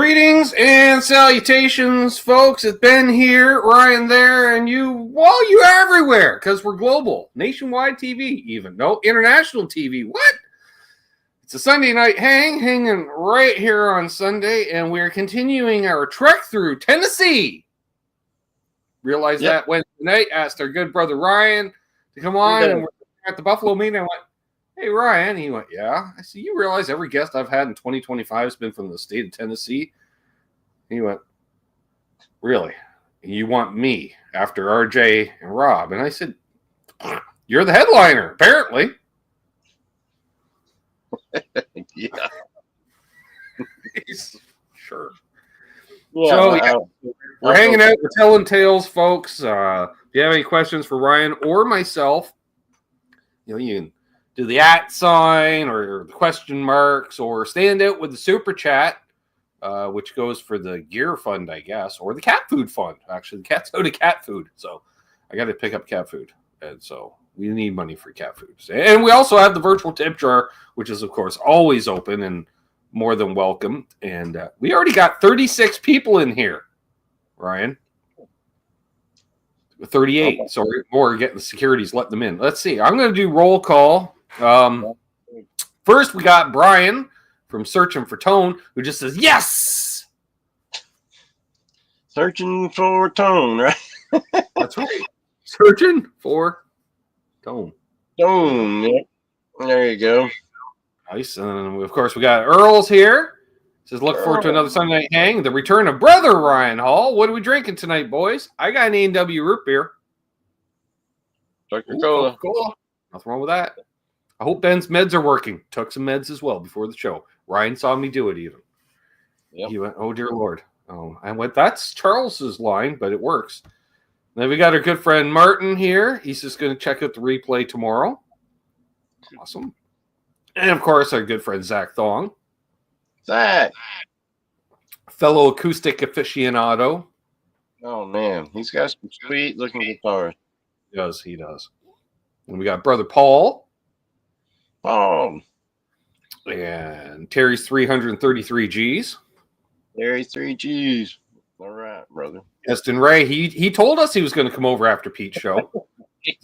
Greetings and salutations, folks. It's Ben here, Ryan there, and you're everywhere because we're global. Nationwide TV, even. No, international TV. What? It's a Sunday night hanging right here on Sunday, and we're continuing our trek through Tennessee. Realized that Wednesday night, asked our good brother Ryan to come on, and we're at the Buffalo meeting. I went, "Hey, Ryan." He went, "Yeah." I said, "You realize every guest I've had in 2025 has been from the state of Tennessee?" He went, "Really? You want me after RJ and Rob?" And I said, "You're the headliner, apparently." Yeah. Sure. Yeah, so we're hanging out, we're telling tales, folks. If you have any questions for Ryan or myself, you can do the @ sign or the question marks, or stand out with the super chat, which goes for the gear fund, I guess, or the cat food fund. Actually, the cat's out of cat food, so I got to pick up cat food, and so we need money for cat food. And we also have the virtual tip jar, which is, of course, always open and more than welcome. And we already got 36 people in here, Ryan. 38. So we're getting the securities, letting them in. Let's see. I'm going to do roll call. First, we got Brian from Searching for Tone, who just says, "Yes!" Searching for tone, right? That's right. Searching for tone. Tone, yep. There you go. Nice. And of course, we got Earl's here. Says, "Look forward to another Sunday night hang. The return of brother Ryan Hall. What are we drinking tonight, boys?" I got an A&W root beer. Coca-Cola. Nothing wrong with that. I hope Ben's meds are working. Took some meds as well before the show. Ryan saw me do it even. Yep. He went, "Oh, dear Lord." Oh, I went, "That's Charles's line, but it works." Then we got our good friend Martin here. He's just going to check out the replay tomorrow. Awesome. And, of course, our good friend Zach Thong. Zach. Fellow acoustic aficionado. Oh, man. He's got some sweet-looking guitars. He does. And we got brother Paul. Paul. And Terry's 333 Gs. Terry 3 Gs. All right, brother. Eston Ray, he told us he was going to come over after Pete's show.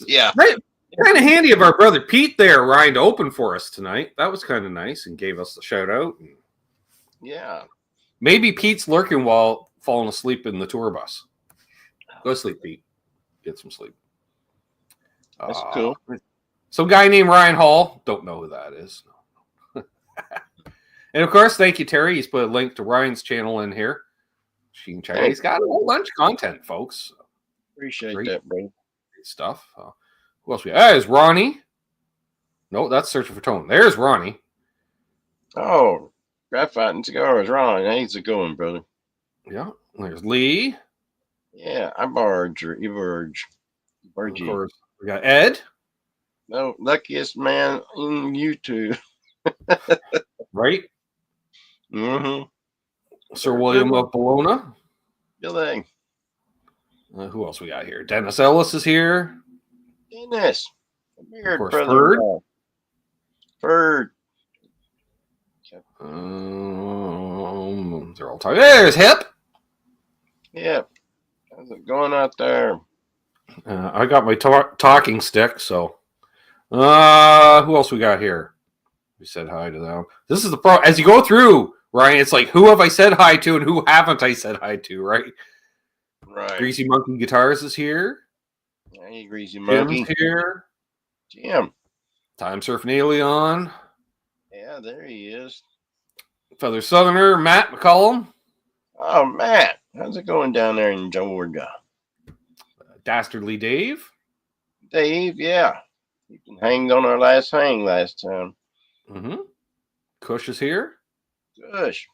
Yeah. Right. Kind of handy of our brother Pete there, Ryan, to open for us tonight. That was kind of nice and gave us the shout out. Yeah. Maybe Pete's lurking while falling asleep in the tour bus. Go to sleep, Pete. Get some sleep. That's cool. Some guy named Ryan Hall. Don't know who that is. And of course, thank you, Terry. He's put a link to Ryan's channel in here. She can check. He's got a whole bunch of content, folks. Appreciate that, bro. Great stuff. Who else we got? There's Ronnie. No, that's Searching for Tone. There's Ronnie. Oh, Graphite and Cigars, Ron. He's a good one, brother. Yeah. There's Lee. Yeah, I barge or Everge. Of course, we got Ed. No, luckiest man in YouTube. Right? Mm-hmm. Sir William of Bologna. Good thing. Who else we got here? Dennis Ellis is here. Dennis. Weird, of course, brother. Ferd. They're all talking. There's Hip. Yep. How's it going out there? I got my talking stick, so. Who else we got here? We said hi to them. This is the pro. As you go through, Ryan, it's like, who have I said hi to and who haven't I said hi to, right? Right. Greasy Monkey Guitars is here. Hey, Greasy Monkey. Jim's here. Jim. Time Surfing Alien. Yeah, there he is. Feather Southerner, Matt McCollum. Oh, Matt. How's it going down there in Georgia? Dastardly Dave. Dave, yeah. He hanged on our last hang last time. Mm-hmm. Cush is here. Gosh.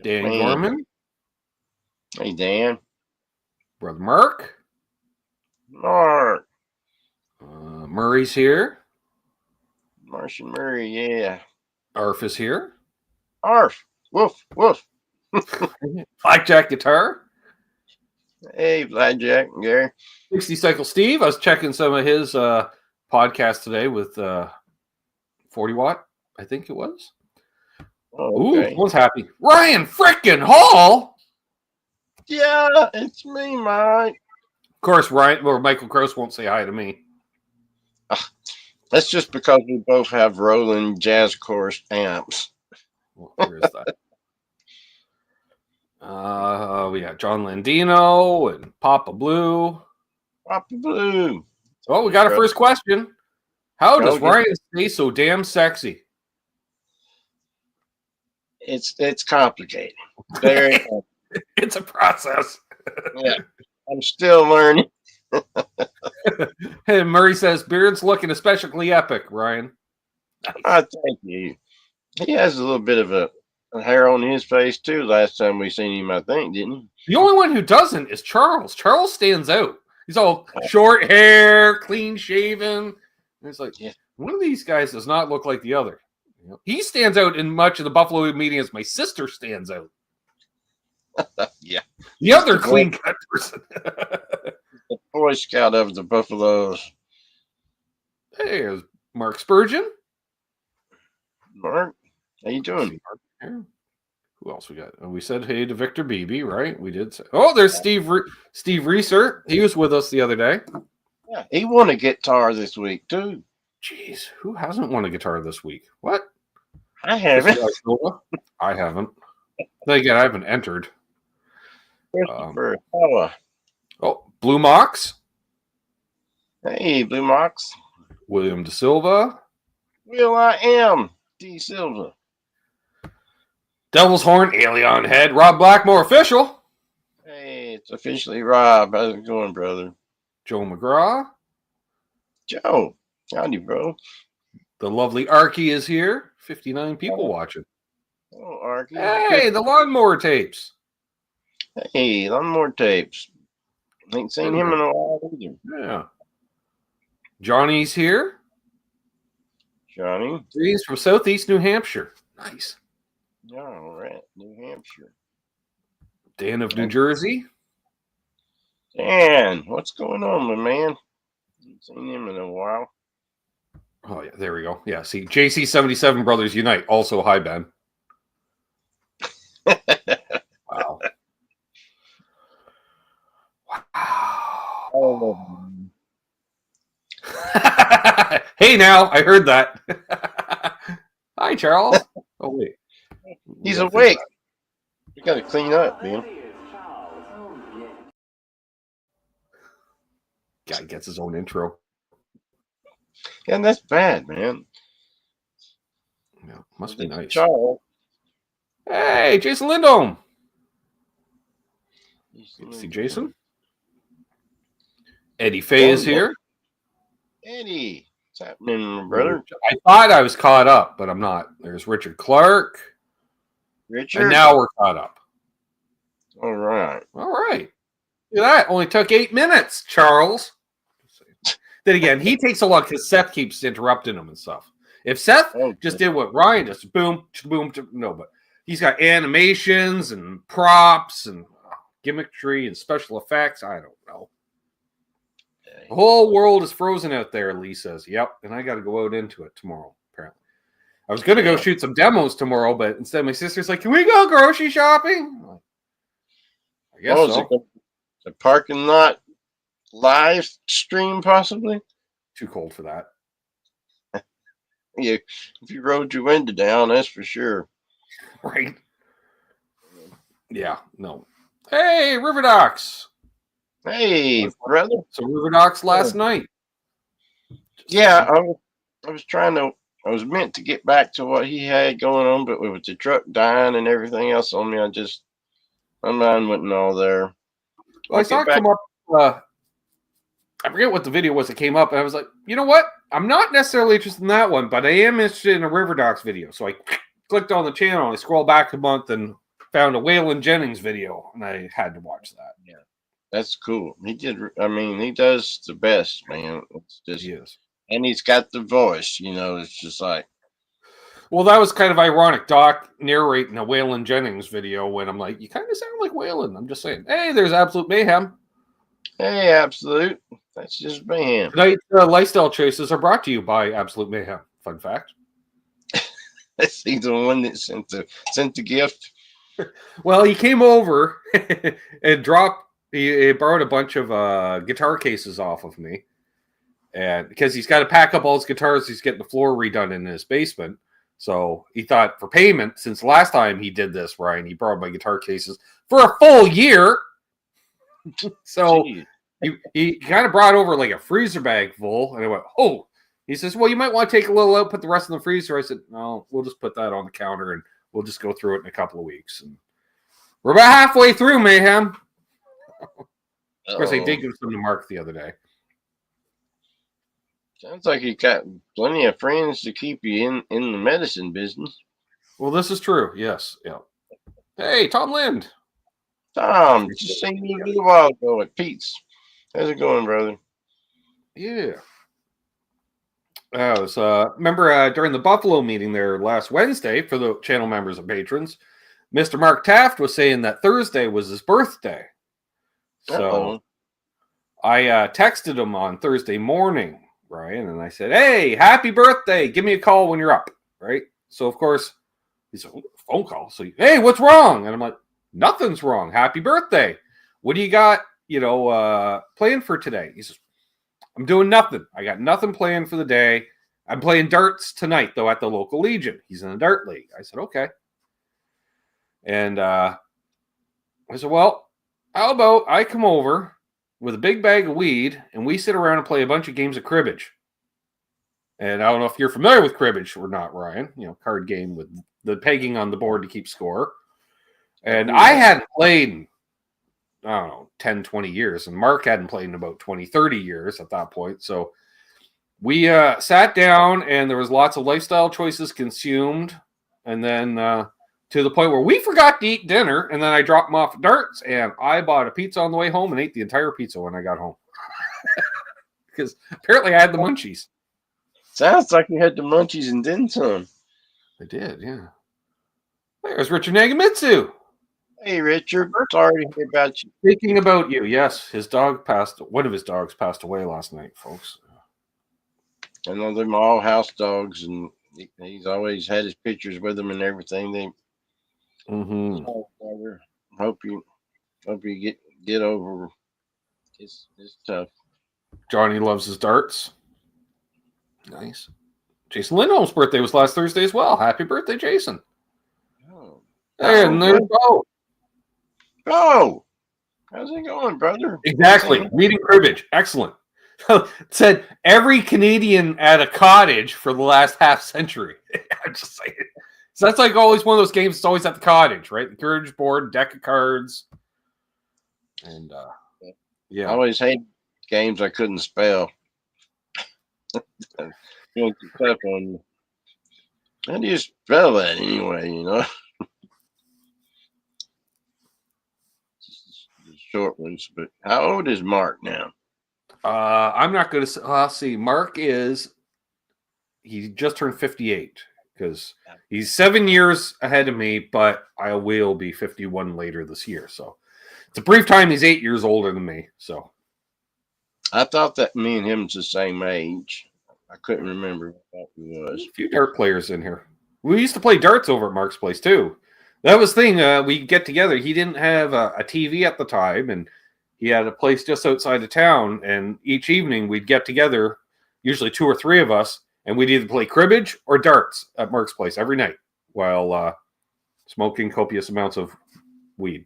Dan Gorman. Hey, Dan. Brother Mark. Mark. Murray's here. Martian Murray, yeah. Arf is here. Arf. Woof, woof. Blackjack Guitar. Hey, Blackjack, Gary. 60 Cycle Steve. I was checking some of his podcasts today with 40 Watt, I think it was. Oh, okay. Ooh, who's happy? Ryan frickin' Hall. Yeah, it's me, Mike. Of course, Ryan or Michael Gross won't say hi to me. That's just because we both have Roland Jazz Chorus amps. Well, there is that. We got John Landino and Papa Blue. Papa Blue. Oh, we got a first question. How does Ryan stay so damn sexy? It's complicated. Very complicated. It's a process. Yeah, I'm still learning. Hey, Murray says beard's looking especially epic, Ryan. Nice. Thank you. He has a little bit of a hair on his face too. Last time we seen him, I think, didn't he? The only one who doesn't is Charles. Charles stands out. He's all short hair, clean shaven. And it's like, one of these guys does not look like the other. He stands out in much of the Buffalo meeting as my sister stands out. Yeah. The other clean cut person. The Boy Scout of the Buffaloes. Hey, there's Mark Spurgeon. Mark, how you doing? Who else we got? We said hey to Victor Beebe, right? We did say. Oh, there's Steve Reeser. He was with us the other day. Yeah, he won a guitar this week too. Jeez, who hasn't won a guitar this week? What? I haven't. I haven't. Then again, I haven't entered. Christopher. Blue Mox. Hey, Blue Mox. William De Silva. Will I am D Silva. Devil's Horn, Alien Head, Rob Blackmore official. Hey, it's officially Rob. How's it going, brother? Joe McGraw. Joe. Howdy, bro. The lovely Arky is here. 59 people watching. Oh, Arky. Hey, the Lawnmower Tapes. Hey, Lawnmower Tapes. Ain't seen him in a while either. Yeah. Johnny's here. Johnny. He's from Southeast New Hampshire. Nice. All right, New Hampshire. Dan of New Jersey. Dan, what's going on, my man? Haven't seen him in a while. Oh, yeah, there we go. Yeah, see, JC77 Brothers Unite. Also, hi, Ben. Wow. Oh. Hey, now, I heard that. Hi, Charles. Oh, wait. He's awake. You got to clean up, man. Guy gets his own intro. Yeah, that's bad, man. Yeah, must be nice. Charles. Hey, Jason Lindholm. See Jason? Eddie Fay is here. Eddie, what's happening, brother? I thought I was caught up, but I'm not. There's Richard Clark. Richard? And now we're caught up. All right. All right. Look at that. Only took 8 minutes, Charles. Then again, he takes a lot because Seth keeps interrupting him and stuff. If Seth just did what Ryan does, boom, boom, no, but he's got animations and props and gimmickry and special effects. I don't know. The whole world is frozen out there, Lee says. Yep, and I got to go out into it tomorrow, apparently. I was going to go shoot some demos tomorrow, but instead my sister's like, can we go grocery shopping? I guess so. The parking lot live stream, possibly? Too cold for that. Yeah, if you rode your window down, that's for sure. Right? Yeah, no. Hey, River Docs. Hey, brother. So River Docs last night. Yeah, I was meant to get back to what he had going on, but with the truck dying and everything else on me, my mind wasn't all there. Well, I saw it come up. I forget what the video was that came up, and I was like, you know what? I'm not necessarily interested in that one, but I am interested in a River Docs video. So I clicked on the channel, and I scrolled back a month and found a Waylon Jennings video, and I had to watch that. Yeah, that's cool. He does the best, man. It's just, he is. And he's got the voice, it's just like. Well, that was kind of ironic. Doc narrating a Waylon Jennings video when I'm like, you kind of sound like Waylon. I'm just saying, hey, there's Absolute Mayhem. Hey, Absolute. That's just mayhem. Tonight's lifestyle choices are brought to you by Absolute Mayhem. Fun fact. He's the one that sent the gift. Well, he came over and he borrowed a bunch of guitar cases off of me. And because he's got to pack up all his guitars, he's getting the floor redone in his basement. So he thought for payment, since last time he did this, Ryan, he borrowed my guitar cases for a full year. So he kind of brought over like a freezer bag full. And I went, oh. He says, well, you might want to take a little out, put the rest in the freezer. I said, no, we'll just put that on the counter and we'll just go through it in a couple of weeks. And we're about halfway through, Mayhem. Of course, I did give some to Mark the other day. Sounds like you got plenty of friends to keep you in the medicine business. Well, this is true. Yes. Yeah. Hey, Tom Lind. Tom, just seen you a little while ago at Pete's. How's it going, brother? Yeah. Remember during the Buffalo meeting there last Wednesday for the channel members and patrons, Mr. Mark Taft was saying that Thursday was his birthday. So I texted him on Thursday morning, Ryan, and I said, hey, happy birthday. Give me a call when you're up, right? So, of course, he said, phone call. So, hey, what's wrong? And I'm like, nothing's wrong. Happy birthday. What do you got, planned for today? He says, I'm doing nothing. I got nothing planned for the day. I'm playing darts tonight, though, at the local Legion. He's in a dart league. I said, okay. And I said, well, how about I come over with a big bag of weed and we sit around and play a bunch of games of cribbage. And I don't know if you're familiar with cribbage or not, Ryan. Card game with the pegging on the board to keep score. And I hadn't played in, I don't know, 10, 20 years. And Mark hadn't played in about 20, 30 years at that point. So we sat down and there was lots of lifestyle choices consumed. And then to the point where we forgot to eat dinner. And then I dropped him off at darts and I bought a pizza on the way home and ate the entire pizza when I got home. Because apparently I had the munchies. Sounds like you had the munchies and then some. I did, yeah. There's Richard Nagamitsu. Hey, Richard. Sorry to hear about you. Speaking about you, yes, one of his dogs passed away last night, folks. I know they're all house dogs, and he's always had his pictures with them and everything. Hope you get over. It's tough. Johnny loves his darts. Nice. Jason Lindholm's birthday was last Thursday as well. Happy birthday, Jason. Oh. And there's Bo. Oh, how's it going, brother? Exactly. Reading cribbage. Excellent. Said every Canadian at a cottage for the last half century. I'm just saying. So that's like always one of those games that's always at the cottage, right? The cribbage board, deck of cards. And yeah. I always hate games I couldn't spell. Tough on you. How do you spell that anyway, Short ones, but how old is Mark now? I'm not going to see. Mark he just turned 58 because he's 7 years ahead of me, but I will be 51 later this year. So it's a brief time. He's 8 years older than me. So I thought that me and him was the same age. I couldn't remember what he was. A few dart players in here. We used to play darts over at Mark's place too. That was the thing. We'd get together. He didn't have a TV at the time, and he had a place just outside of town. And each evening we'd get together, usually 2 or 3 of us, and we'd either play cribbage or darts at Mark's place every night while smoking copious amounts of weed.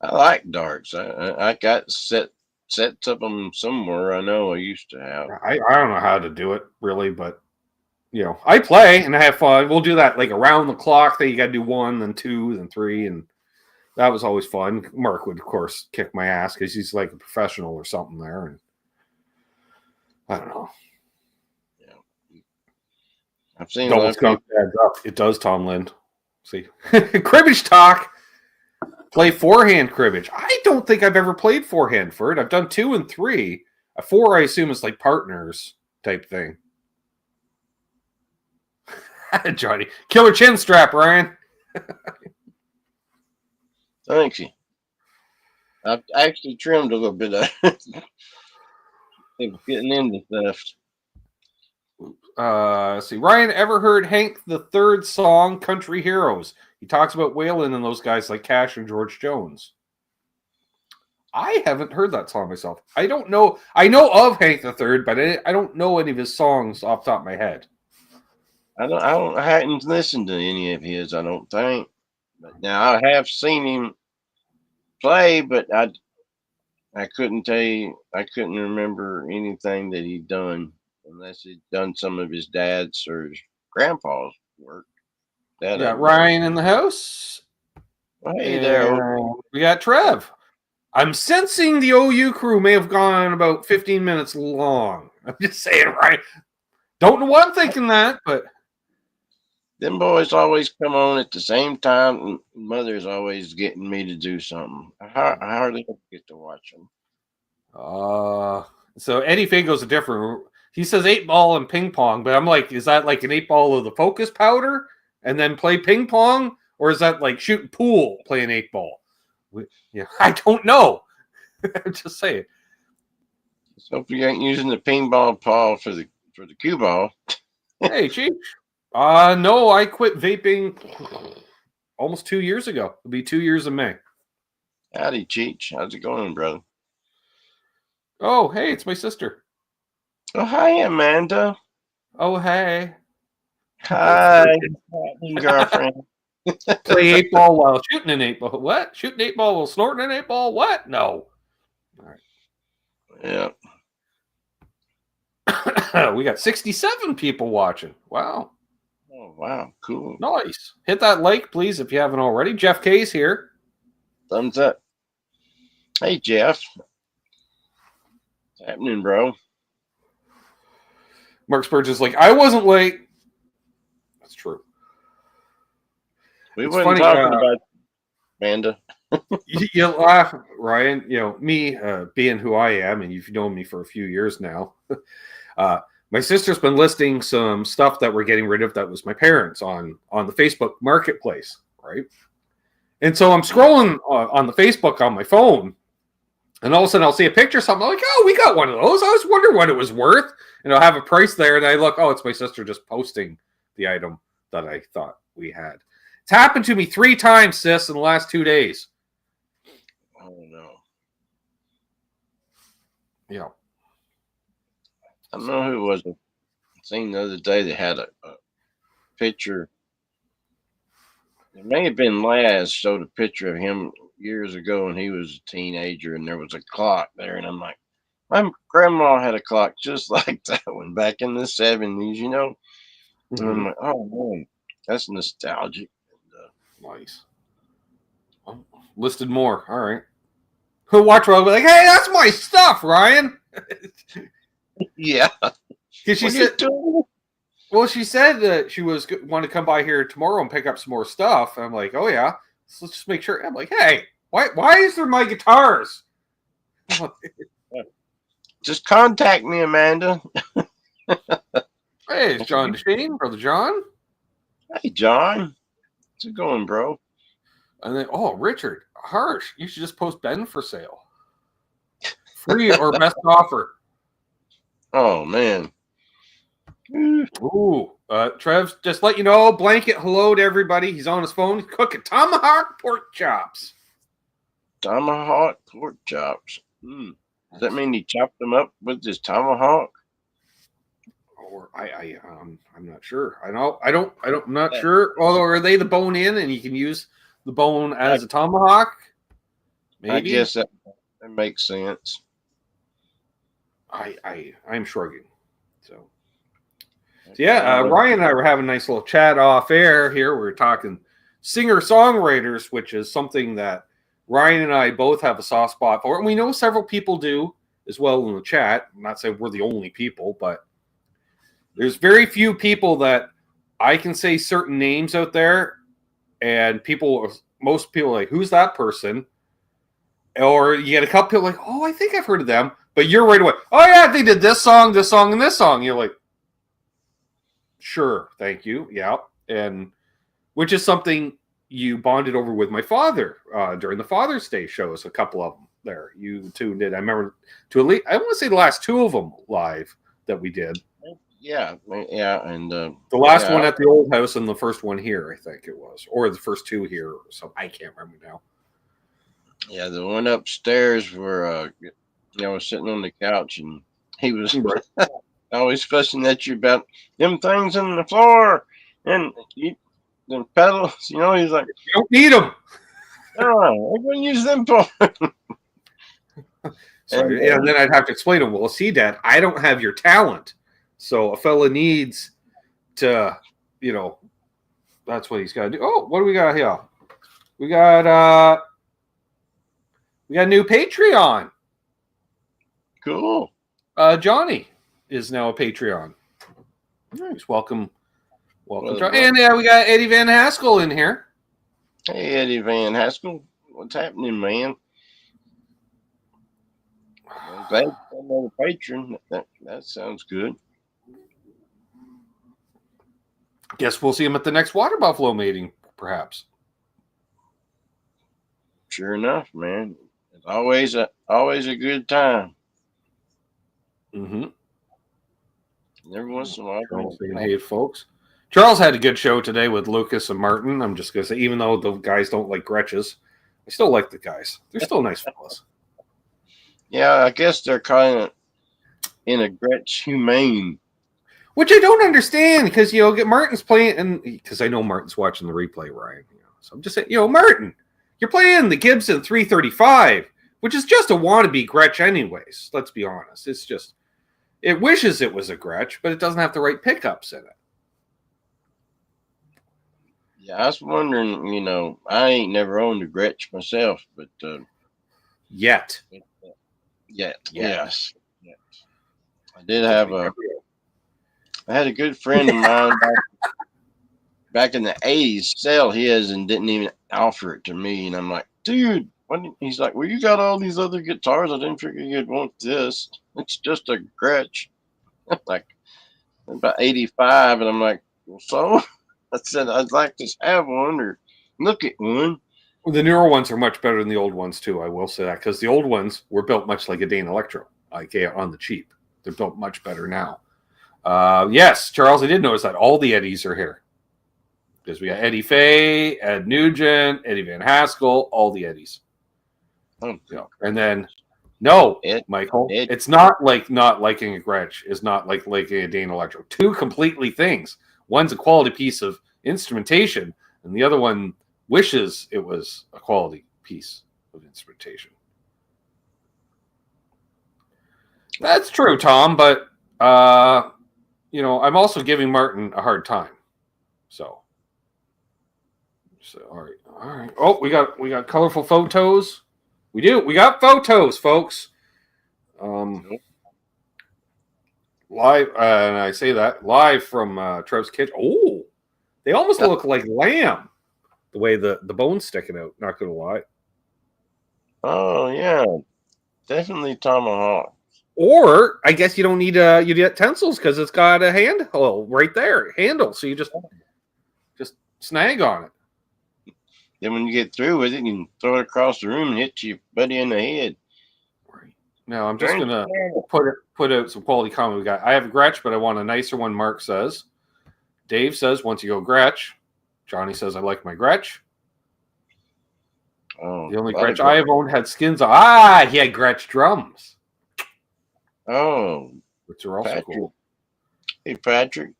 I like darts. I got sets of them somewhere. I know I used to have. I don't know how to do it really, but I play and I have fun. We'll do that like around the clock. That you got to do 1, then 2, then 3, and that was always fun. Mark would, of course, kick my ass because he's like a professional or something there, and I don't know. Yeah, I've seen double skunk adds up. It does, Tom Lind. See, cribbage talk. Play forehand cribbage. I don't think I've ever played forehand for it. I've done 2 and 3. A 4, I assume, is like partners type thing. Johnny, killer chin strap, Ryan. Thank you. I've actually trimmed a little bit of getting into theft. Let's see. Ryan, ever heard Hank the Third's song, Country Heroes? He talks about Waylon and those guys like Cash and George Jones. I haven't heard that song myself. I don't know. I know of Hank the Third, but I don't know any of his songs off the top of my head. I hadn't listened to any of his, I don't think. But now I have seen him play, but I couldn't tell you. I couldn't remember anything that he'd done unless he'd done some of his dad's or his grandpa's work. That We got Ryan in the house. Well, hey there. We got Trev. I'm sensing the OU crew may have gone about 15 minutes long. I'm just saying, right? Don't know why I'm thinking that, but them boys always come on at the same time, and Mother's always getting me to do something. I hardly get to watch them. So Eddie Fago's a different. He says 8-ball and ping pong, but I'm like, is that like an 8-ball of the focus powder and then play ping pong, or is that like shooting pool, playing 8-ball? Yeah, I don't know. I'm just saying. So if you ain't using the ping ball paw for the cue ball. Hey, Chief. No, I quit vaping almost 2 years ago. It'll be 2 years in May. Howdy, Cheech. How's it going, brother? Oh, hey, it's my sister. Oh, hi, Amanda. Oh, hey. Hi, girlfriend. Play 8-ball while shooting an 8-ball. What? Shooting 8-ball while snorting an 8-ball? What? No. All right. Yeah. We got 67 people watching. Wow. Oh, wow. Cool. Nice. Hit that like, please, if you haven't already. Jeff K's here. Thumbs up. Hey, Jeff. What's happening, bro? Mark Spurge is like, I wasn't late. That's true. We weren't talking about Amanda. You laugh, Ryan. You know, me being who I am, and you've known me for a few years now. My sister's been listing some stuff that we're getting rid of that was my parents on the Facebook Marketplace, right? And so I'm scrolling on the Facebook on my phone, and all of a sudden I'll see a picture of something. I'm like, oh, we got one of those. I was wondering what it was worth. And I'll have a price there, and I look, oh, it's my sister just posting the item that I thought we had. It's happened to me 3 times, sis, in the last 2 days. Oh, no. Yeah. I don't know who it was. I seen the other day they had a picture. It may have been Laz showed a picture of him years ago when he was a teenager, and there was a clock there, and I'm like, my grandma had a clock just like that one back in the 70s, you know? Mm-hmm. And I'm like, oh, man, that's nostalgic. Nice. Well, listed more. All right. Who watch well? Be like, hey, that's my stuff, Ryan. Yeah. Because she said, well, she said that she was want to come by here tomorrow and pick up some more stuff. I'm like, oh yeah. So let's just make sure. I'm like, hey, why is there my guitars? Just contact me, Amanda. Hey, it's John DeShane, brother John. Hey, John. How's it going, bro? And then, oh, Richard, harsh. You should just post Ben for sale. Free or best offer. Oh, man. Ooh. Trev, just let you know, blanket hello to everybody. He's on his phone. He's cooking tomahawk pork chops. Tomahawk pork chops. Does that mean he chopped them up with his tomahawk? Or I'm not sure. I'm not sure. Although are they the bone in and you can use the bone as a tomahawk? Maybe. I guess that makes sense. I'm shrugging. So yeah, Ryan and I were having a nice little chat off air here. We were talking singer-songwriters, which is something that Ryan and I both have a soft spot for, and we know several people do as well in the chat. I'm not saying we're the only people, but there's very few people that I can say certain names out there, and most people are like, who's that person? Or you get a couple people like, oh, I think I've heard of them, but you're right away, oh yeah, they did this song, and this song. You're like, sure, thank you, yeah, and which is something you bonded over with my father during the Father's Day shows. A couple of them there you tuned in. I remember I want to say the last 2 of them live that we did. Yeah, and The last yeah, one at the old house and the first one here, I think it was, or the first two here. So I can't remember now. yeah, the one upstairs where I was sitting on the couch and he was Right. always fussing at you about them things on the floor and the pedals. He's like, You don't need them. oh, I'm going to use them for. So And yeah, and then I'd have to explain to him, well, see, Dad, I don't have your talent. So a fella needs to, that's what he's got to do. Oh, what do we got here? We got a new Patreon. cool. Johnny is now a Patreon. Nice. Welcome, Well, John. And we got Eddie Van Haskell in here. hey, Eddie Van Haskell, what's happening, man? I'm glad you're another patron. That sounds good. Guess we'll see him at the next Water Buffalo meeting, perhaps. Sure enough, man. It's always a good time. Mm-hmm. Every once in a while. Charles saying, hey, folks. Charles had a good show today with Lucas and Martin. I'm just going to say, even though the guys don't like Gretches, I still like the guys. They're still nice fellas. Yeah, I guess they're kind of in a Gretsch humane. Which I don't understand because, get Martin's playing, and because I know Martin's watching the replay, Ryan. So I'm just saying, Martin, you're playing the Gibson 335, which is just a wannabe Gretsch anyways. Let's be honest. It's just, it wishes it was a Gretsch, but it doesn't have the right pickups in it. Yeah, I was wondering, I ain't never owned a Gretsch myself, but Yet. Yes. I did have I had a good friend of mine back in the 80s sell his and didn't even offer it to me. And I'm like, dude, he's like, well, you got all these other guitars. I didn't figure you'd want this. It's just a Gretsch. Like, about 85. And I'm like, well, so? I said, I'd like to have one or look at one. Well, the newer ones are much better than the old ones, too. I will say that because the old ones were built much like a Dane Electro, like on the cheap. They're built much better now. Yes, Charles, I did notice that all the Eddies are here. Because we got Eddie Fay, Ed Nugent, Eddie Van Haskell, all the Eddies. Oh, and then, no, Ed, Michael, it's not like not liking a Gretsch. It's not like liking a Dane Electro. Two completely things. One's a quality piece of instrumentation, and the other one wishes it was a quality piece of instrumentation. That's true, Tom, but I'm also giving Martin a hard time. So all right. Oh, we got colorful photos. We do. We got photos, folks. Live, and I say that live from Trev's kitchen. Oh, they almost look like lamb. The way the bone's sticking out. Not gonna lie. Oh yeah, definitely tomahawk. Or I guess you don't need utensils because it's got a handle right there, so you just snag on it. Then when you get through with it, you can throw it across the room and hit your buddy in the head. Right. Now I'm just gonna put out some quality comment. I have a Gretsch, but I want a nicer one. Mark says. Dave says once you go Gretsch. Johnny says I like my Gretsch. Oh, the only Gretsch I have owned had skins. He had Gretsch drums. Oh, which are also Patrick. Cool. Hey, Patrick.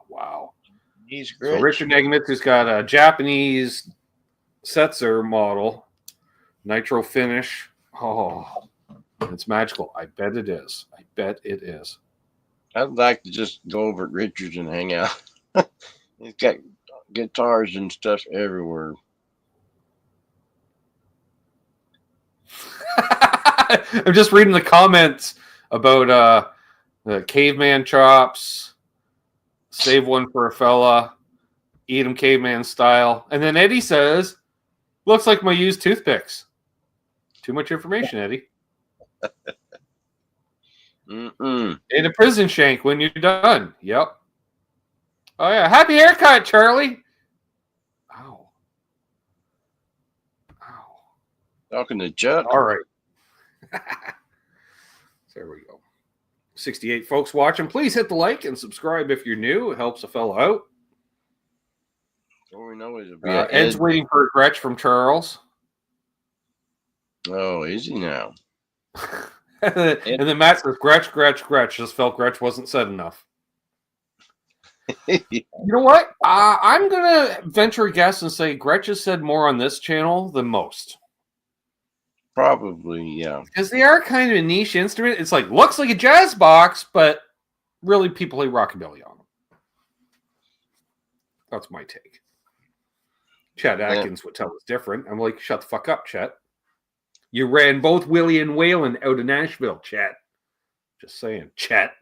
Wow. He's great. So Richard Negamitsu's got a Japanese Setzer model, nitro finish. Oh, it's magical. I bet it is. I'd like to just go over at Richard's and hang out. He's got guitars and stuff everywhere. I'm just reading the comments about the caveman chops. Save one for a fella. Eat 'em caveman style. And then Eddie says, looks like my used toothpicks. Too much information, Eddie. Mm-mm. In a prison shank when you're done. Yep. Oh, yeah. Happy haircut, Charlie. Ow. Talking to Chuck. All right. There we go. 68 folks watching. Please hit the like and subscribe if you're new. It helps a fellow out. All we know is it'll be Ed's waiting for a Gretsch from Charles. Oh, is he now? And then Matt says, Gretsch. Just felt Gretsch wasn't said enough. You know what? I'm going to venture a guess and say Gretsch has said more on this channel than most. Probably, yeah. Because they are kind of a niche instrument. It's like, looks like a jazz box, but really people play rockabilly on them. That's my take. Chet Atkins would tell us different. I'm like, shut the fuck up, Chet. You ran both Willie and Waylon out of Nashville, Chet. Just saying, Chet.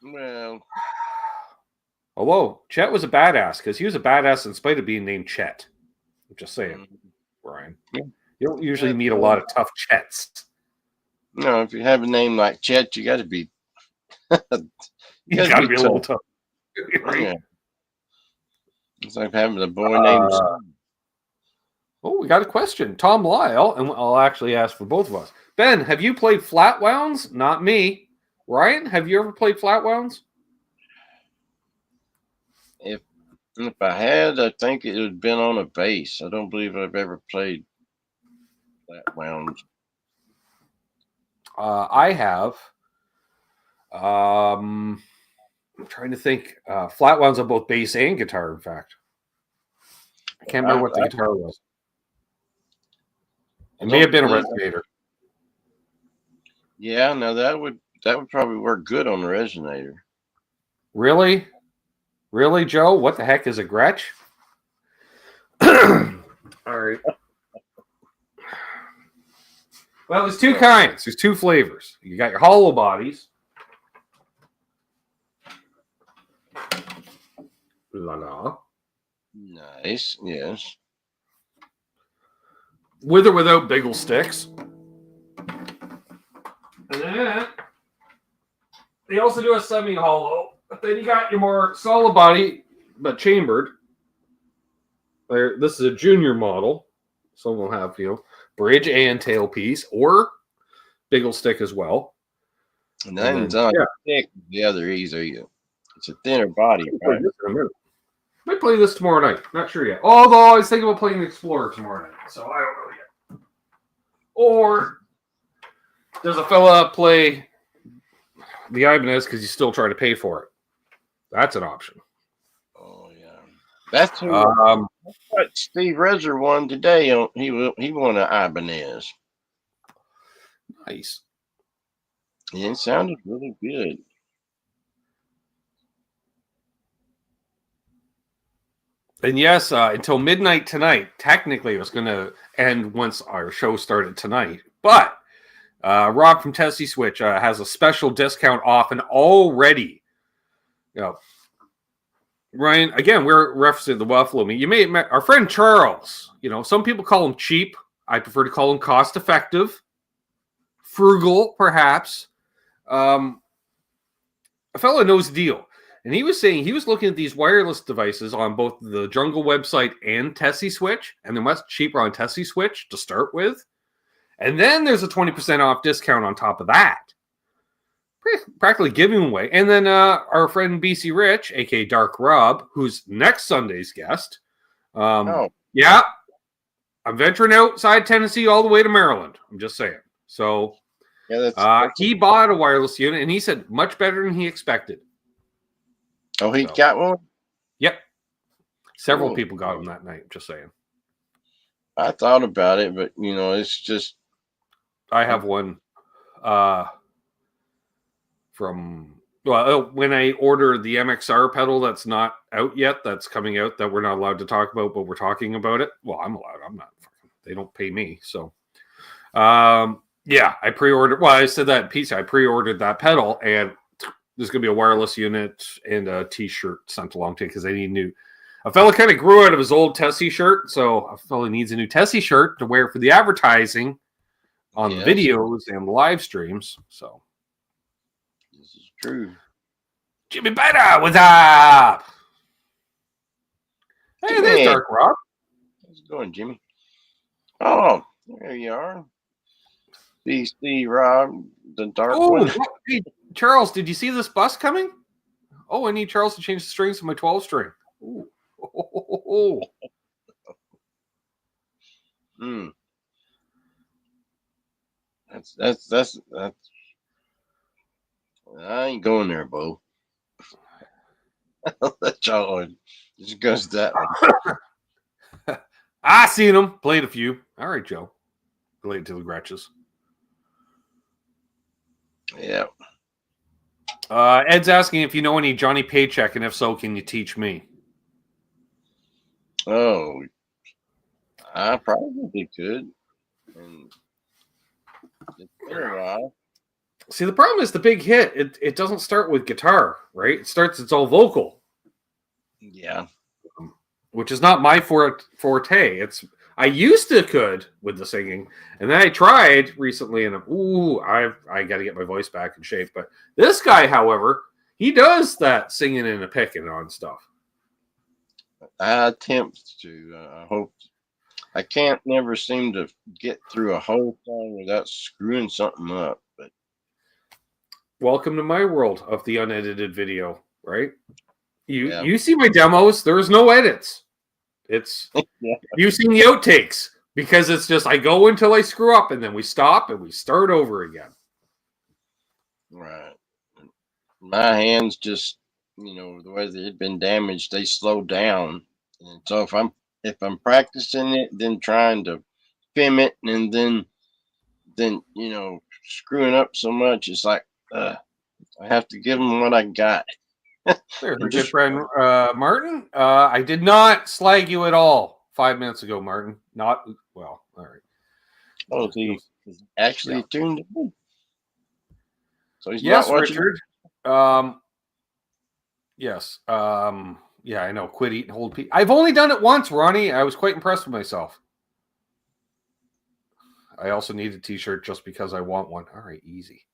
Well, although Chet was a badass because he was a badass in spite of being named Chet. I'm just saying, Brian. Yeah. You don't usually meet a lot of tough Chets. No, if you have a name like Chet, you got to be. You got to be a little tough. Yeah. It's like having a boy named. Oh, we got a question. Tom Lyle, and I'll actually ask for both of us. Ben, have you played flat wounds? Not me. Ryan, have you ever played flat wounds? If I had, I think it would have been on a bass. I don't believe I've ever played flat wounds. I have. I'm trying to think. Flat wounds on both bass and guitar, in fact. I can't remember what the guitar was. It may have been a resonator. Yeah, no, that would probably work good on the resonator. Really? Really, Joe? What the heck is a Gretsch? All right. Well, there's two kinds. There's two flavors. You got your hollow bodies. La la. Nice, yes. With or without bagel sticks. And then they also do a semi-hollow. But then you got your more solid body, but chambered. This is a junior model. Some will have, bridge and tailpiece, or bagel stick as well. And then it's on thick, the other easier. It's a thinner body, right? Might play this tomorrow night. Not sure yet. Although I was thinking about playing the Explorer tomorrow night, so I don't know yet. Or does a fella play the Ibanez because he's still trying to pay for it? That's an option. Oh yeah, that's who. What Steve Rezer won today. He won an Ibanez. Nice. Yeah, it sounded really good. And yes, until midnight tonight. Technically, it was going to end once our show started tonight. But Rob from Tesi Switch has a special discount off, and already, Ryan, again, we're referencing the Buffalo meat. You may have met our friend Charles. Some people call him cheap. I prefer to call him cost effective, frugal, perhaps. A fellow knows the deal. And he was saying he was looking at these wireless devices on both the Jungle website and Tesi Switch, and they're much cheaper on Tesi Switch to start with. And then there's a 20% off discount on top of that. Practically giving away. And then our friend BC Rich, aka Dark Rob, who's next Sunday's guest. Yeah, I'm venturing outside Tennessee all the way to Maryland. I'm just saying. So he bought a wireless unit, and he said much better than he expected. Oh, he got one? Yep. Several people got them that night, just saying. I thought about it, but, it's just... I have one from... Well, when I ordered the MXR pedal that's not out yet, that's coming out, that we're not allowed to talk about, but we're talking about it. Well, I'm allowed. I'm not. They don't pay me, so... yeah, I pre-ordered... Well, I said that in PC. I pre-ordered that pedal, and... There's going to be a wireless unit and a T-shirt sent along to it because they need new. A fella kind of grew out of his old Tesi shirt, so a fella needs a new Tesi shirt to wear for the advertising on the videos and the live streams. So this is true. Jimmy Beta, what's up? Hey, there's Dark Rob. How's it going, Jimmy? Oh, there you are. BC Rob, the dark Oh, one. hey, Charles, did you see this bus coming? Oh, I need Charles to change the strings of my 12 string. Ooh. Oh. Mm. That's. I ain't going there, Bo. That's all. Just goes that one. I seen him. Played a few. All right, Joe. Related to the Gretches. Yeah. Ed's asking if you know any Johnny Paycheck, and if so, can you teach me? Oh, I probably could. And it's been a while. See, the problem is the big hit. It doesn't start with guitar, right? It's all vocal. Yeah. Which is not my forte. I used to could with the singing, and then I tried recently, and I got to get my voice back in shape. But this guy, however, he does that singing and a picking on stuff. I attempt to. I hope. I can't never seem to get through a whole song without screwing something up. But welcome to my world of the unedited video, right? Yeah. You see my demos. There's no edits. It's Yeah. You seen the outtakes because it's just I go until I screw up and then we stop and we start over again. Right. My hands just, the way they had been damaged, they slowed down. And so if I'm practicing it, then trying to film it, and then screwing up so much, it's like I have to give them what I got. There's my good friend Martin. I did not slag you at all 5 minutes ago, Martin. Not well. All right. Oh, he's actually tuned in. So he's yes, not watching. Richard. Yes. Yeah, I know. Quit eating whole pea. I've only done it once, Ronnie. I was quite impressed with myself. I also need a T-shirt just because I want one. All right, easy.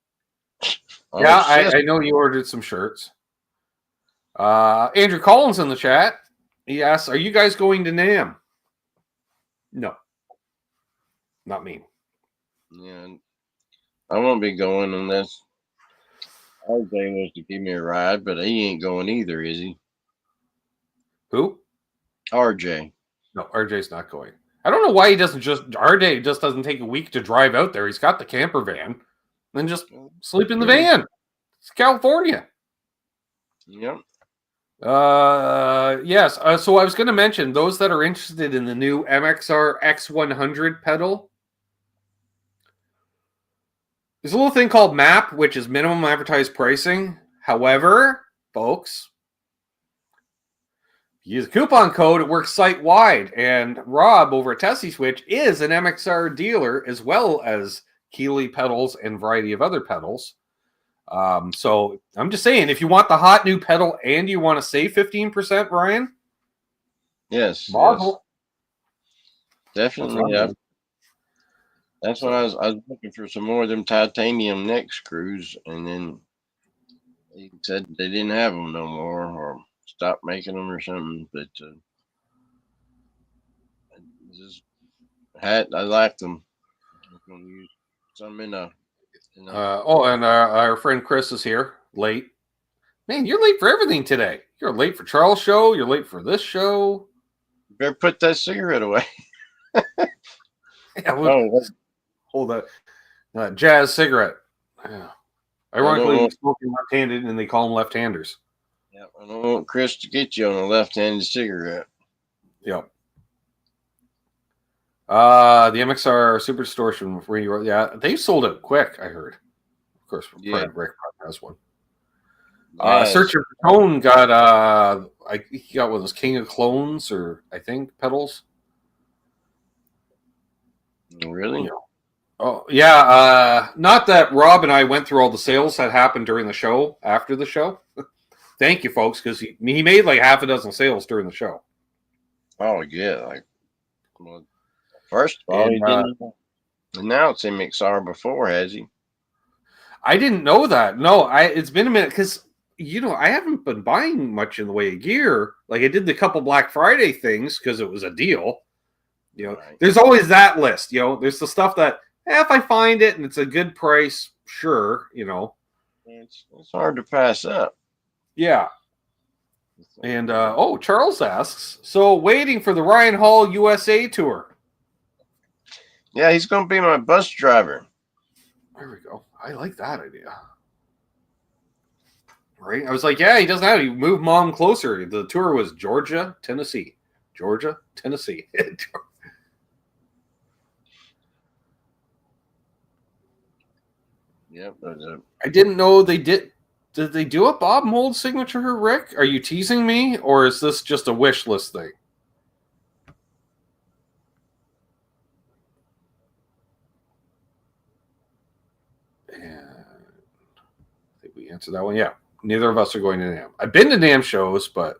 Oh, yeah, I know you ordered some shirts. Andrew Collins in the chat. He asks, "Are you guys going to NAMM?" No, not me. Yeah, I won't be going unless RJ was to give me a ride, but he ain't going either, is he? Who? RJ. No, RJ's not going. I don't know why he doesn't RJ just doesn't take a week to drive out there. He's got the camper van, then just sleep in the van. It's California. Yep. Yes. So I was going to mention those that are interested in the new MXR X100 pedal. There's a little thing called MAP, which is minimum advertised pricing. However, folks, if you use a coupon code, it works site-wide. And Rob over at Tesi Switch is an MXR dealer as well as Keeley pedals and a variety of other pedals. So I'm just saying, if you want the hot new pedal and you want to save 15%, Ryan. Yes. Marvel. Yes. Definitely. That's when I was looking for some more of them titanium neck screws, and then he said they didn't have them no more, or stopped making them or something. But I liked them. I'm gonna use some in a. And our friend Chris is here late. Man, you're late for everything today. You're late for Charles' show. You're late for this show. You better put that cigarette away. Hold that jazz cigarette. Yeah. Ironically, he's smoking left-handed, and they call them left-handers. Yeah, I don't want Chris to get you on a left-handed cigarette. Yep. The MXR Super Distortion. Yeah, they sold it quick, I heard. Of course, Rick has one. Yes. Searching for Tone got he got one of those King of Clones, or I think pedals. Really? Yeah. Oh yeah. Not that Rob and I went through all the sales that happened during the show after the show. Thank you, folks, because he made like half a dozen sales during the show. Oh yeah, first of all, he didn't announce MXR before, has he? I didn't know that. No, it's been a minute because I haven't been buying much in the way of gear. Like I did the couple Black Friday things because it was a deal. Right. There's always that list. There's the stuff that If I find it and it's a good price, sure, It's hard to pass up. Yeah. And Charles asks, so waiting for the Ryan Hall USA tour. Yeah, he's going to be my bus driver. There we go. I like that idea. Right? I was like, yeah, he doesn't have to move mom closer. The tour was Georgia, Tennessee. Georgia, Tennessee. Yep. I didn't know they did. Did they do a Bob Mould signature, Rick? Are you teasing me, or is this just a wish list thing? And I think we answered that one. Yeah, neither of us are going to NAMM. I've been to NAMM shows, but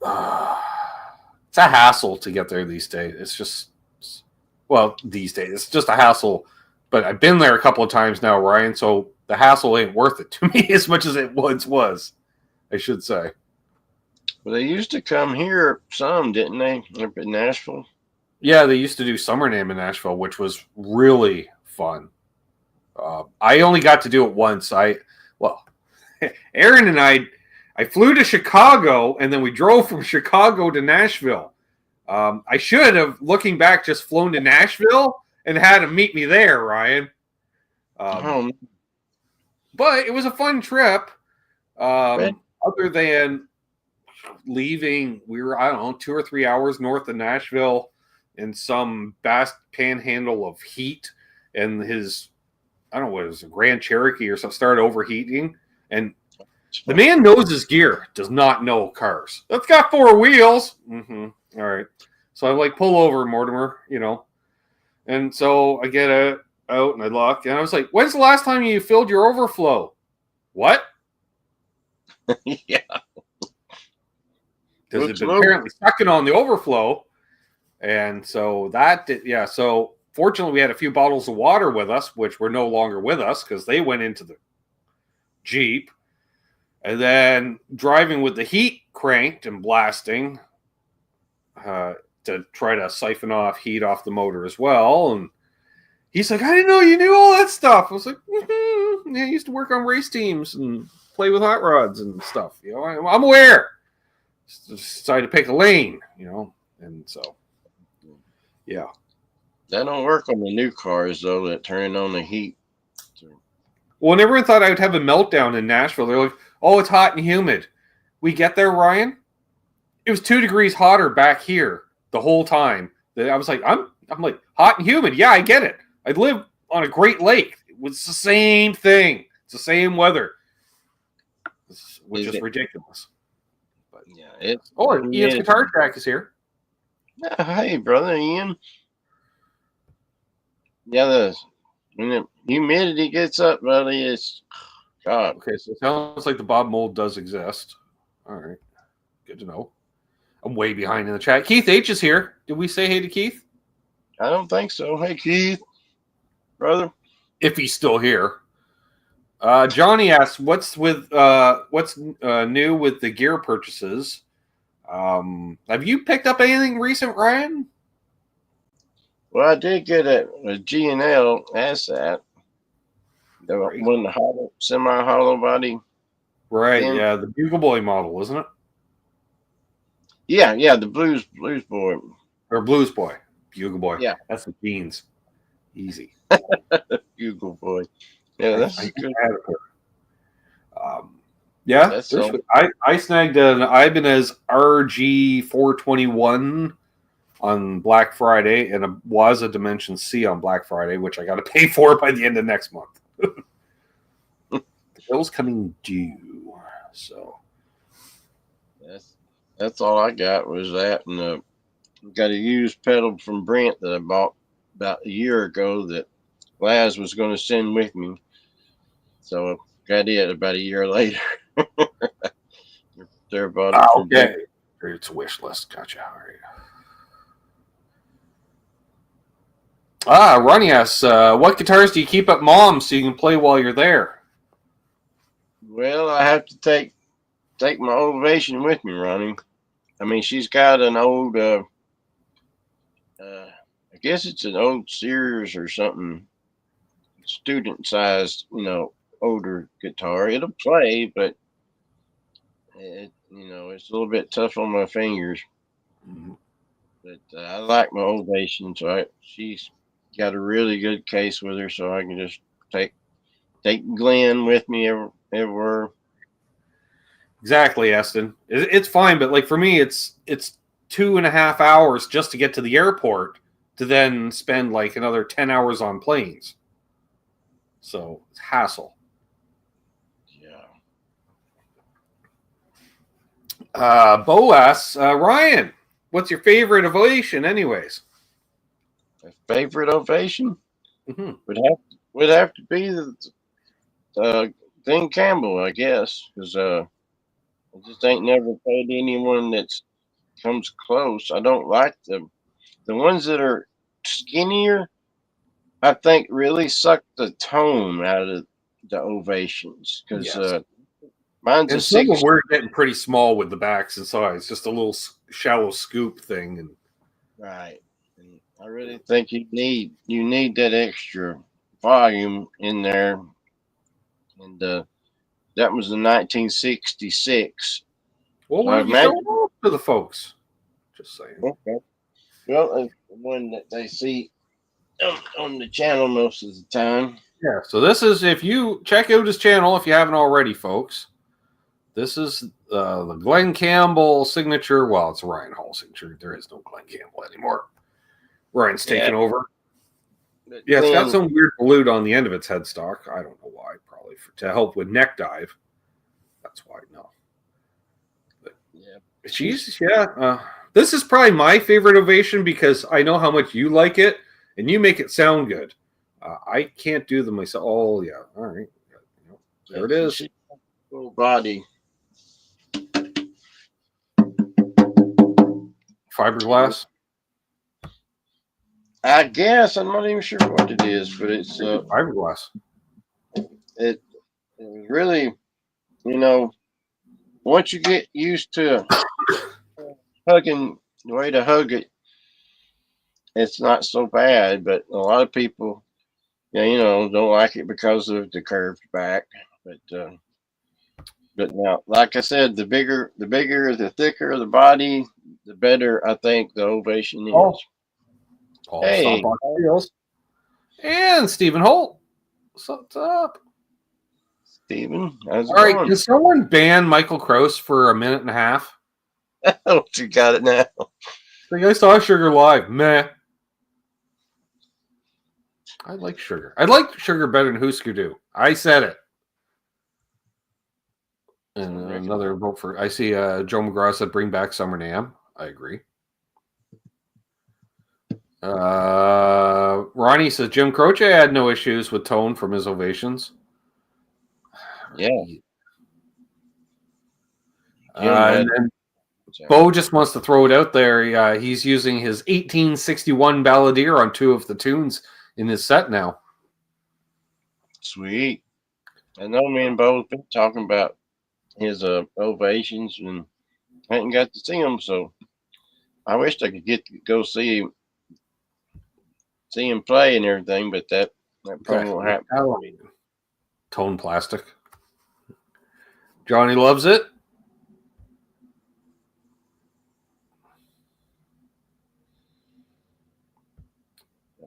it's a hassle to get there these days. It's just, these days it's just a hassle. But I've been there a couple of times now, Ryan. So the hassle ain't worth it to me as much as it once was, I should say. Well, they used to come here some, didn't they? Up in Nashville. Yeah, they used to do Summer NAMM in Nashville, which was really fun. I only got to do it once. Aaron and I flew to Chicago, and then we drove from Chicago to Nashville. I should have, looking back, just flown to Nashville and had him meet me there, Ryan. But it was a fun trip. Other than leaving, we were, 2 or 3 hours north of Nashville in some vast panhandle of heat, and his, it was a Grand Cherokee or something, started overheating. And the man knows his gear, does not know cars. That's got 4 wheels. Mm-hmm. All right. So I'm like, pull over, Mortimer, And so I get out and I look, and I was like, when's the last time you filled your overflow? What? Yeah. Because it's been apparently sucking on the overflow. And so that did, so fortunately we had a few bottles of water with us, which were no longer with us because they went into the Jeep. And then driving with the heat cranked and blasting to try to siphon off heat off the motor as well. And he's like, I didn't know you knew all that stuff. I was like, mm-hmm. Yeah, I used to work on race teams and play with hot rods and stuff. I'm aware. Just decided to pick a lane, and so, yeah. That don't work on the new cars, though, that turn on the heat. Well, and everyone thought I would have a meltdown in Nashville. They're like, oh, it's hot and humid. We get there, Ryan. It was 2 degrees hotter back here the whole time. I was like, I'm like, hot and humid. Yeah, I get it. I live on a Great Lake. It's the same thing. It's the same weather, which is ridiculous. But yeah, Ian's guitar track is here. Hey, brother Ian. Yeah, when the humidity gets up, buddy, it's God. Okay, so it sounds like the Bob Mould does exist. All right, good to know. I'm way behind in the chat. Keith H is here. Did we say hey to Keith? I don't think so. Hey, Keith, brother. If he's still here. Johnny asks, what's new with the gear purchases? Have you picked up anything recent, Ryan? Well, I did get a G&L ASAT. The one, the semi-hollow body. Right, yeah, the Bugle Boy model, isn't it? Yeah, the Blues Boy. Or Blues Boy. Bugle Boy. Yeah. That's the jeans. Easy. Bugle Boy. Yeah, that's good. Yeah, I snagged an Ibanez RG421 on Black Friday and a Waza Dimension C on Black Friday, which I got to pay for by the end of next month. The bill's coming due, so that's all I got was that, and got a used pedal from Brent that I bought about a year ago that Laz was going to send with me, so I got it about a year later. Okay, it's a wish list. Gotcha. All right. Ronnie asks, what guitars do you keep at Mom's so you can play while you're there? Well, I have to take my Ovation with me, Ronnie. I mean, she's got an old I guess it's an old Sears or something, student-sized, older guitar. It'll play, but it's a little bit tough on my fingers. Mhm. But I like my Ovation, so she's got a really good case with her, so I can just take Glenn with me everywhere. Exactly, Eston. It's fine, but like for me, it's 2.5 hours just to get to the airport to then spend like another 10 hours on planes. So it's hassle. Yeah. Bo asks, Ryan, what's your favorite Ovation, anyways? My favorite Ovation Mm-hmm. would have to be the Dean Campbell, I guess, because I just ain't never played anyone that's comes close. I don't like the ones that are skinnier. I think really suck the tone out of the Ovations because Yes. mine's a And some of them 6. were getting pretty small with the backs and sides, just a little shallow scoop thing. And Right. And I really think you need that extra volume in there. And that was in 1966. well, So why I don't you show imagine. them off to the folks? Just saying. Okay. Well, it's the one that they see on the channel most of the time. Yeah. So this is, if you check out his channel, if you haven't already, folks. This is the Glenn Campbell signature. Well, it's a Ryan Hall signature. There is no Glenn Campbell anymore. Ryan's taken over. But Yeah, it's got Glenn, some weird volute on the end of its headstock. I don't know why. Probably to help with neck dive. That's why. No. But yeah. she's this is probably my favorite Ovation because I know how much you like it and you make it sound good. I can't do them myself. Oh yeah. All right. There it is. Full body. Fiberglass. I guess I'm not even sure what it is, but it's Fiberglass. it was really, once you get used to hugging the way to hug it, it's not so bad. But a lot of people, don't like it because of the curved back. But now, like I said, the bigger, the thicker the body, the better I think the Ovation is. Oh. Hey, and Stephen Holt. What's up? Steven, how's it All right, going? can someone ban Michael Krause for a minute and a half? Oh, you got it now. Like, I saw Sugar live. Meh. I like Sugar. I like Sugar better than Husker Du. I said it. And another vote for. I see Joe McGraw said bring back Summer NAMM. I agree. Ronnie says Jim Croce had no issues with tone from his Ovations. Yeah. And then Bo just wants to throw it out there. He's using his 1861 Balladeer on 2 of the tunes in his set now. Sweet. I know me and Bo have been talking about his Ovations, and I hadn't got to see them, so I wished I could go see him play and everything, but that probably won't happen. Tone plastic. Johnny loves it.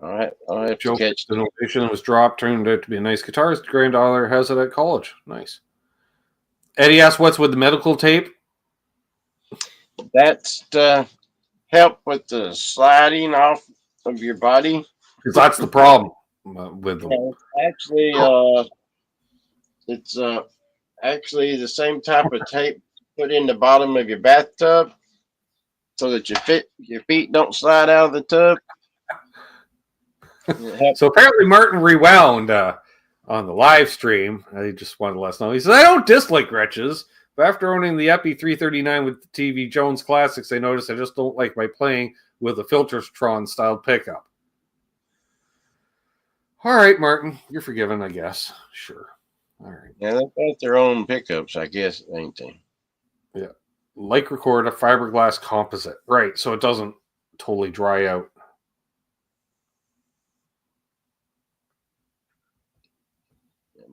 I'll have to catch the Ovation was dropped, turned out to be a nice guitarist. Granddaughter has it at college. Nice. Eddie asked, "What's with the medical tape?" That's to help with the sliding off of your body. Because that's the problem with them. Actually, it's actually the same type of tape put in the bottom of your bathtub so that your feet don't slide out of the tub. So apparently Martin rewound on the live stream. I just wanted to let us know. He said, I don't dislike Gretches, but after owning the Epi 339 with the TV Jones Classics, I noticed I just don't like my playing with a Filtertron style pickup. All right, Martin, you're forgiven, I guess. Sure. All right. Yeah, they've got their own pickups, I guess, ain't they? Yeah. Like record a fiberglass composite. Right, so it doesn't totally dry out.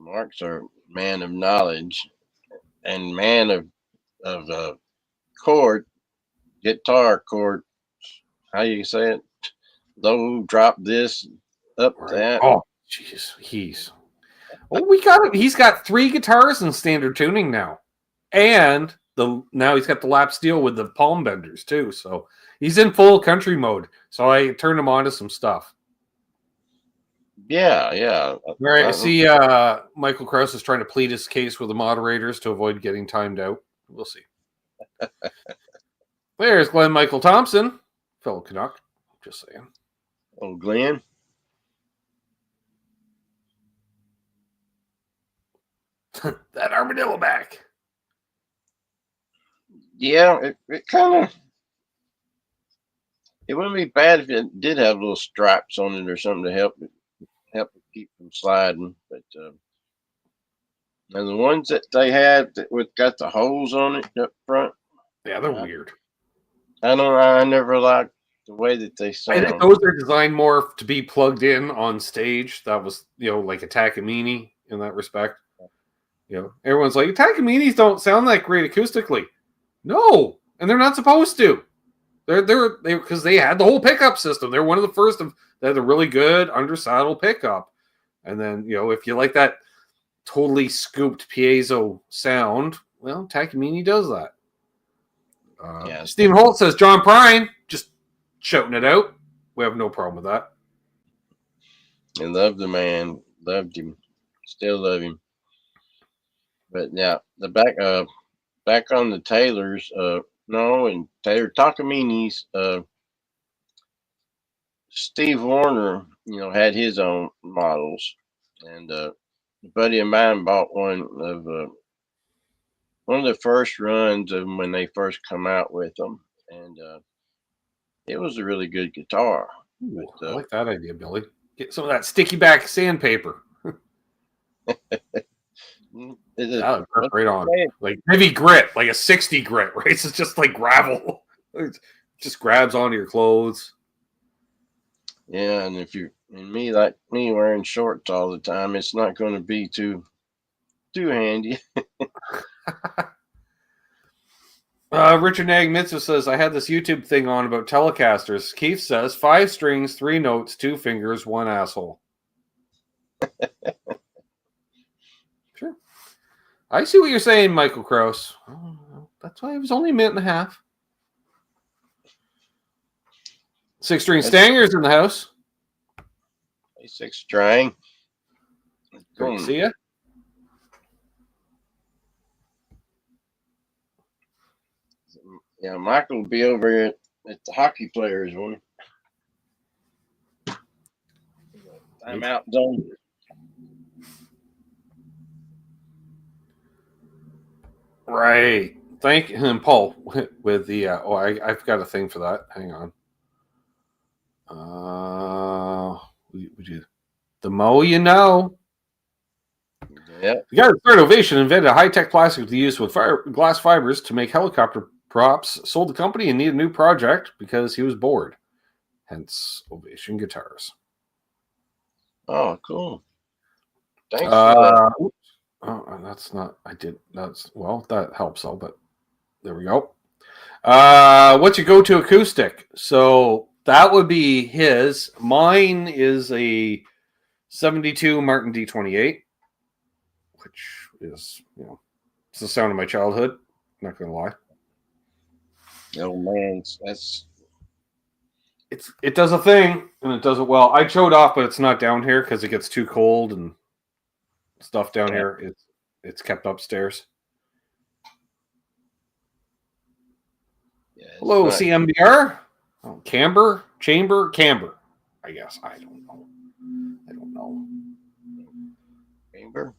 Mark's a man of knowledge and man of chord, guitar chord. How you say it? Low, drop this, up Right. that. Oh, jeez, we got him. He's got 3 guitars in standard tuning now, and now he's got the lap steel with the palm benders too. So he's in full country mode. So I turned him on to some stuff. Yeah. All right, I see Michael Krause is trying to plead his case with the moderators to avoid getting timed out. We'll see. There's Glenn Michael Thompson, fellow Canuck. Just saying. Oh, Glenn. That armadillo back. Yeah, it kind of. It wouldn't be bad if it did have little stripes on it or something to help it keep from sliding. But and the ones that they had that with got the holes on it up front. Yeah, they're weird. I never liked the way that they sound. I think those are designed more to be plugged in on stage. That was, like a Takamine in that respect. Everyone's like, Takaminis don't sound that great acoustically. No, and they're not supposed to. They're because they had the whole pickup system. They're one of the first that had a really good under saddle pickup. And then, if you like that totally scooped piezo sound, well, Takamine does that. Stephen Holt says John Prine, just shouting it out. We have no problem with that. I love the man, loved him, still love him. But yeah, the back on the Taylors, no, and Taylor Takamini's, Steve Warner, had his own models, and a buddy of mine bought one of the first runs of when they first come out with them, and it was a really good guitar. Ooh, I like that idea, Billy. Get some of that sticky back sandpaper. That would right on. Like heavy grit, like a 60 grit, right? It's just like gravel. It just grabs onto your clothes. Yeah, and if you're like me wearing shorts all the time, it's not going to be too handy. Richard Nagmitsu says, I had this YouTube thing on about Telecasters. Keith says 5 strings, 3 notes, 2 fingers, 1 asshole. Sure. I see what you're saying, Michael Krause. That's why it was only a minute and a half. 6-string Stanger's in the house. 6 string. Great to see ya. Yeah, Michael will be over here at the hockey players one. I'm out zone. Right. Thank him, Paul, with the I've got a thing for that. Hang on. We do the Mo, Yeah. The guy that started Ovation invented a high-tech plastic to use with glass fibers to make helicopter props. Sold the company and needed a new project because he was bored. Hence, Ovation guitars. Oh, cool. Thanks for that. Oh, that's not. I did. That helps though. But there we go. What's your go-to acoustic? So that would be his. Mine is a 72 Martin D28, which is, it's the sound of my childhood. Not gonna lie. Oh man, it does a thing and it does it well. I showed off, but it's not down here because it gets too cold and stuff down here. It's kept upstairs. Yeah, hello, CMBR. Oh, Camber, I guess. I don't know. Camber.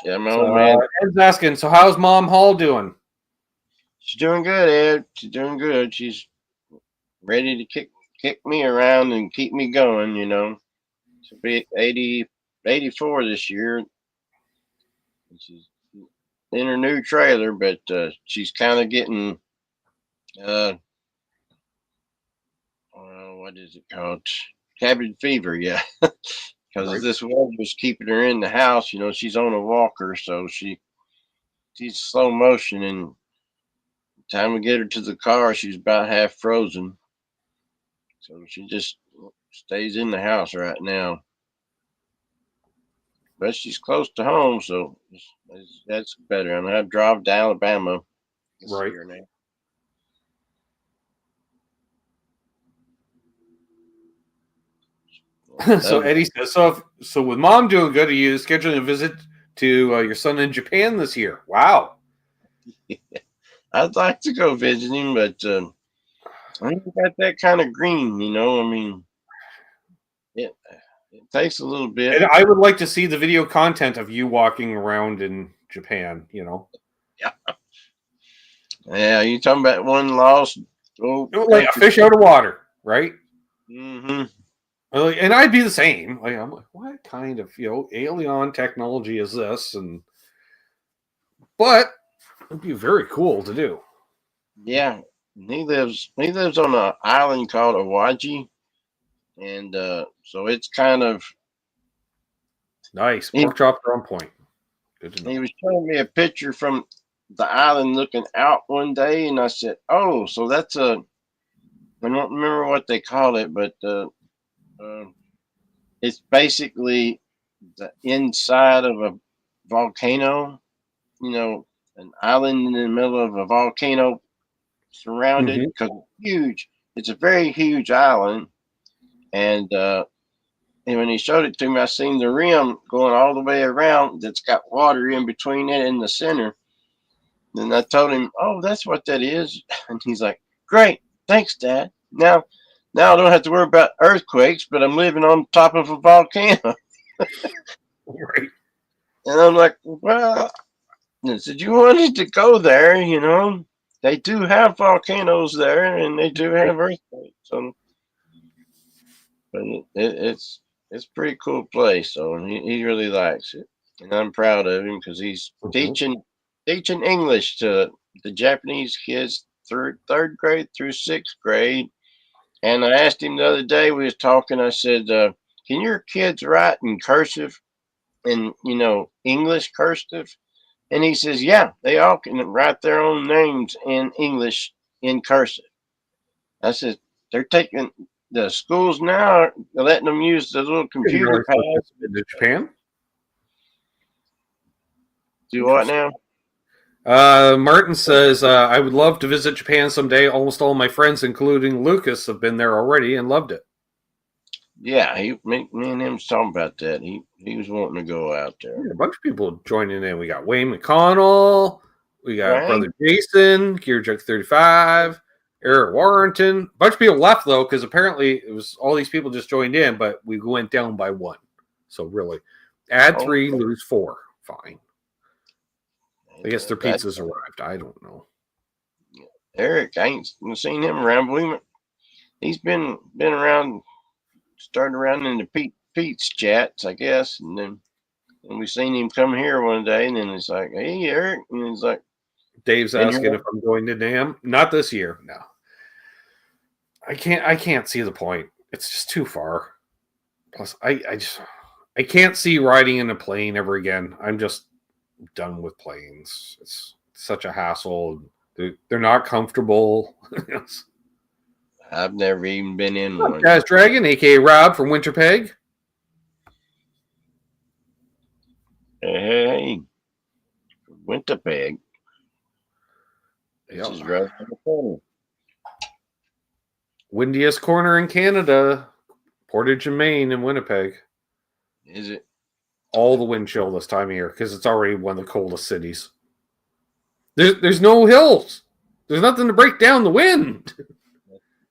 Yeah, my old man. Ed's asking, so how's Mom Hall doing? She's doing good, Ed. She's doing good. She's ready to kick me around and keep me going, She'll be 84 this year. She's in her new trailer, but she's kind of getting, what is it called? cabin fever, yeah. Because Right. this weather was keeping her in the house. You know, she's on a walker, so she's slow motion. And time we get her to the car, she's about half frozen. So she just stays in the house right now. But she's close to home, so that's better. I mean, I drive to Alabama this Right. year now. So Eddie says, so with mom doing good, are you scheduling a visit to your son in Japan this year? Wow. I'd like to go visit him, but I ain't got that kind of green, you know. I mean, it it takes a little bit. And I would like to see the video content of you walking around in Japan, you know. Yeah, yeah. You talking about one lost? Oh, Like a fish out of water, right? Mm-hmm. And I'd be the same. Like I'm like, what kind of alien technology is this? But it'd be very cool to do. Yeah, he lives on an island called Awaji, and so it's kind of Nice. he, Pork chops are on point. Good to know. he was showing me a picture from the island looking out one day, and I said, "Oh, so that's a I don't remember what they call it, but uh, it's basically the inside of a volcano. You know, an island in the middle of a volcano, surrounded because it's huge. It's a very huge island, and when he showed it to me, I seen the rim going all the way around. That's got water in between it and the center. And I told him, "Oh, that's what that is." And he's like, "Great, thanks, Dad. Now I don't have to worry about earthquakes, but I'm living on top of a volcano." Right. And I'm like, "Well," I said, "You wanted to go there, you know. They do have volcanoes there, and they do have earthquakes. So, but it's a pretty cool place. So he really likes it, and I'm proud of him because he's teaching English to the Japanese kids through third grade through sixth grade. And I asked him the other day, we was talking. I said, "Can your kids write in cursive and English cursive?" And he says, "Yeah, they all can write their own names in English in cursive." I said, "They're taking the schools now are letting them use the little Didn't computer realize what pads." this did to Japan. Do what Interesting. now? Martin says, I would love to visit Japan someday. Almost all my friends, including Lucas, have been there already and loved it. Yeah, me and him was talking about that. He was wanting to go out there. Yeah, a bunch of people joining in. We got Wayne McConnell. We got Right? brother Jason, Gearjack 35, Eric Warrington. A bunch of people left, though, because apparently it was all these people just joined in, but we went down by one. So really, add 3, lose 4. Fine. I guess their pizzas arrived. I don't know. Eric, I ain't seen him around, but he's been around, started around in the Pete's chats, I guess, and then we seen him come here one day, and then it's like, "Hey, Eric," and he's like, Dave's asking if I'm going to NAMM. Not this year. No. I can't see the point. It's just too far. Plus, I can't see riding in a plane ever again. I'm just done with planes. It's such a hassle. They're not comfortable. I've never even been in one. Jazz Dragon, aka Rob from Winterpeg. Hey, Winterpeg. This is right on the corner. Windiest corner in Canada, Portage and Maine and Winnipeg. Is it? All the wind chill this time of year because it's already one of the coldest cities. There's no hills. There's nothing to break down the wind.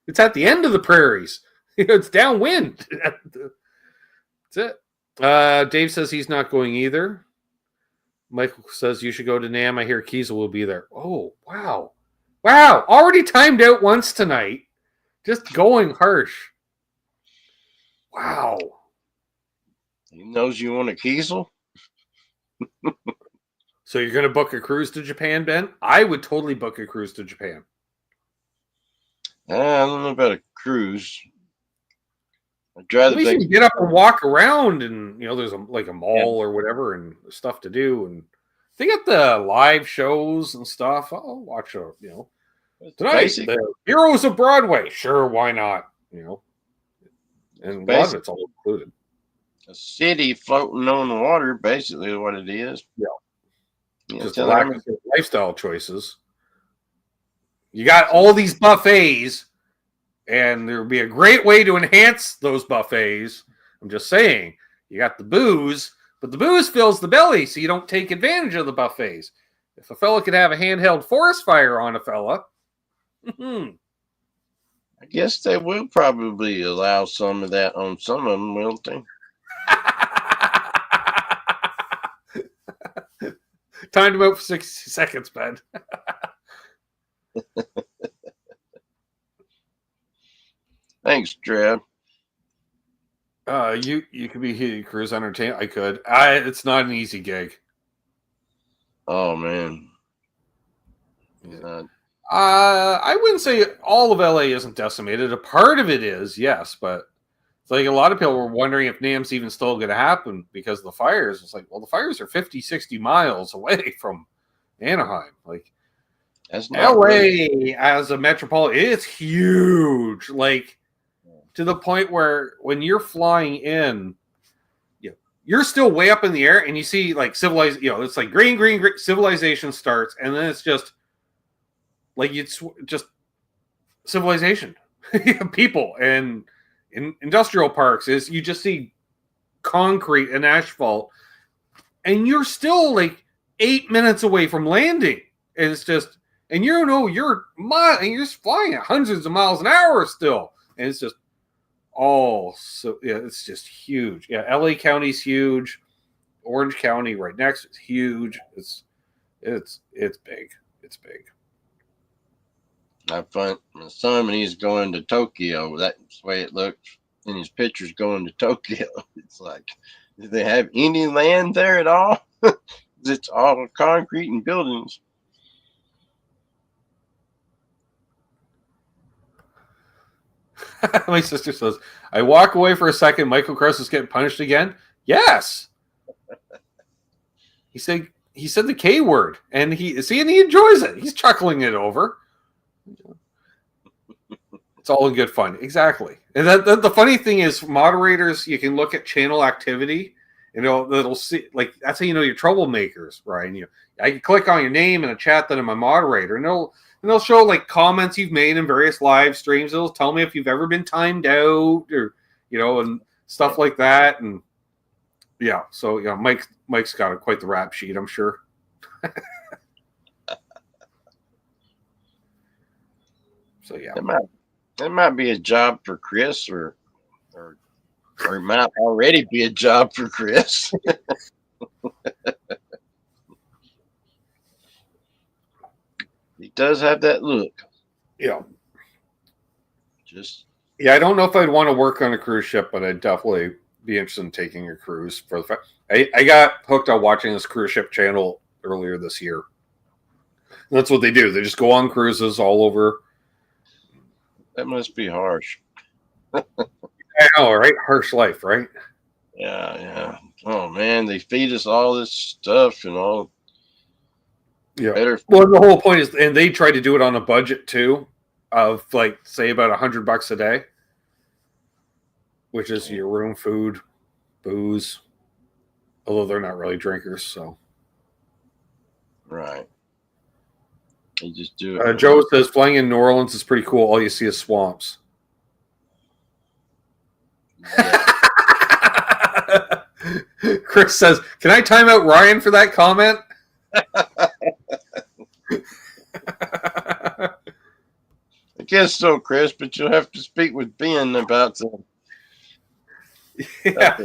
It's at the end of the prairies. It's downwind. That's it. Dave says he's not going either. Michael says you should go to NAMM. I hear Kiesel will be there. Oh, wow. Wow. Already timed out once tonight. Just going harsh. Wow. He knows you want a Kiesel? So you're going to book a cruise to Japan, Ben? I would totally book a cruise to Japan. I don't know about a cruise. I'd rather At least you take can get up and walk around, and there's a mall or whatever, and stuff to do, and they got the live shows and stuff. I'll watch tonight basic, the Heroes of Broadway. Sure, why not? And a lot of it's all included. a city floating on the water, basically what it is. Yeah, just a lack of lifestyle choices. You got all these buffets, and there would be a great way to enhance those buffets. I'm just saying, you got the booze, but the booze fills the belly, so you don't take advantage of the buffets. If a fella could have a handheld forest fire on a fella, I guess they will probably allow some of that on some of them, won't they? Time to out for 60 seconds, Ben. Thanks, Trev. You could be cruise entertainment. I could. It's not an easy gig. Oh man. I wouldn't say all of LA isn't decimated. A part of it is, yes, but it's like a lot of people were wondering if NAMM's even still going to happen because of the fires. It's like, well, the fires are 50, 60 miles away from Anaheim. Like, LA really as a metropolitan, it's huge. Like, to the point where when you're flying in, you're still way up in the air, and you see like civilized. It's like green. Civilization starts, and then it's just like it's just civilization, people, and in industrial parks is you just see concrete and asphalt, and you're still like 8 minutes away from landing, and it's just, and you're flying at hundreds of miles an hour still, and it's just. Oh, so yeah, it's just huge. Yeah, LA County's huge. Orange County right next is huge. It's big. It's big. My son, when he's going to Tokyo, that's the way it looks in his pictures going to Tokyo. It's like, do they have any land there at all? It's all concrete and buildings. My sister says, I walk away for a second. Michael Krause is getting punished again. Yes. He said the K word, and he enjoys it. He's chuckling it over. It's all in good fun. Exactly. And the funny thing is, moderators, you can look at channel activity, and it'll see, like, that's how you know you're troublemakers, Ryan. I can click on your name in a chat that I'm a moderator, and they'll show like comments you've made in various live streams. It'll tell me if you've ever been timed out, or and stuff like that. And yeah, so Mike's got quite the rap sheet, I'm sure. So yeah, it might be a job for Chris, or it might already be a job for Chris. He does have that look. Yeah. I don't know if I'd want to work on a cruise ship, but I'd definitely be interested in taking a cruise. For the fact I got hooked on watching this cruise ship channel earlier this year. And that's what they do. They just go on cruises all over. That must be harsh. I know, right? Harsh life, right? Yeah. Oh man, they feed us all this stuff and all. Yeah. Well, the whole point is, and they try to do it on a budget too, of like say about $100 a day, which is your room, food, booze. Although they're not really drinkers, so. Right. They just do it. Joe says flying in New Orleans is pretty cool. All you see is swamps. Yeah. Chris says, "Can I time out Ryan for that comment?" I guess so, Chris, but you'll have to speak with Ben about that. Yeah.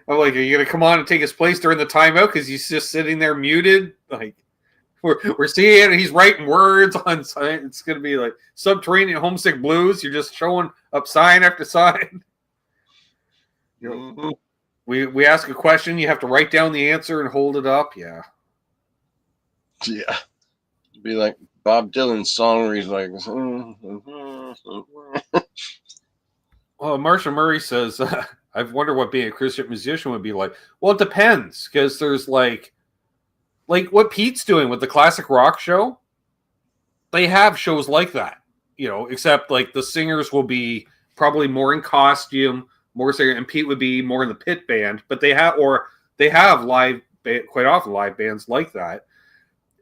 I'm like, are you gonna come on and take his place during the timeout because he's just sitting there muted? Like, we're seeing it. He's writing words on sign. It's gonna be like Subterranean Homesick Blues. You're just showing up sign after sign. Mm-hmm. We ask a question, you have to write down the answer and hold it up. Yeah. It'd be like Bob Dylan's song where he's like, well, Marsha Murray says, I've wondered what being a cruise ship musician would be like. Well, it depends, because there's like what Pete's doing with the classic rock show. They have shows like that, except like the singers will be probably more in costume, more singer, and Pete would be more in the pit band. But they have live, quite often live bands like that.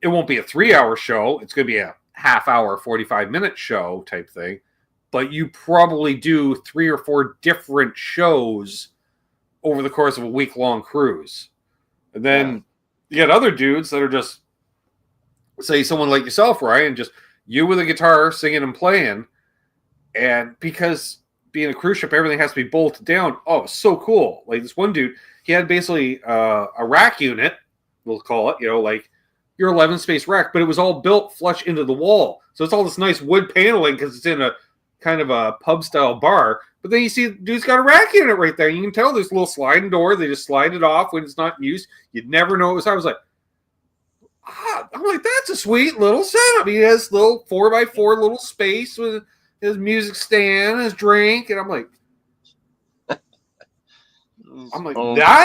It won't be a 3-hour show. It's going to be a half-hour, 45-minute show type thing. But you probably do 3 or 4 different shows over the course of a week-long cruise. And then you got other dudes that are just, say, someone like yourself, Ryan, just you with a guitar singing and playing. And because being a cruise ship, everything has to be bolted down. Oh, so cool. Like this one dude, he had basically a rack unit, we'll call it, like your 11-space rack, but it was all built flush into the wall. So it's all this nice wood paneling because it's in a kind of a pub-style bar. But then you see the dude's got a rack unit right there. You can tell there's a little sliding door. They just slide it off when it's not in use. You'd never know it was. I was like, I'm like, that's a sweet little setup. He has little 4x4 little space with his music stand, his drink, and I'm like, that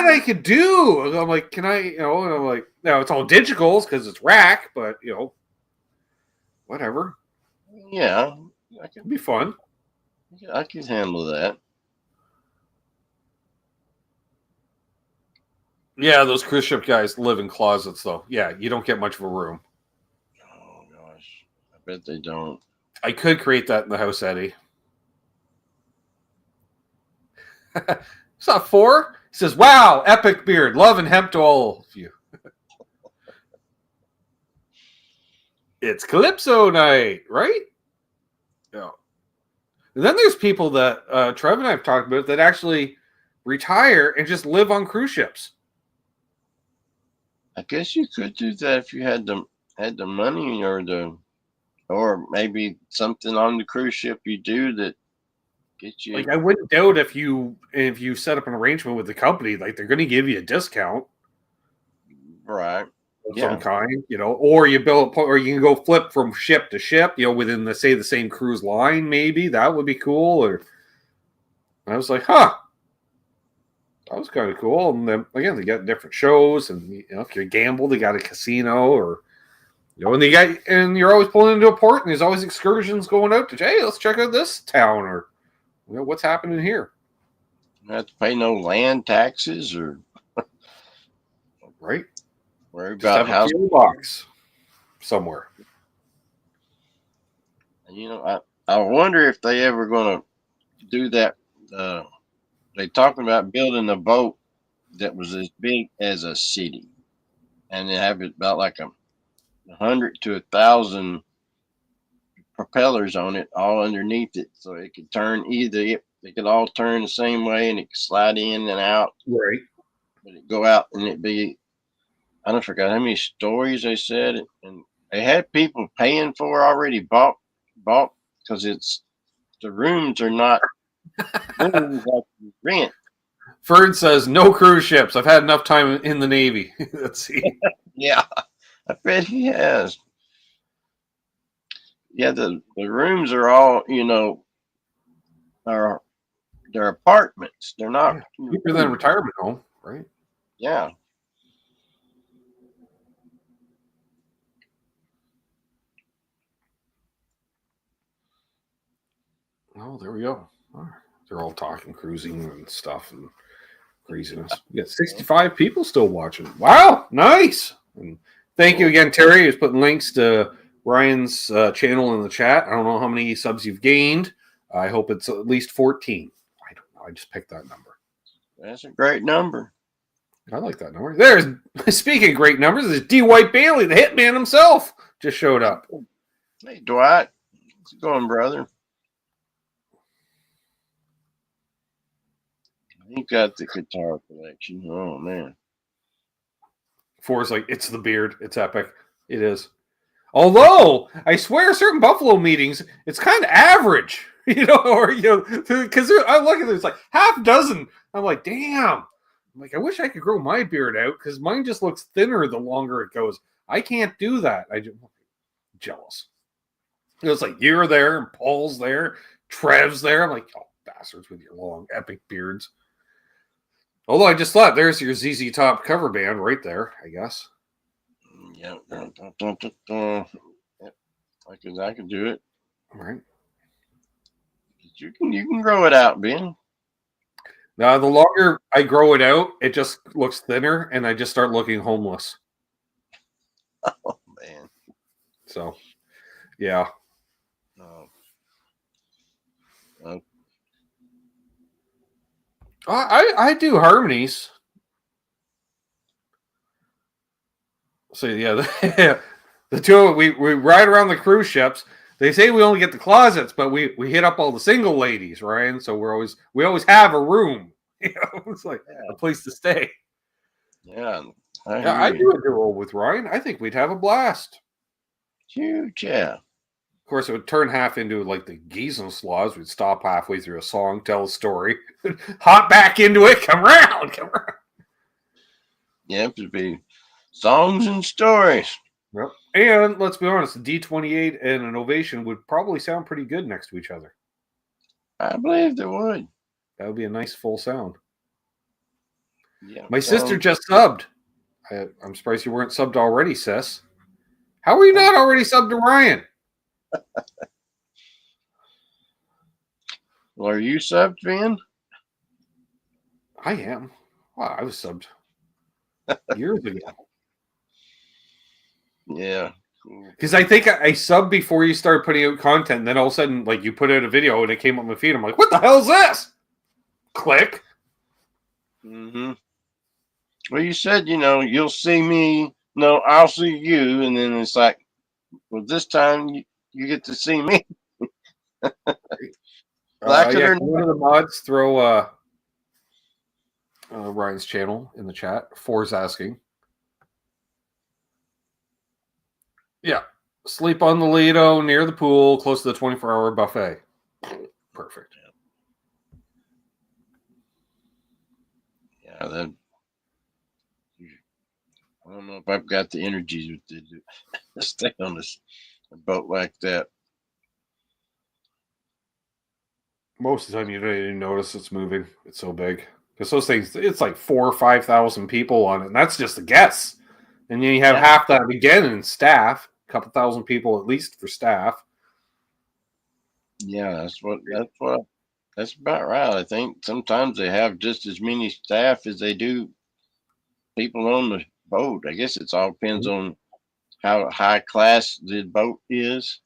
I could do. I'm like, can I, and I'm like, no, it's all digitals because it's rack, but whatever. Yeah, It'd be fun. I can handle that. Yeah, those cruise ship guys live in closets, though. Yeah, you don't get much of a room. Oh gosh, I bet they don't. I could create that in the house, Eddie. It's not 4. He says, wow, epic beard. Love and hemp to all of you. It's Calypso night, right? Yeah. And then there's people that Trev and I have talked about that actually retire and just live on cruise ships. I guess you could do that if you had the money or maybe something on the cruise ship you do that gets you. Like I wouldn't doubt if you set up an arrangement with the company, like they're going to give you a discount, right? Of some kind, or you build, or you can go flip from ship to ship, within the same cruise line. Maybe that would be cool. Or I was like, that was kind of cool. And then again, they got different shows, and if you gamble, they got a casino, or and you're always pulling into a port, and there's always excursions going out to, hey, let's check out this town, or what's happening here. You don't have to pay no land taxes or right. Worry Just about have a fuel box somewhere. And I wonder if they ever going to do that. They talking about building a boat that was as big as a city, and they have it about like 100 to 1,000 propellers on it, all underneath it, so it could turn they could all turn the same way, and it could slide in and out. Right. But it go out and it be. I don't forget how many stories they said, and they had people paying for already bought because the rooms are not rooms like you rent. Ferd says no cruise ships. I've had enough time in the Navy. Let's see. Yeah, I bet he has. Yeah, the rooms are all they're apartments. They're not cheaper than a retirement home, right? Yeah. Oh, there we go. They're all talking cruising and stuff and craziness. We got 65 people still watching. Wow, nice. And thank you again, Terry, who's putting links to Ryan's channel in the chat. I don't know how many subs you've gained. I hope it's at least 14. I don't know. I just picked that number. That's a great number. I like that number. There's, speaking of great numbers, there's D. White Bailey, the hitman himself, just showed up. Hey, Dwight. How's it going, brother? He got the guitar collection. Oh, man. Four's like, it's the beard. It's epic. It is. Although, I swear, certain Buffalo meetings, it's kind of average, because I look at it, it's like half dozen. I'm like, damn. I'm like, I wish I could grow my beard out, because mine just looks thinner the longer it goes. I can't do that. I'm jealous. It's like, you're there, and Paul's there, Trev's there. I'm like, oh, bastards with your long epic beards. Although I just thought there's your ZZ Top cover band right there, I guess. Yeah. I could do it. All right. You can grow it out, Ben. Now, the longer I grow it out, it just looks thinner, and I just start looking homeless. Oh man. So, yeah. No. I do harmonies. So yeah, the two we ride around the cruise ships. They say we only get the closets, but we hit up all the single ladies, right? So we always have a room. You know, it's like a place to stay. Yeah. I do a duo with Ryan. I think we'd have a blast. Huge, yeah. Of course, it would turn half into like the Giesenslaws. We'd stop halfway through a song, tell a story, hop back into it, come around. Yeah, it would be songs and stories. Yep. And let's be honest, a D28 and an Ovation would probably sound pretty good next to each other. I believe they would. That would be a nice full sound. Yeah. My sister just subbed. I'm surprised you weren't subbed already, sis. How are you not already subbed to Ryan? Well, are you subbed, Ben? I am. Wow, I was subbed years ago. Yeah. Cool. Because I think I subbed before you started putting out content, and then all of a sudden, like, you put out a video and it came up my feed. I'm like, what the hell is this? Click. Mm-hmm. Well, you said, you'll see me. No, I'll see you. And then it's like, well, this time you get to see me. One of the mods throw Ryan's channel in the chat. Four's asking. Yeah. Sleep on the Lido near the pool, close to the 24-hour buffet. Perfect. Yeah, that. I don't know if I've got the energy to stay on this boat like that. Most of the time, you don't even notice it's moving. It's so big. Because those things, it's like 4,000 or 5,000 people on it, and that's just the guests. And then you have half that again in staff, a couple thousand people at least for staff. Yeah, that's about right. I think sometimes they have just as many staff as they do people on the boat. I guess it all depends on how high class the boat is.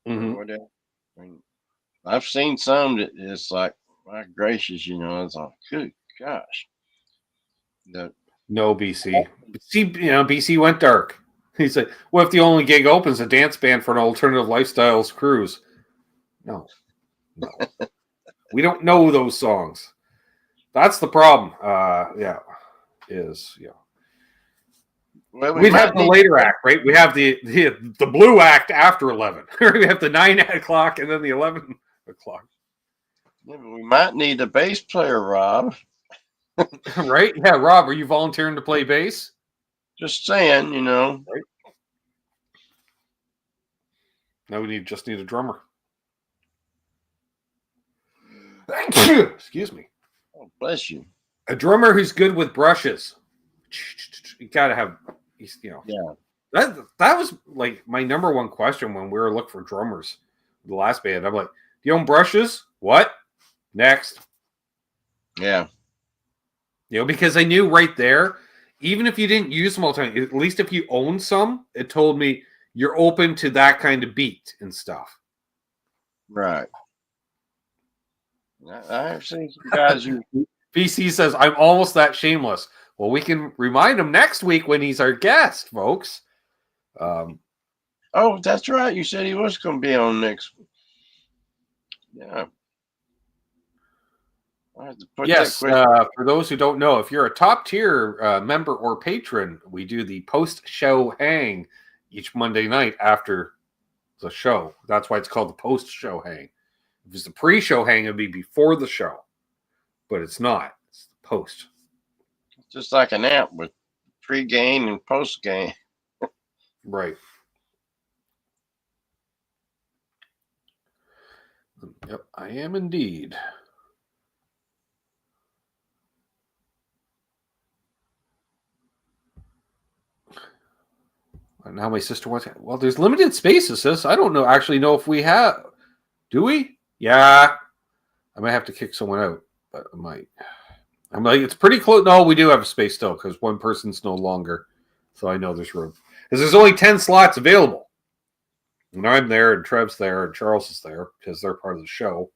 Or whatever. I mean, I've seen some that it's like, my gracious, it's like, good gosh. No, BC. BC went dark. He said, what if the only gig opens a dance band for an alternative lifestyles cruise? No. We don't know those songs. That's the problem. Well, we'd have the later act, right? We have the blue act after 11. We have the 9 o'clock and then the 11 o'clock. Yeah, but we might need a bass player, Rob. Right? Yeah, Rob, are you volunteering to play bass? Just saying, Right. Now we just need a drummer. Excuse me. Oh, bless you. A drummer who's good with brushes. You gotta have, Yeah. That was like my number one question when we were looking for drummers. The last band, I'm like, do you own brushes? What? Next. Yeah. Because I knew right there, even if you didn't use them all the time, at least if you own some, it told me you're open to that kind of beat and stuff. Right. I've seen some guys who. BC says, I'm almost that shameless. Well, we can remind him next week when he's our guest, folks. Oh, that's right. You said he was going to be on next. Yeah. Yes, for those who don't know, if you're a top tier member or patron, we do the post-show hang each Monday night after the show. That's why it's called the post-show hang. If it's the pre-show hang, it would be before the show. But it's not. It's the post. It's just like an app with pre-game and post-game. Right. Yep, I am indeed. But now my sister wants. Well, there's limited spaces, sis. I don't actually know if we have. Do we? Yeah. I might have to kick someone out, but I might. I'm like, it's pretty close. No, we do have a space still because one person's no longer. So I know there's room. Because there's only 10 slots available. And I'm there, and Trev's there, and Charles is there because they're part of the show.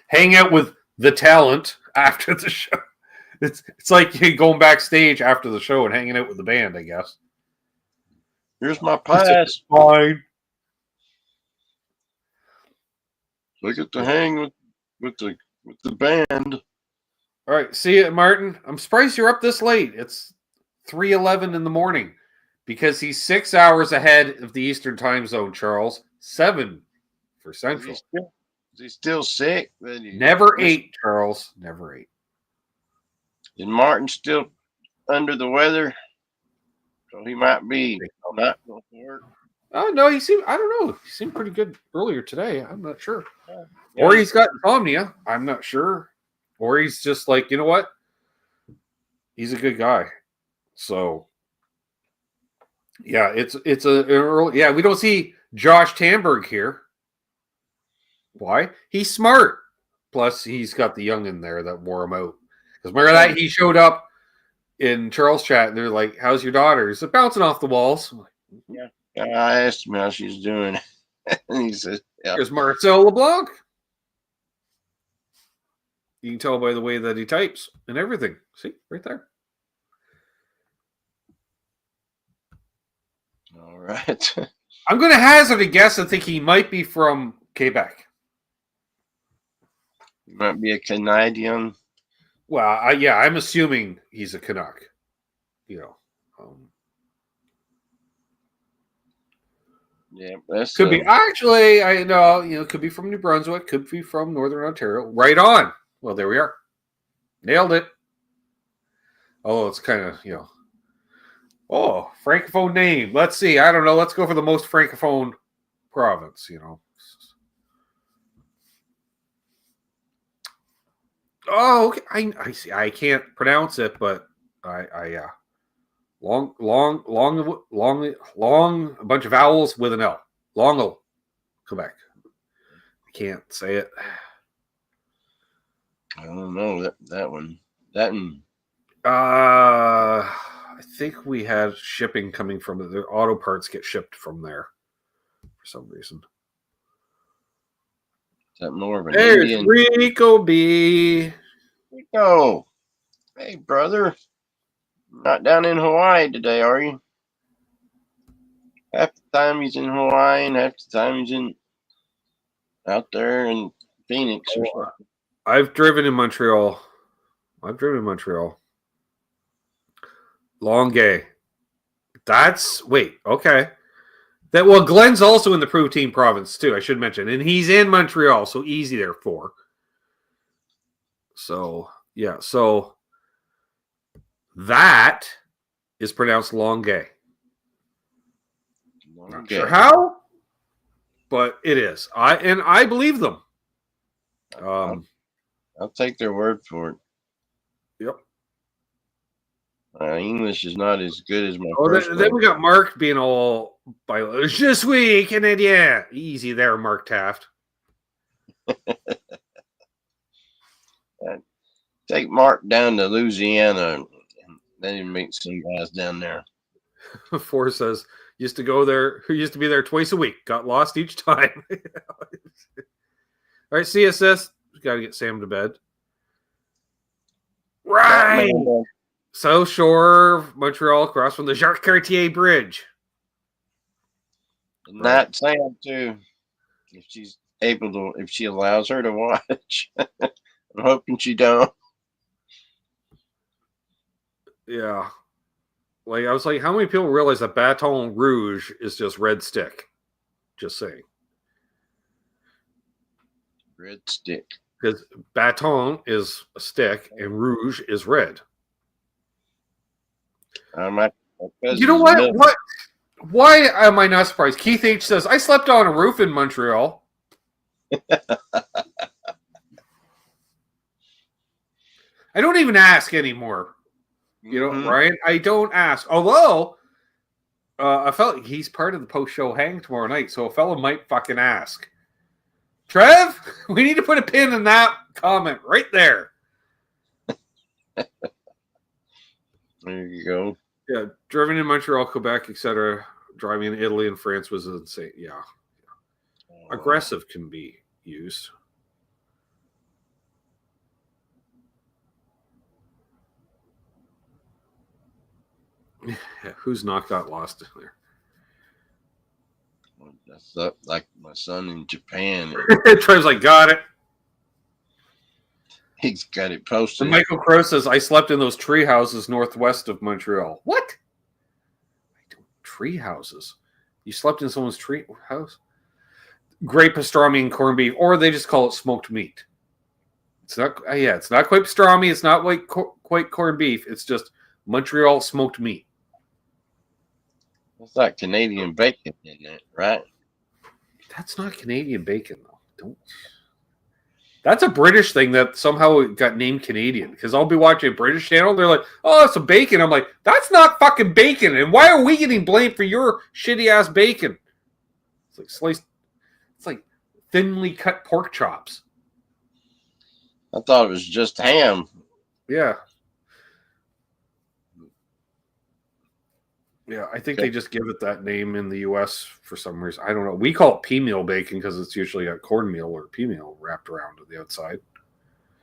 Hang out with the talent after the show. It's like going backstage after the show and hanging out with the band, I guess. Here's my pass. Fine. So I get to hang with the band. All right, see you, Martin. I'm surprised you're up this late. It's 3:11 in the morning because he's 6 hours ahead of the Eastern time zone, Charles. 7 for Central. Is he still sick? Never ate, Charles. Never ate. Is Martin still under the weather? So he might be not going to work. Oh, no, I don't know. He seemed pretty good earlier today. I'm not sure. Yeah. Or he's got insomnia. I'm not sure. Or he's just like, you know what? He's a good guy. So, yeah, it's a early. Yeah, we don't see Josh Tamberg here. Why? He's smart. Plus, he's got the young in there that wore him out. Because remember that he showed up in Charles' chat, and they're like, "How's your daughter?" He's like, bouncing off the walls. I'm like, yeah. I asked him how she's doing, and he said, "Yeah." Here's Marcel LeBlanc. You can tell by the way that he types and everything. See, right there. All right. I'm going to hazard a guess. I think he might be from Quebec. He might be a Canadian. Well, I'm assuming he's a Canuck. You know. Yeah, that's Could be. Actually, I know, could be from New Brunswick. Could be from Northern Ontario. Right on. Well, there we are. Nailed it. Oh, it's kind of, Oh, Francophone name. Let's see. I don't know. Let's go for the most Francophone province, Oh, okay. I see. I can't pronounce it, but yeah. Long, a bunch of vowels with an L. Longo, Quebec. I can't say it. I don't know that one. That one. I think we had shipping coming from the auto parts get shipped from there for some reason. Is that more of an There's Indian? Rico B. Rico. Hey, brother. Not down in Hawaii today, are you? Half the time he's in Hawaii, and half the time he's out there in Phoenix or something. I've driven in Montreal. Longueuil. Okay. Glenn's also in the Poutine province too, I should mention. And he's in Montreal, so easy there for. So, yeah. So, that is pronounced Longueuil. Not sure how, but it is. I believe them. I'll take their word for it. Yep. English is not as good as my first. Then we got Mark being all by Je suis Canadien. Easy there, Mark Taft. Take Mark down to Louisiana and then you meet some guys down there. Four says used to go there. Who used to be there twice a week? Got lost each time. All right, CSS. Got to get Sam to bed. Right. South Shore of Montreal, across from the Jacques Cartier Bridge. And that Sam too, if she's able to, if she allows her to watch. I'm hoping she don't. Yeah. Like, I was like, how many people realize that Baton Rouge is just red stick? Just saying. Red stick. Because baton is a stick and rouge is red. You know what? Why am I not surprised? Keith H says, I slept on a roof in Montreal. I don't even ask anymore. Ryan, I don't ask. Although, I felt like he's part of the post-show hang tomorrow night, so a fellow might fucking ask. Trev, we need to put a pin in that comment right there. There you go. Yeah, driving in Montreal, Quebec, etc. Driving in Italy and France was insane. Yeah. Aggressive can be used. Yeah, who's not got lost in there? That's up like my son in Japan. Trev's like, got it. He's got it posted. And Michael Crow says, I slept in those tree houses northwest of Montreal. What? Tree houses? You slept in someone's tree house? Great pastrami and corned beef, or they just call it smoked meat. It's not, it's not quite pastrami. It's not quite corned beef. It's just Montreal smoked meat. It's like Canadian bacon, isn't it? Right? That's not Canadian bacon, though. Don't. That's a British thing that somehow got named Canadian. Because I'll be watching a British channel, they're like, "Oh, it's a bacon." I'm like, "That's not fucking bacon." And why are we getting blamed for your shitty ass bacon? It's like sliced. It's like thinly cut pork chops. I thought it was just ham. Yeah. Yeah, I think they just give it that name in the U.S. for some reason. I don't know. We call it pea meal bacon because it's usually got cornmeal or pea meal wrapped around to the outside.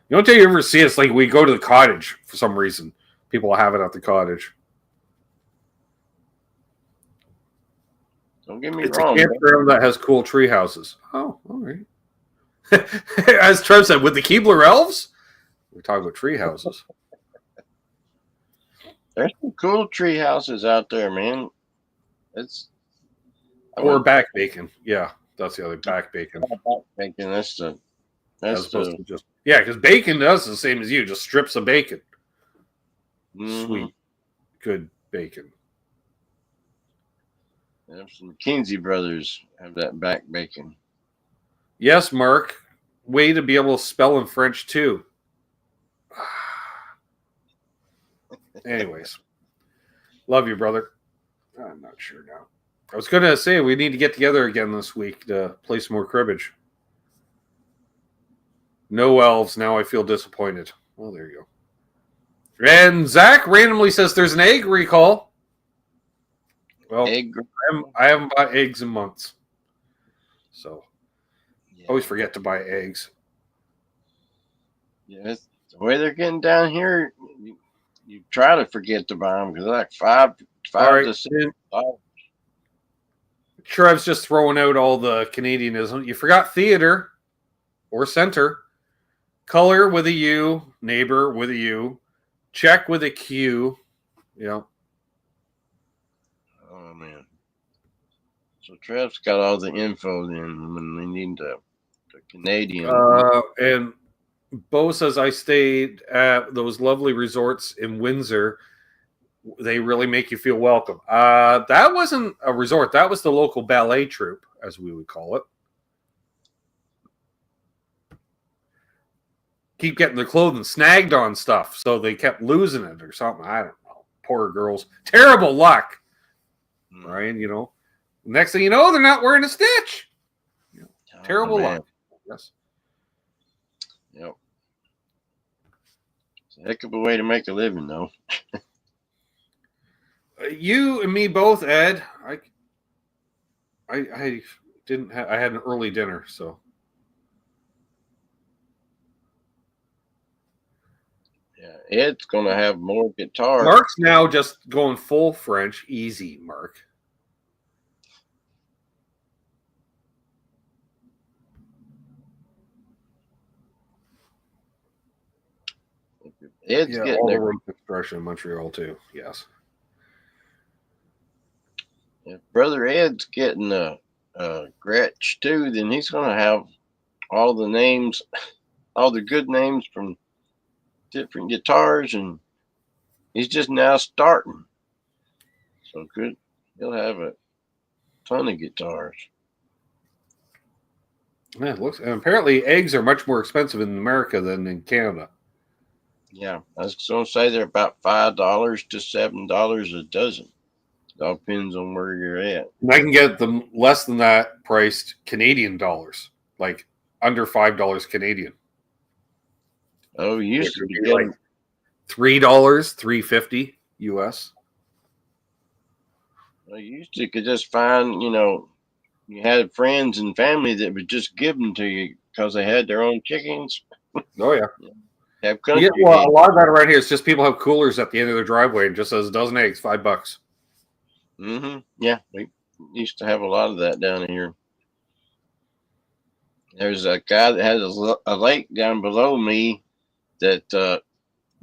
You don't think you ever see it? It's like we go to the cottage for some reason. People have it at the cottage. Don't get me It's wrong. It's a campground that has cool tree houses. Oh, all right. As Trev said, with the Keebler elves, we're talking about tree houses. There's some cool tree houses out there, man. Or back bacon. Yeah, that's the other back bacon. Back bacon. That's to just because bacon does the same as you, just strips of bacon. Mm-hmm. Sweet, good bacon. Yeah, some Kinsey brothers have that back bacon. Yes, Mark. Way to be able to spell in French too. Anyways, love you, brother. I'm not sure now. I was going to say we need to get together again this week to play some more cribbage. No elves. Now I feel disappointed. Well, there you go. And Zach randomly says there's an egg recall. Well, I haven't bought eggs in months. So, always forget to buy eggs. Yeah, the way they're getting down here, you try to forget to buy them because they're like five to $6. Trev's just throwing out all the Canadianism. You forgot theater or center. Color with a U. Neighbor with a U. Check with a Q. Yeah. Oh, man. So Trev's got all the info then when they need the Canadian. And Bo says, I stayed at those lovely resorts in Windsor. They really make you feel welcome. That wasn't a resort. That was the local ballet troupe, as we would call it. Keep getting their clothing snagged on stuff, so they kept losing it or something. I don't know. Poor girls. Terrible luck. Ryan, you know. Next thing you know, they're not wearing a stitch. Terrible luck. Yes. Yep. It's a heck of a way to make a living, though. You and me both, Ed. I didn't have. I had an early dinner, so. Yeah, Ed's gonna have more guitars. Mark's now just going full French. Easy, Mark. Ed's getting all there. the room construction in Montreal too. Yes. If Brother Ed's getting a Gretsch too, then he's gonna have all the names, all the good names from different guitars, and he's just now starting. So good, he'll have a ton of guitars. Yeah, it looks. And apparently, eggs are much more expensive in America than in Canada. Yeah, I was going to say they're about $5 to $7 a dozen. all depends on where you're at. And I can get them less than that priced Canadian dollars, like under $5 Canadian. Oh, you used to be like $3, $3.50 US. Well, you used to could just find, you had friends and family that would just give them to you because they had their own chickens. Oh yeah. Have country. Well, a lot of that around here is just people have coolers at the end of their driveway and just says a dozen eggs, $5. Mm-hmm. Yeah, we used to have a lot of that down here. There's a guy that has a lake down below me that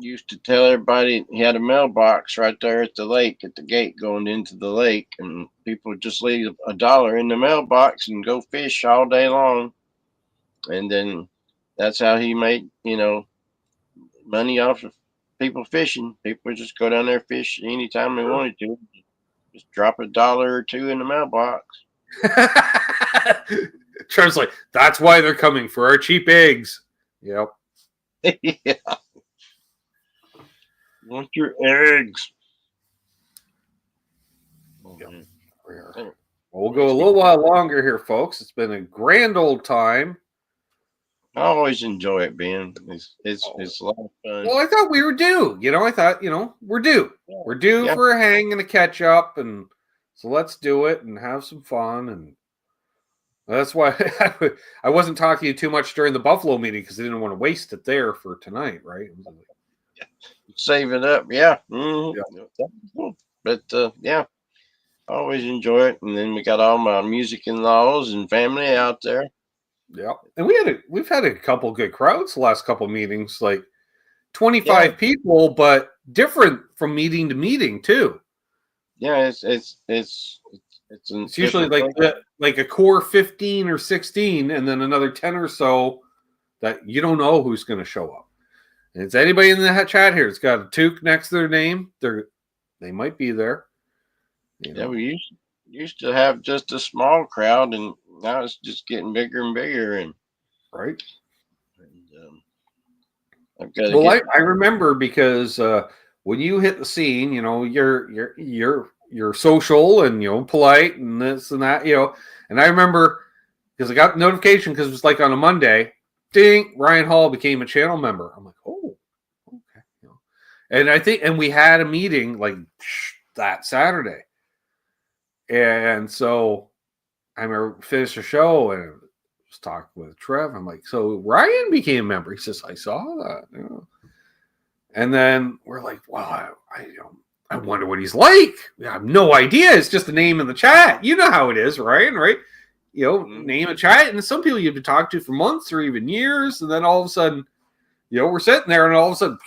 used to tell everybody he had a mailbox right there at the lake, at the gate going into the lake, and people would just leave $1 in the mailbox and go fish all day long. And then that's how he made, money off of people fishing. People would just go down there fish anytime they wanted to. Just drop $1 or $2 in the mailbox. Translate. That's why they're coming for our cheap eggs. Yep. Yeah. Want your eggs? Yep. Well, we'll go a little while longer here, folks. It's been a grand old time. I always enjoy it, Ben. It's a lot of fun. Well, I thought we were due. I thought, we're due. Yeah. We're due for a hang and a catch up, and so let's do it and have some fun. And that's why I wasn't talking to you too much during the Buffalo meeting because I didn't want to waste it there for tonight, right? Yeah. Save it up, yeah. Mm-hmm. Yeah. But I always enjoy it. And then we got all my music in-laws and family out there. Yeah, and we've had a couple good crowds the last couple meetings, like 25 people, but different from meeting to meeting too. Yeah, it's usually like a core 15 or 16, and then another 10 or so that you don't know who's going to show up. And it's anybody in the chat here. It's got a toque next to their name. They might be there. Yeah, we used to have just a small crowd, and now it's just getting bigger and bigger. And right. I've got. Well, I remember because when you hit the scene, you're social and polite and this and that, And I remember because I got the notification because it was like on a Monday, ding, Ryan Hall became a channel member. I'm like, oh, okay. And we had a meeting like that Saturday. And so I remember finished the show and was talking with Trev. I'm like, so Ryan became a member. He says, I saw that. And then we're like, wow, I wonder what he's like. I have no idea. It's just a name in the chat. You know how it is, Ryan, right? Name a chat. And some people you have to talk to for months or even years. And then all of a sudden, we're sitting there and all of a sudden,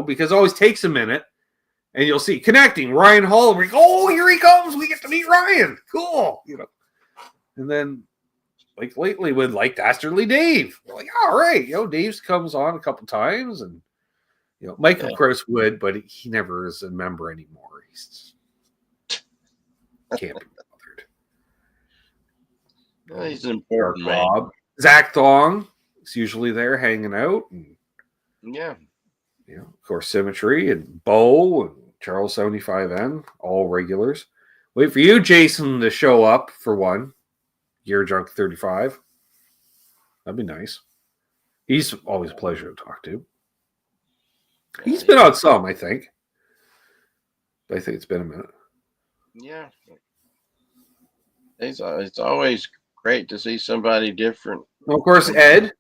because it always takes a minute. And you'll see connecting Ryan Hall. And we're like, oh, here he comes. We get to meet Ryan. Cool. And then, like lately with like Dastardly Dave, we're like, all right, Dave's comes on a couple times, and Michael Chris would, but he never is a member anymore. He's can't be bothered. Well, he's an important man. Bob. Zach Thong is usually there hanging out, and of course Symmetry and Bo and Charles 75N, all regulars. Wait for you, Jason, to show up for one. Gear Junk 35. That'd be nice. He's always a pleasure to talk to. He's been on some, I think. But I think it's been a minute. Yeah. It's always great to see somebody different. Well, of course, Ed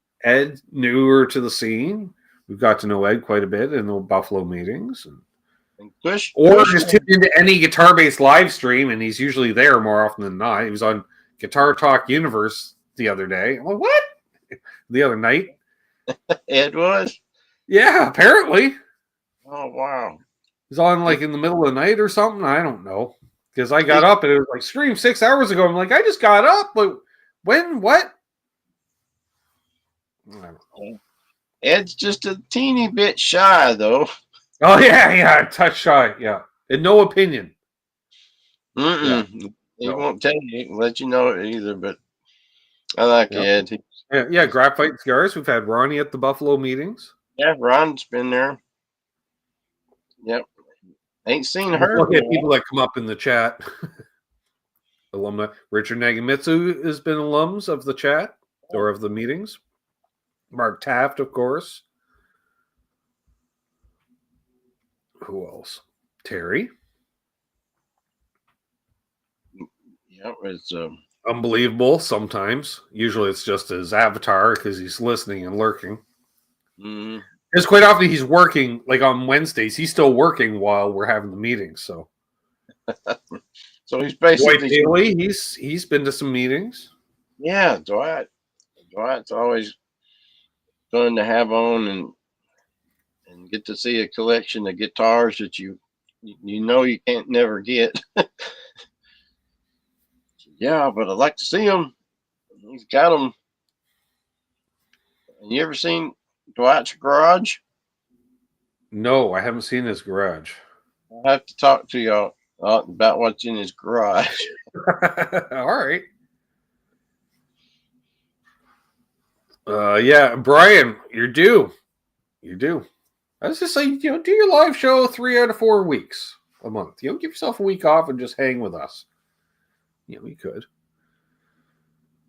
newer to the scene. We've got to know Ed quite a bit in the Buffalo meetings. Or just tuned into any guitar-based live stream, and he's usually there more often than not. He was on Guitar Talk Universe the other day. I'm like, what? The other night. Ed was? Yeah, apparently. Oh, wow. He's on like in the middle of the night or something. I don't know. Because I got up and it was like streamed 6 hours ago. I'm like, I just got up. But when? What? I don't know. Ed's just a teeny bit shy, though. Oh, yeah. Touch shy. Yeah. And no opinion. Yeah. He won't tell you, let you know it either, but I like Ed. Yeah, Graphite Cigars. We've had Ronnie at the Buffalo meetings. Yeah, Ron's been there. Yep. Ain't seen her. Look at people that come up in the chat. Alumni. Richard Nagamitsu has been alums of the chat or of the meetings. Mark Taft, of course. Who else? Terry. Yeah, it's Unbelievable sometimes. Usually it's just his avatar because he's listening and lurking. Because quite often he's working, like on Wednesdays, he's still working while we're having the meetings. So, so he's basically Dwight Daly, he's been to some meetings. Yeah, Dwight's always fun to have on and get to see a collection of guitars that you can't never get. Yeah, but I'd like to see him. He's got them. You ever seen Dwight's garage? No, I haven't seen his garage. I'll have to talk to y'all about what's in his garage. All right. Yeah, Brian, you're due. You're due. I was just like, do your live show 3 out of 4 weeks a month. Give yourself a week off and just hang with us. You could.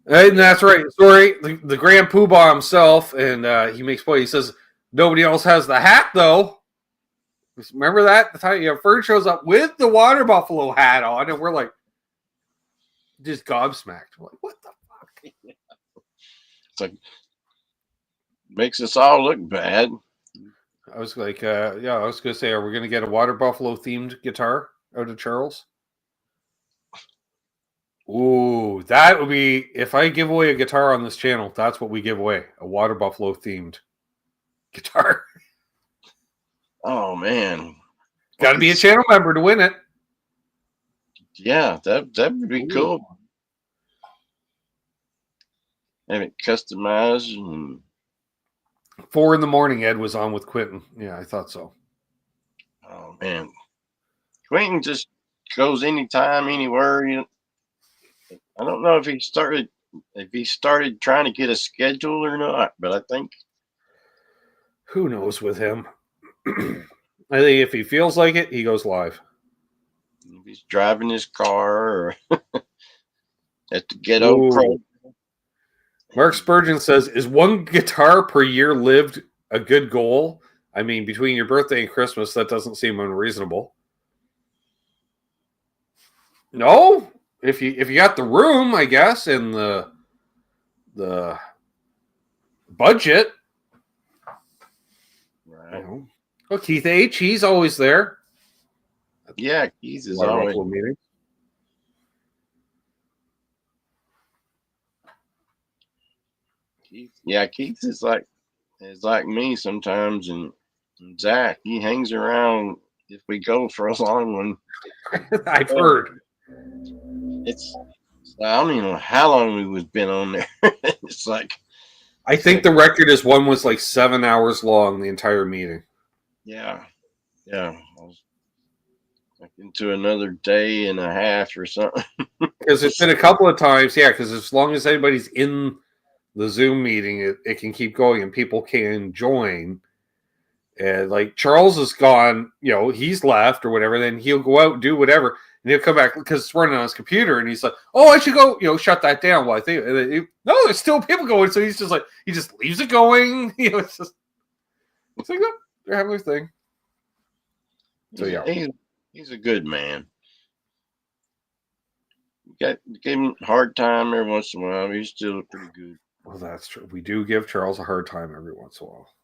And that's right. Sorry, the Grand Poobah himself, and he makes play. He says nobody else has the hat though. Remember that the time Fern shows up with the water buffalo hat on, and we're like just gobsmacked. We're like, what the fuck? It's like makes us all look bad. I was like, I was gonna say, are we gonna get a water buffalo themed guitar out of Charles? Ooh, that would be, if I give away a guitar on this channel, that's what we give away, a water buffalo themed guitar. Oh man, got to be a channel member to win it. Yeah, that would be cool. Have it customized. And 4 a.m, Ed was on with Quentin. Yeah, I thought so. Oh man, Quentin just goes anytime, anywhere. I don't know if he started trying to get a schedule or not, but I think who knows with him. I think if he feels like it, he goes live. If he's driving his car or at the ghetto pro. Mark Spurgeon says, is 1 guitar per year lived a good goal? I mean, between your birthday and Christmas, that doesn't seem unreasonable. No, if you got the room, I guess, and the budget. Right. Oh, Keith H, he's always there. Yeah, Keith is always meeting. Keith is like me sometimes, and Zach, he hangs around if we go for a long one. I've heard. I don't even know how long we've been on there. It's like, I think the record is one was like 7 hours long, the entire meeting. Yeah. I was like into another day and a half or something. Because it's been a couple of times, because as long as anybody's in the Zoom meeting, it can keep going and people can join. And like Charles is gone, he's left or whatever, then he'll go out and do whatever. And he'll come back because it's running on his computer, and he's like, "Oh, I should go, shut that down." Well, I think no, there's still people going, so he's just like he just leaves it going. It's like oh, they're having their thing. So he's a good man. Gave him a hard time every once in a while. He's still pretty good. Well, that's true. We do give Charles a hard time every once in a while.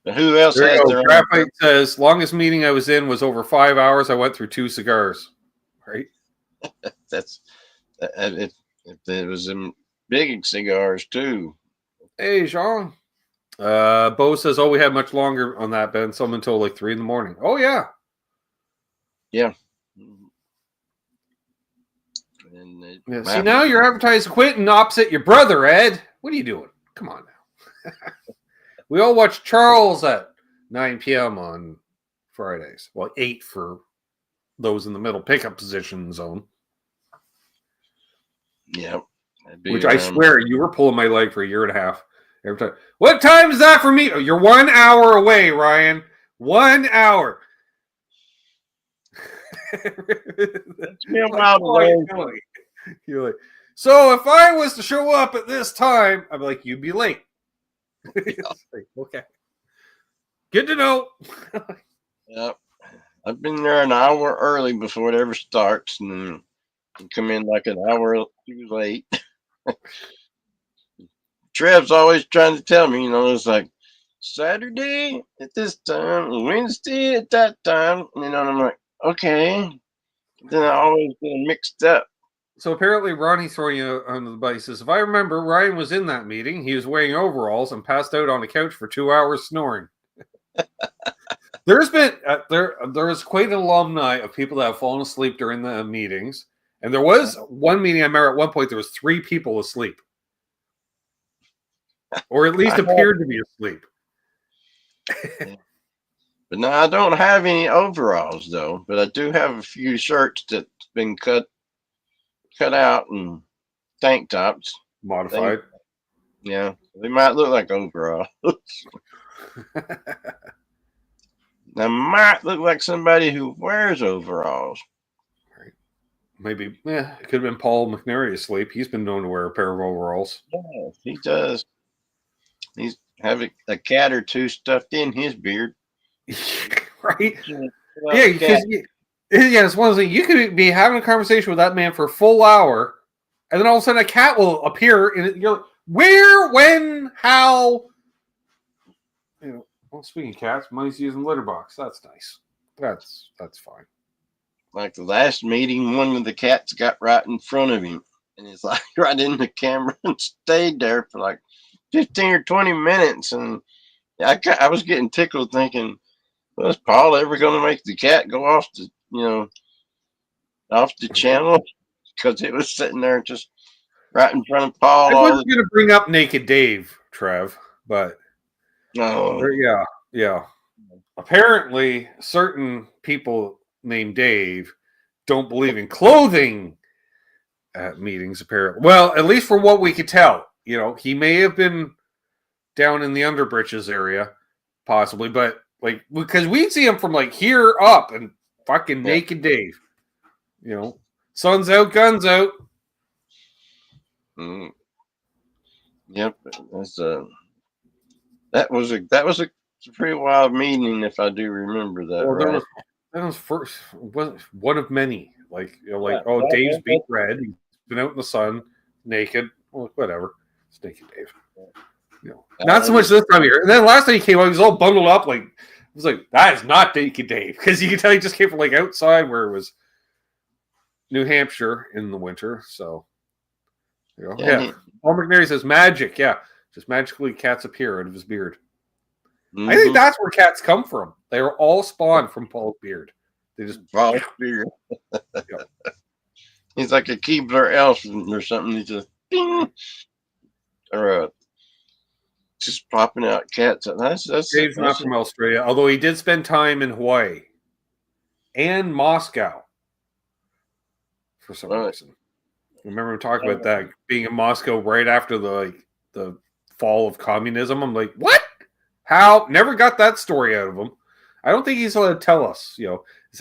Now, who else has their Graphite says, longest meeting I was in was over 5 hours. I went through 2 cigars. Right? That's if it was in big cigars too. Hey, Jean. Bo says, "Oh, we had much longer on that, Ben. Some until like 3 a.m. Oh, yeah. Yeah. And see, now you're advertising Quentin opposite your brother, Ed. What are you doing? Come on now. We all watch Charles at 9 p.m. on Fridays. Well, 8 for those in the middle pickup position zone. Yeah. Which I swear you were pulling my leg for a year and a half every time. What time is that for me? Oh, you're 1 hour away, Ryan. 1 hour. It's me a while to learn. You're like, so if I was to show up at this time, I'm like, you'd be late. It's like, okay. Good to know. Yep. I've been there an hour early before it ever starts, and then come in like an hour too late. Trev's always trying to tell me, it's like Saturday at this time, Wednesday at that time, and I'm like, okay. Then I always get mixed up. So apparently Ronnie's throwing you under the bus. He says, if I remember, Ryan was in that meeting. He was wearing overalls and passed out on the couch for 2 hours snoring. There's been there is quite an alumni of people that have fallen asleep during the meetings, and there was one meeting I remember at one point there was 3 people asleep, or at least appeared to be asleep. But no, I don't have any overalls though. But I do have a few shirts that's been cut out and tank tops Modified. They might look like overalls. Now might look like somebody who wears overalls. Right. Maybe, it could have been Paul McNary asleep. He's been known to wear a pair of overalls. Yeah, he does. He's having a cat or two stuffed in his beard. Right? Yeah, because it's one of those things. You could be having a conversation with that man for a full hour, and then all of a sudden a cat will appear, and you're like, where, when, how? Well, speaking of cats, Money's using litter box. That's nice. That's fine. Like the last meeting, one of the cats got right in front of him, and it's like right in the camera and stayed there for like 15 or 20 minutes. And I was getting tickled thinking, well, is Paul ever going to make the cat go off the channel? Because it was sitting there just right in front of Paul. I was going to bring up Naked Dave, Trev, but yeah. Apparently, certain people named Dave don't believe in clothing at meetings. Apparently, well, at least from what we could tell, he may have been down in the underbritches area, possibly, but like because we'd see him from like here up and fucking Naked Dave. Sun's out, guns out. Mm. Yep, that was a pretty wild meeting, if I do remember that. Right? That was one of many. Dave's beat red. He's been out in the sun, naked. Well, whatever. It's Naked Dave. Not so much this time of year. And then last time he came out, he was all bundled up. Like, it was like, that is not Naked Dave. Because you can tell he just came from like outside where it was New Hampshire in the winter. So, Paul McNary says magic. Yeah. Just magically cats appear out of his beard. Mm-hmm. I think that's where cats come from. They were all spawned from Paul's beard. They just Paul's beard. He's like a Keebler elf or something. He just ding, or just popping out cats. Dave's not from Australia, although he did spend time in Hawaii and Moscow for some reason. Remember we talking about that being in Moscow right after the fall of communism. I'm like, what? How? Never got that story out of him. I don't think he's allowed to tell us.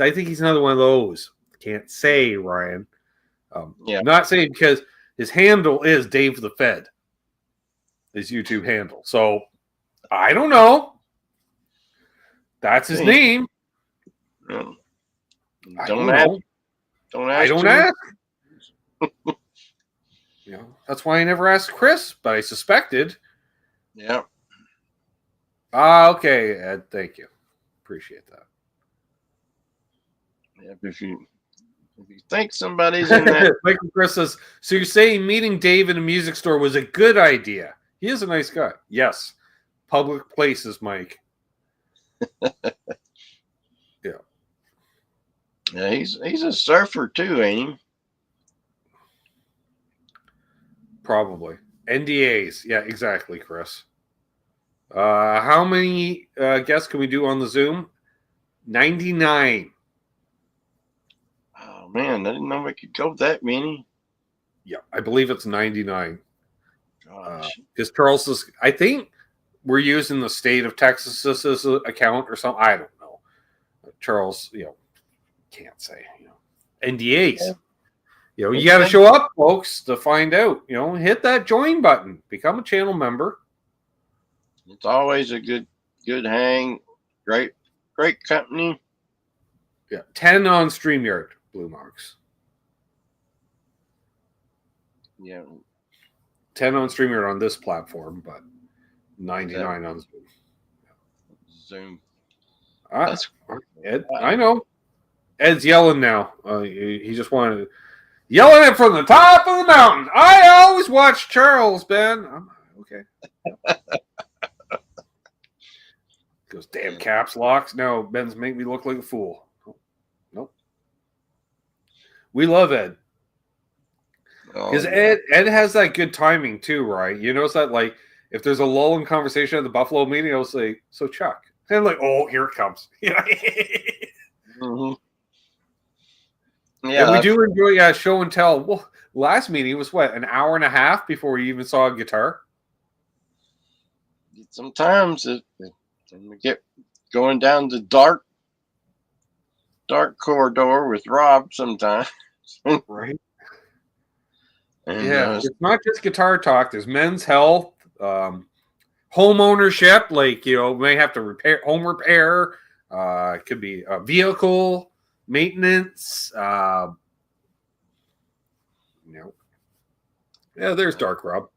I think he's another one of those. Can't say, Ryan. I'm not saying because his handle is Dave the Fed. His YouTube handle. So I don't know. That's his name. Don't ask. I don't ask. That's why I never asked Chris, but I suspected. Yeah. Okay, Ed. Thank you. Appreciate that. Yeah, if you think somebody's in that. Michael Chris says, so you're saying meeting Dave in a music store was a good idea? He is a nice guy. Yes. Public places, Mike. Yeah. Yeah, he's a surfer too, ain't he? Probably. NDAs. Yeah, exactly, Chris. How many guests can we do on the Zoom? 99. Oh, man. I didn't know we could go that many. Yeah, I believe it's 99. Because Charles is, I think we're using the state of Texas's account or something. I don't know. Charles, can't say. NDAs. You got to show up, folks, to find out. Hit that join button. Become a channel member. It's always a good hang. Great company. Yeah, 10 on StreamYard, blue marks. Yeah. 10 on StreamYard on this platform, but 99 on Zoom. Zoom. That's Ed. I know. Ed's yelling now. He just wanted to yelling it from the top of the mountain. I always watch Charles, Ben. Okay. Goes, damn caps locks. No, Ben's make me look like a fool. Nope. We love Ed. Because Ed has that good timing too, right? You notice that, like, if there's a lull in conversation at the Buffalo meeting, I'll say, so Chuck. And I'm like, oh, here it comes. Mm-hmm. Yeah, and we do enjoy show and tell. Well, last meeting was what, an hour and a half before we even saw a guitar? Sometimes we get going down the dark corridor with Rob sometimes. Right. And, yeah, it's not just guitar talk. There's men's health, home ownership, like, may have to repair, home repair. It could be a vehicle maintenance. Yeah, there's Dark Rob.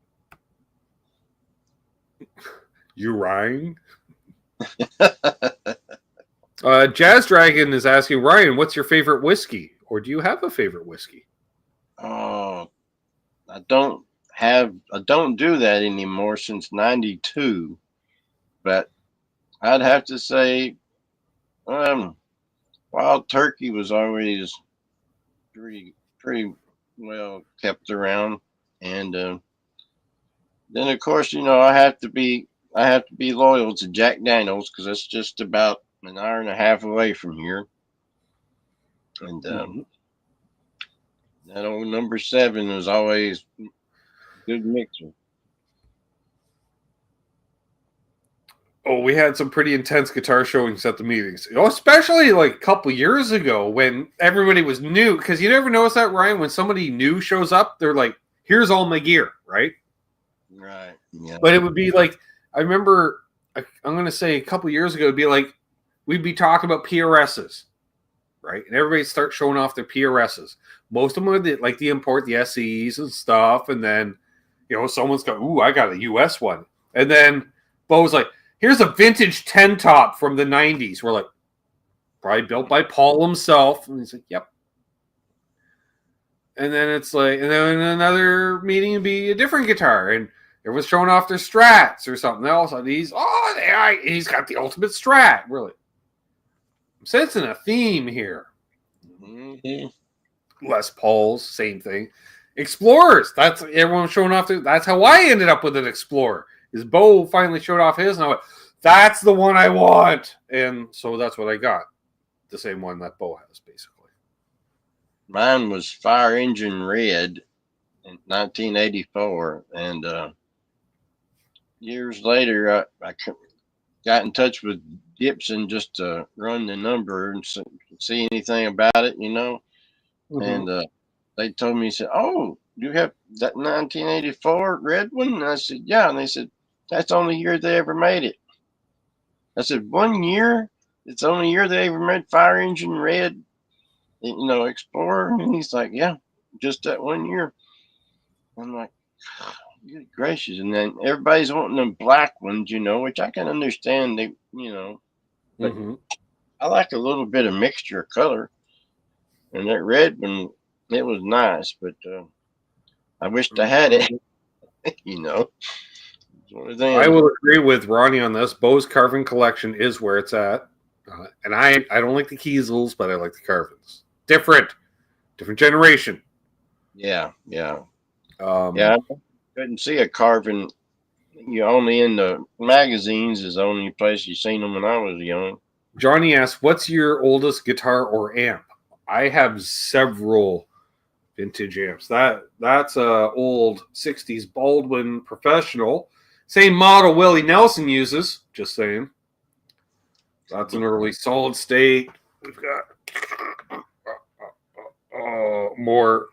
You Ryan? Jazz Dragon is asking, Ryan, what's your favorite whiskey? Or do you have a favorite whiskey? Oh, I don't do that anymore since '92. But I'd have to say Wild Turkey was always pretty well kept around. And then of course, I have to be loyal to Jack Daniels because that's just about an hour and a half away from here. And that old number 7 was always a good mixer. Oh, we had some pretty intense guitar showings at the meetings. Especially like a couple years ago when everybody was new. Because you never notice that, Ryan, when somebody new shows up, they're like, here's all my gear, right? Right. Yeah. But it would be like, I remember, I'm going to say a couple years ago, it'd be like, we'd be talking about PRSs, right? And everybody start showing off their PRSs. Most of them are like the import, the SEs and stuff. And then, someone's got, ooh, I got a US one. And then Bo was like, here's a vintage 10 top from the 90s. We're like, probably built by Paul himself. And he's like, yep. And then it's like, and then another meeting would be a different guitar. And everyone's showing off their Strats or something else. And he's got the ultimate Strat. Really. I'm sensing a theme here. Mm-hmm. Les Pauls, same thing. Explorers. That's everyone showing off. That's how I ended up with an Explorer. Is Bo finally showed off his, and I went, that's the one I want. And so that's what I got. The same one that Bo has, basically. Mine was Fire Engine Red in 1984. And years later, I got in touch with Gibson just to run the number and see anything about it, Mm-hmm. And they told me, said, oh, you have that 1984 red one? And I said, yeah. And they said, that's the only year they ever made it. I said, 1 year? It's the only year they ever made Fire Engine Red, Explorer? And he's like, yeah, just that 1 year. I'm like, good gracious. And then everybody's wanting them black ones, which I can understand. But mm-hmm. I like a little bit of mixture of color. And that red one, it was nice, but I wished I had it, I will agree with Ronnie on this. Bo's carving collection is where it's at. And I don't like the Kiesels, but I like the carvings. Different generation. Yeah. I couldn't see a carving. Only in the magazines is the only place you seen them when I was young. Johnny asks, what's your oldest guitar or amp? I have several vintage amps. That's a old 60s Baldwin Professional. Same model Willie Nelson uses, just saying. That's an early solid state. We've got more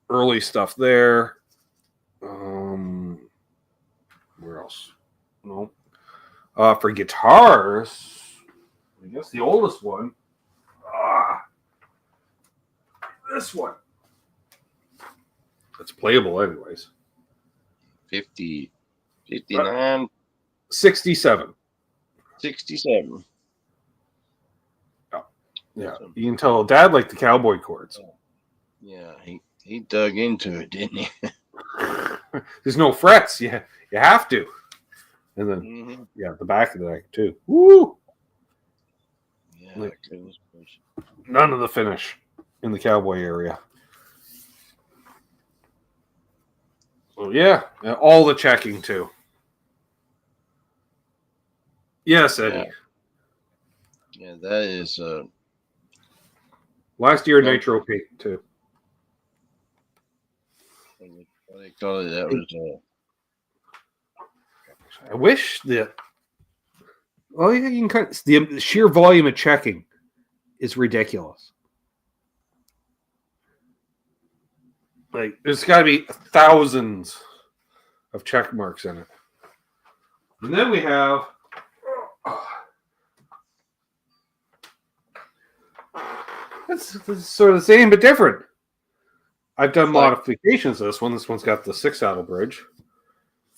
early stuff there. Where else? No. For guitars, I guess the oldest one. This one. It's playable anyways. 50, 59, 67. 67. Oh, yeah, you can tell Dad liked the cowboy chords. Yeah, he dug into it, didn't he? There's no frets. You have to. And then, Mm-hmm. yeah, the back of the neck, too. Woo! Yeah, Like, goodness gracious. none of the finish in the cowboy area. So, yeah, all the checking, too. Yes, Eddie. Yeah, that is... Last year, Nitro Peak, too. What do they call it? That was... I wish that... Well, yeah, you can the sheer volume of checking is ridiculous. Like, there's got to be thousands of check marks in it. And then we have... That's sort of the same, but different. I've done modifications to this one. This one's got the 6-saddle bridge,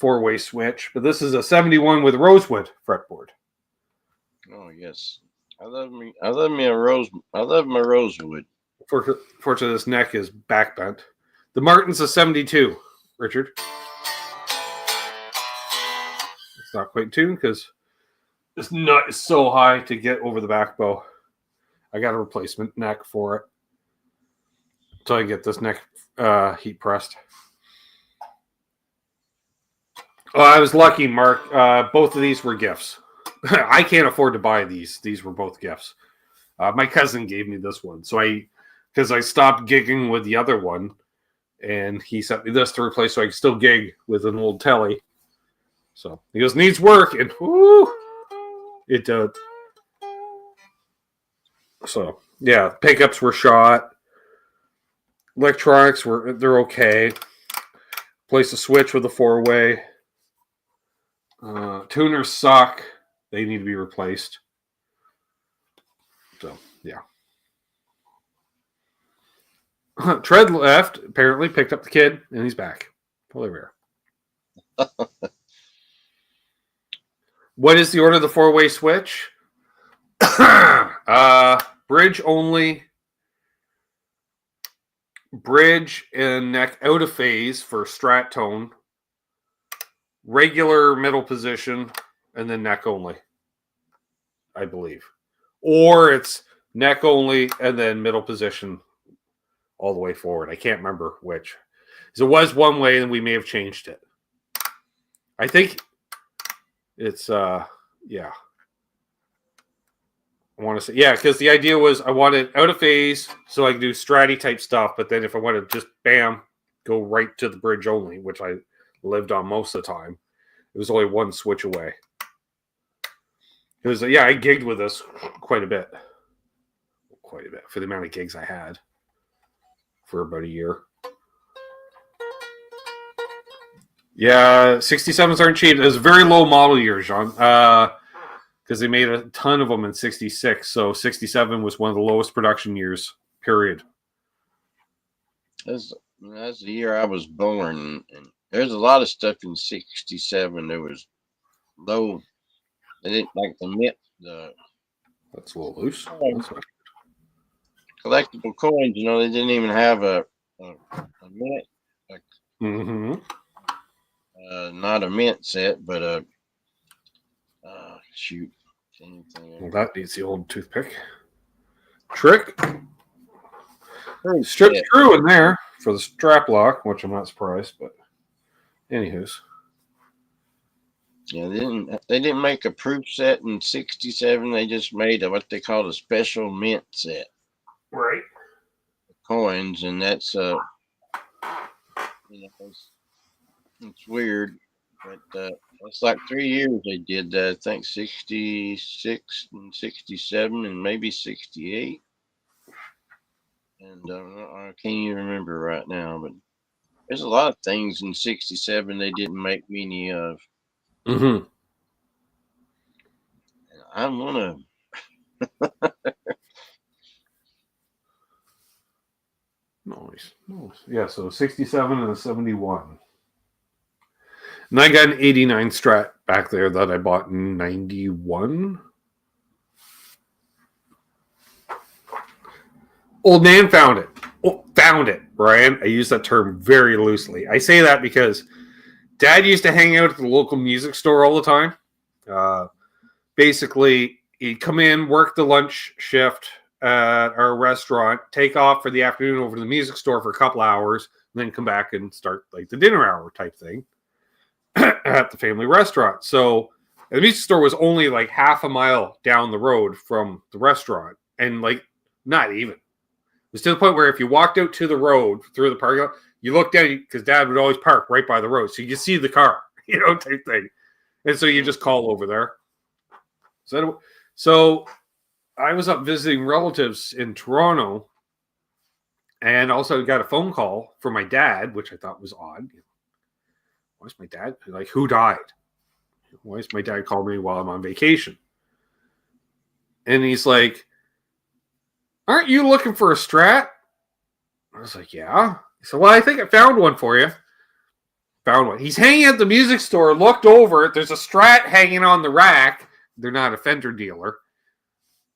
4-way switch, but this is a 71 with rosewood fretboard. Oh yes, I love my rosewood. Fortunately, this neck is back bent. The Martin's a 72, Richard. It's not quite tuned because this nut is so high to get over the back bow. I got a replacement neck for it. So I get this neck heat pressed. Oh, I was lucky, Mark. Both of these were gifts. I can't afford to buy these. These were both gifts. My cousin gave me this one. So because I stopped gigging with the other one, and he sent me this to replace so I can still gig with an old telly. So he goes, needs work, and whoo, it does. So yeah, pickups were shot. Electronics they're okay. Place a switch with a 4-way. Tuners suck. They need to be replaced. So yeah. Tread left, apparently picked up the kid, and he's back. Totally rare. What is the order of the 4-way switch? Bridge only. Bridge and neck out of phase for strat tone. Regular middle position, and then neck only, I believe. Or it's neck only and then middle position all the way forward. I can't remember which. So it was one way, and we may have changed it. I think it's, yeah. I want to say, yeah, because the idea was I wanted out of phase so I could do stratty type stuff, but then if I wanted to just, bam, go right to the bridge only, which I lived on most of the time, it was only one switch away. It was, yeah, I gigged with this quite a bit. Quite a bit for the amount of gigs I had for about a year. Yeah, 67s aren't cheap. It was a very low model year, Jean. Because they made a ton of them in 66. So 67 was one of the lowest production years, period. That's the year I was born. And there's a lot of stuff in 67 that was low. They didn't like the mint. That's a little loose. Collectible coins, they didn't even have a mint. Like, not a mint set, but shoot. Well, that needs the old toothpick. Trick. Strip screw in there for the strap lock, which I'm not surprised, but anywho's. Yeah, they didn't make a proof set in 67. They just made what they called a special mint set. Right. Coins, and that's it's weird, but It's like 3 years they did that. I think 66 and 67 and maybe 68. And I can't even remember right now, but there's a lot of things in 67 they didn't make many of. Mm-hmm. I'm one of them. Nice. Yeah, so 67 and a 71. And I got an 89 Strat back there that I bought in 91. Old man found it. Oh, found it, Brian. I use that term very loosely. I say that because Dad used to hang out at the local music store all the time. Basically, he'd come in, work the lunch shift at our restaurant, take off for the afternoon over to the music store for a couple hours, and then come back and start like the dinner hour type thing at the family restaurant. So the music store was only like half a mile down the road from the restaurant, and like not even. It was to the point where if you walked out to the road through the parking lot, you look down because Dad would always park right by the road, so you see the car, type thing. And so you just call over there. So I was up visiting relatives in Toronto, and also got a phone call from my dad, which I thought was odd. Why is my dad like, who died? Why is my dad calling me while I'm on vacation? And he's like, aren't you looking for a Strat? I was like, yeah. He said, well, I think I found one for you. Found one. He's hanging at the music store, looked over. There's a Strat hanging on the rack. They're not a Fender dealer.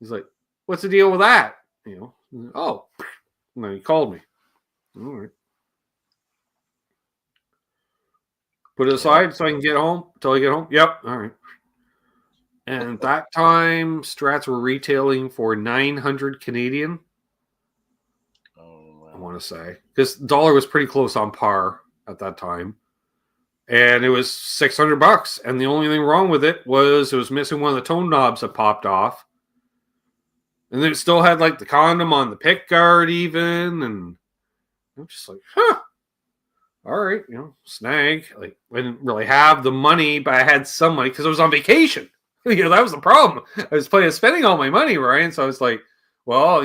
He's like, what's the deal with that? Oh, and then he called me. All right. Put it aside so I can get home until I get home. Yep. All right. And at that time, Strats were retailing for 900 Canadian. Oh, wow. I want to say, because the dollar was pretty close on par at that time. And it was $600. And the only thing wrong with it was missing one of the tone knobs that popped off. And then it still had like the condom on the pick guard even. And I'm just like, all right, snag. Like, I didn't really have the money, but I had some money because I was on vacation. That was the problem. I was spending all my money, Ryan. So I was like, well,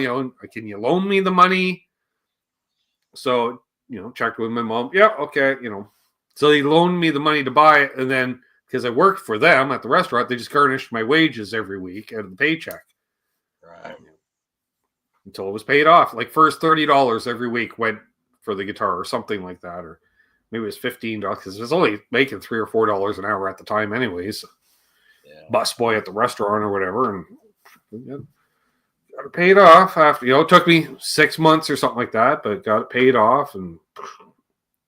can you loan me the money? So, checked with my mom. Yeah, okay, So they loaned me the money to buy it. And then, because I worked for them at the restaurant, they just garnished my wages every week out of the paycheck. Right. Until it was paid off. Like, first $30 every week went for the guitar or something like that. Or maybe it was $15 because it was only making $3 or $4 an hour at the time anyways. Yeah. Busboy at the restaurant or whatever. And got it paid off after, it took me 6 months or something like that, but got it paid off. And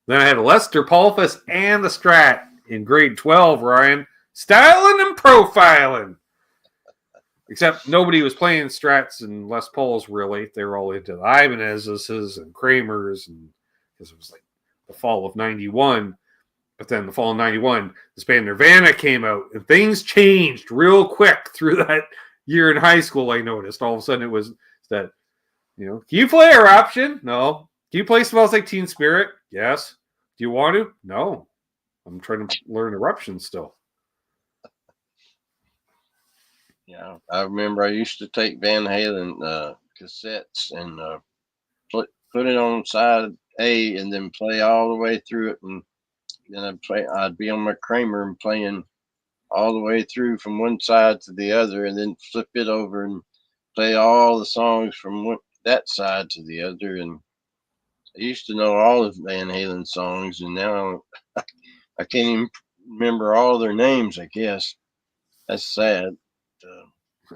then I had a Lester Pulfus and the Strat in grade 12, Ryan. Styling and profiling. Except nobody was playing Strats and Les Pauls, really. They were all into the Ibanez's and Kramers, and because it was like the fall of 91. But then the fall of 91, this band Nirvana came out, and things changed real quick through that year in high school, I noticed. All of a sudden it was that, can you play Eruption? No. Do you play Smells Like Teen Spirit? Yes. Do you want to? No. I'm trying to learn Eruption still. Yeah, I remember I used to take Van Halen cassettes and put it on side A and then play all the way through it, and then I'd be on my Kramer and playing all the way through from one side to the other, and then flip it over and play all the songs from that side to the other. And I used to know all of Van Halen songs, and now I can't even remember all their names, I guess. That's sad.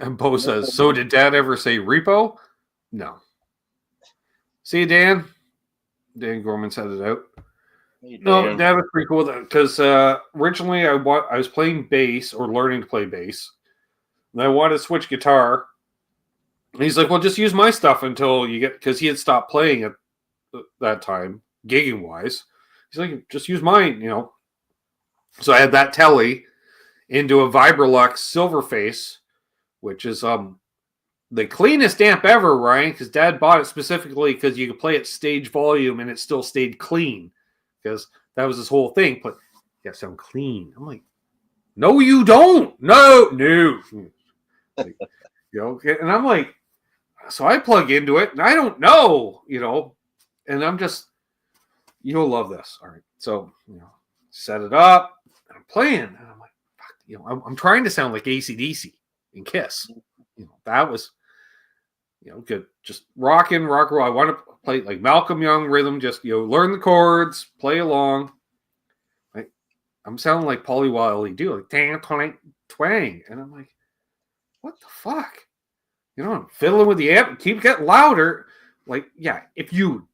And Bo says, so did Dad ever say repo? No. See you, Dan. Dan Gorman said it out. Hey, no, Dad was pretty cool because originally I was playing bass or learning to play bass, and I wanted to switch guitar. And he's like, well, just use my stuff until you get, because he had stopped playing at that time, gigging wise. He's like, just use mine, So I had that telly into a Vibrolux Silverface, which is the cleanest amp ever, Ryan, because Dad bought it specifically because you could play at stage volume and it still stayed clean, because that was his whole thing. But you have to sound clean. I'm like, No, you don't. No. Like, and I'm like, so I plug into it, and I don't know, and I'm just, you'll love this. All right, so set it up, and I'm playing, and I'm like, fuck, I'm trying to sound like AC/DC and Kiss. That was, good. Just rock and roll. I want to play like Malcolm Young rhythm. Just learn the chords, play along. I'm sounding like Paulie Wiley do, like dang, twang, twang, and I'm like, what the fuck? I'm fiddling with the amp, keep getting louder. Like, yeah, if you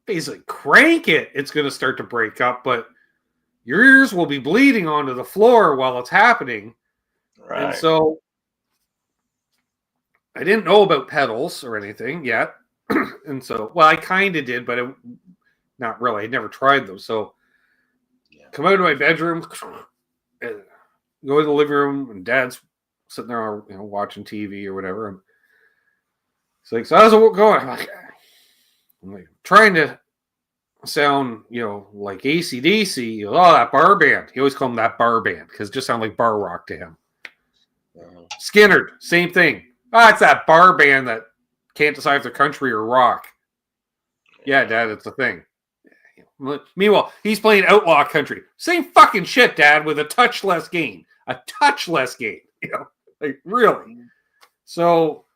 basically crank it, it's going to start to break up, but your ears will be bleeding onto the floor while it's happening. Right. And so I didn't know about pedals or anything yet. And so, well, I kind of did, but not really. I'd never tried them. So come out of my bedroom, and go to the living room, and Dad's sitting there, watching TV or whatever. And it's like, so how's it going? I'm like trying to sound, like AC/DC. Oh, that bar band. He always called them that bar band because it just sounded like bar rock to him. Skinner, same thing. It's that bar band that can't decide if they're country or rock. Yeah, Dad, it's a thing. Meanwhile, he's playing outlaw country. Same fucking shit, Dad, with a touch less gain. A touch less gain. Like, really. So,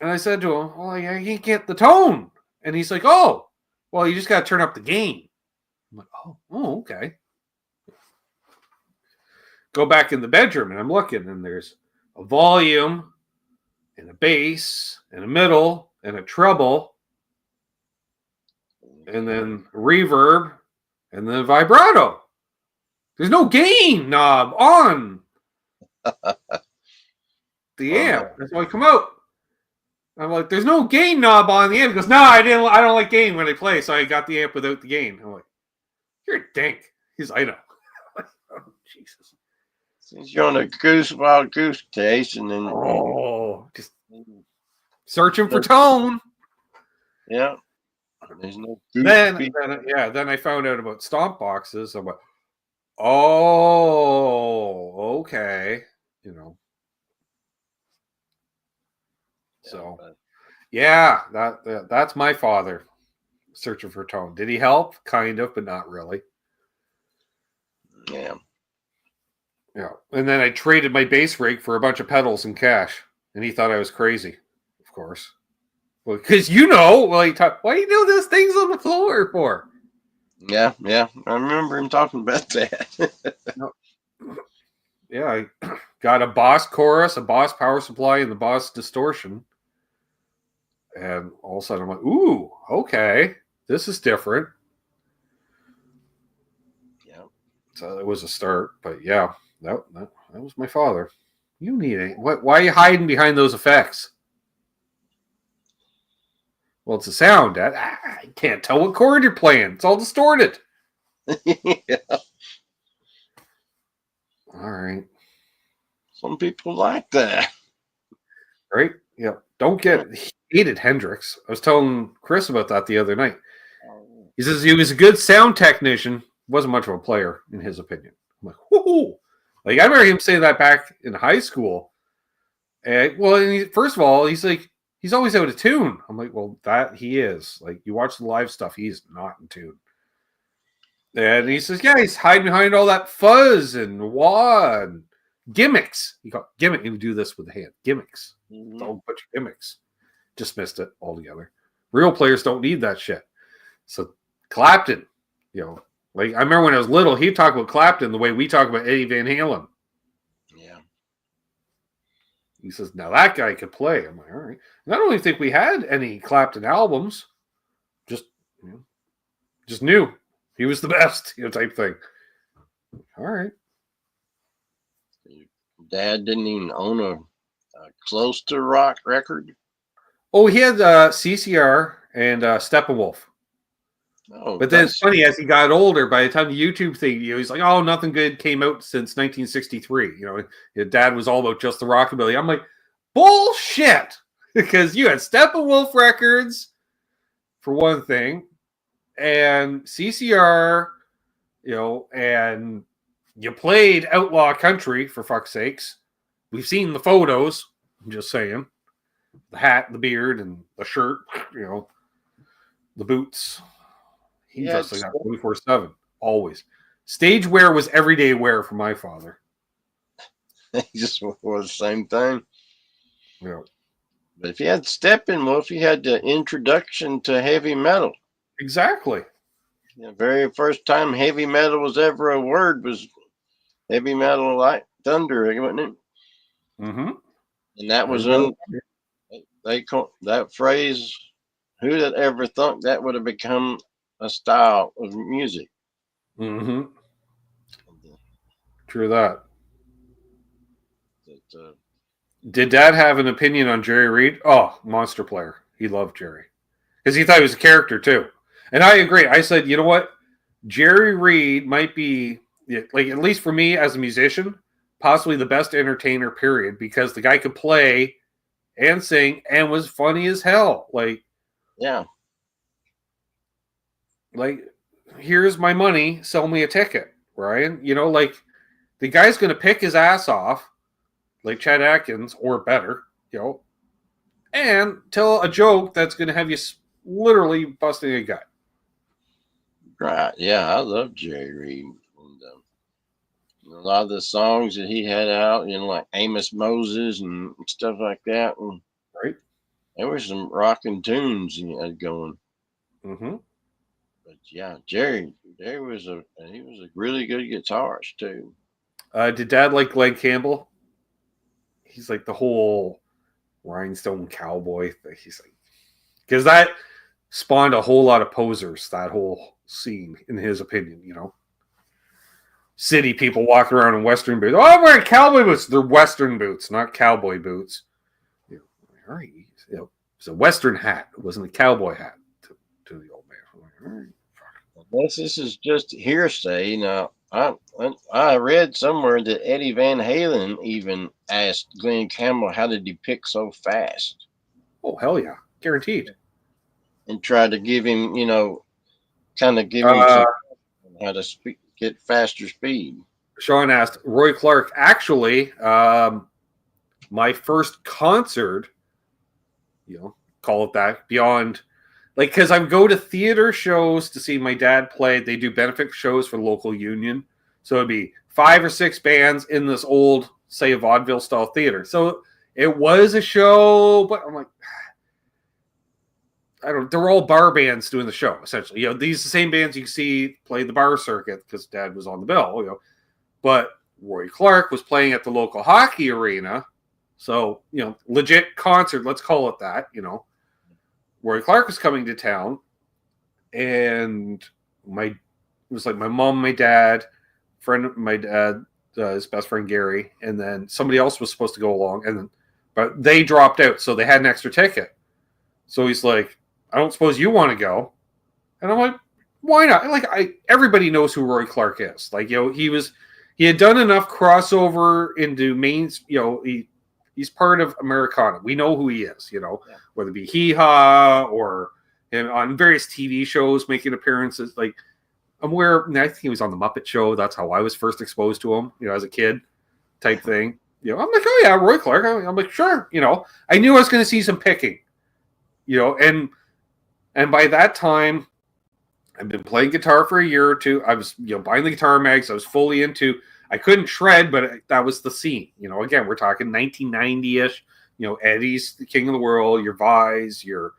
and I said to him, well, I can't get the tone. And he's like, oh, well, you just got to turn up the gain. I'm like, oh, okay. Go back in the bedroom, and I'm looking, and there's a volume, and a bass, and a middle, and a treble, and then reverb, and then vibrato. There's no gain knob on the amp. That's why I come out. I'm like, there's no gain knob on the amp. He goes, no, I don't like gain when I play, so I got the amp without the gain. I'm like, you're a dink. He's, I know. Oh, Jesus. Since you're on a wild goose chase, and then just searching for tone. Yeah. There's no goose. Then I found out about stomp boxes. I'm like, oh, okay. So, yeah, that's my father searching for tone. Did he help? Kind of, but not really. Yeah. Yeah. And then I traded my bass rig for a bunch of pedals and cash, and he thought I was crazy, of course. Well, because why do you know those things on the floor for? Yeah. I remember him talking about that. Yeah, I got a Boss chorus, a Boss power supply, and the Boss distortion. And all of a sudden I'm like, ooh, okay, this is different. Yeah. So it was a start, but yeah, that was my father. You need it. Why are you hiding behind those effects? Well, it's a sound, Dad. I can't tell what chord you're playing. It's all distorted. Yeah. All right. Some people like that. Right? Yeah. Don't get it. He hated Hendrix. I was telling Chris about that the other night. He says he was a good sound technician. Wasn't much of a player, in his opinion. I'm like, whoo! Like, I remember him saying that back in high school. And, first of all, he's like, he's always out of tune. I'm like, well, that he is. Like, you watch the live stuff, he's not in tune. And he says, yeah, he's hiding behind all that fuzz and wah and gimmicks. He would do this with the hand. Gimmicks. It's all a bunch of gimmicks. Dismissed it altogether. Real players don't need that shit. So Clapton, like I remember when I was little, he'd talk about Clapton the way we talk about Eddie Van Halen. Yeah. He says, now that guy could play. I'm like, all right. And I don't even think we had any Clapton albums. Just knew he was the best, type thing. All right. Dad didn't even own a close to rock record. Oh, he had CCR and Steppenwolf. Oh, but then it's funny, as he got older, by the time the YouTube thing, he's like, oh, nothing good came out since 1963. His dad was all about just the rockabilly. I'm like, bullshit! Because you had Steppenwolf records, for one thing, and CCR, and You played outlaw country, for fuck's sakes. We've seen the photos. I'm just saying. The hat, the beard, and the shirt, the boots. He dressed like that 24/7, always. Stage wear was everyday wear for my father. He just wore the same thing. Yeah. But if he had Steppenwolf, he had the introduction to heavy metal. Exactly. The very first time heavy metal was ever a word was heavy metal like thunder, wasn't it? Mm-hmm. And that was in that phrase. Who'd have ever thought that would have become a style of music? Mm-hmm. True that. Did Dad have an opinion on Jerry Reed? Oh, monster player. He loved Jerry. Because he thought he was a character, too. And I agree. I said, you know what? Jerry Reed might be, like, at least for me as a musician, possibly the best entertainer, period. Because the guy could play and sing and was funny as hell. Like, yeah. Like, here's my money. Sell me a ticket, Ryan. Like, the guy's going to pick his ass off, like Chad Atkins, or better, and tell a joke that's going to have you literally busting a gut. Right. Yeah, I love Jerry Reed. And, a lot of the songs that he had out, like Amos Moses and stuff like that. And right. There were some rocking tunes he had going. Mm-hmm. But yeah, Jerry was a really good guitarist too. Did Dad like Glenn Campbell? He's like the whole rhinestone cowboy thing. He's like, because that spawned a whole lot of posers, that whole scene, in his opinion, City people walking around in Western boots. Oh, I'm wearing cowboy boots. They're Western boots, not cowboy boots. All right. It's a Western hat. It wasn't a cowboy hat to the old man. All right. Unless this is just hearsay, I read somewhere that Eddie Van Halen even asked Glenn Campbell how to depict so fast. Oh, hell yeah. Guaranteed. And tried to give him, kind of give him some how to get faster speed. Sean asked, Roy Clark, actually, my first concert, call it that, beyond, like, because I would go to theater shows to see my dad play. They do benefit shows for the local union. So it'd be 5 or 6 bands in this old, say, vaudeville style theater. So it was a show, but I'm like, they're all bar bands doing the show, essentially. These are the same bands you see play the bar circuit because Dad was on the bill, But Roy Clark was playing at the local hockey arena. So, legit concert, let's call it that, Roy Clark was coming to town, and it was like my mom, my dad, my dad, his best friend Gary, and then somebody else was supposed to go along, but they dropped out, so they had an extra ticket. So he's like, I don't suppose you want to go? And I'm like, why not? Like, everybody knows who Roy Clark is. Like, he had done enough crossover into mains. He's part of Americana. We know who he is. Whether it be Hee Haw or him on various TV shows making appearances. Like, I'm aware. I think he was on the Muppet Show. That's how I was first exposed to him. As a kid, type thing. I'm like, oh yeah, Roy Clark. I'm like, sure. I knew I was going to see some picking. And by that time, I've been playing guitar for a year or two. I was, buying the guitar mags. I was fully into. I couldn't shred, but that was the scene. Again, we're talking 1990-ish. Eddie's the king of the world. Your Vi's, your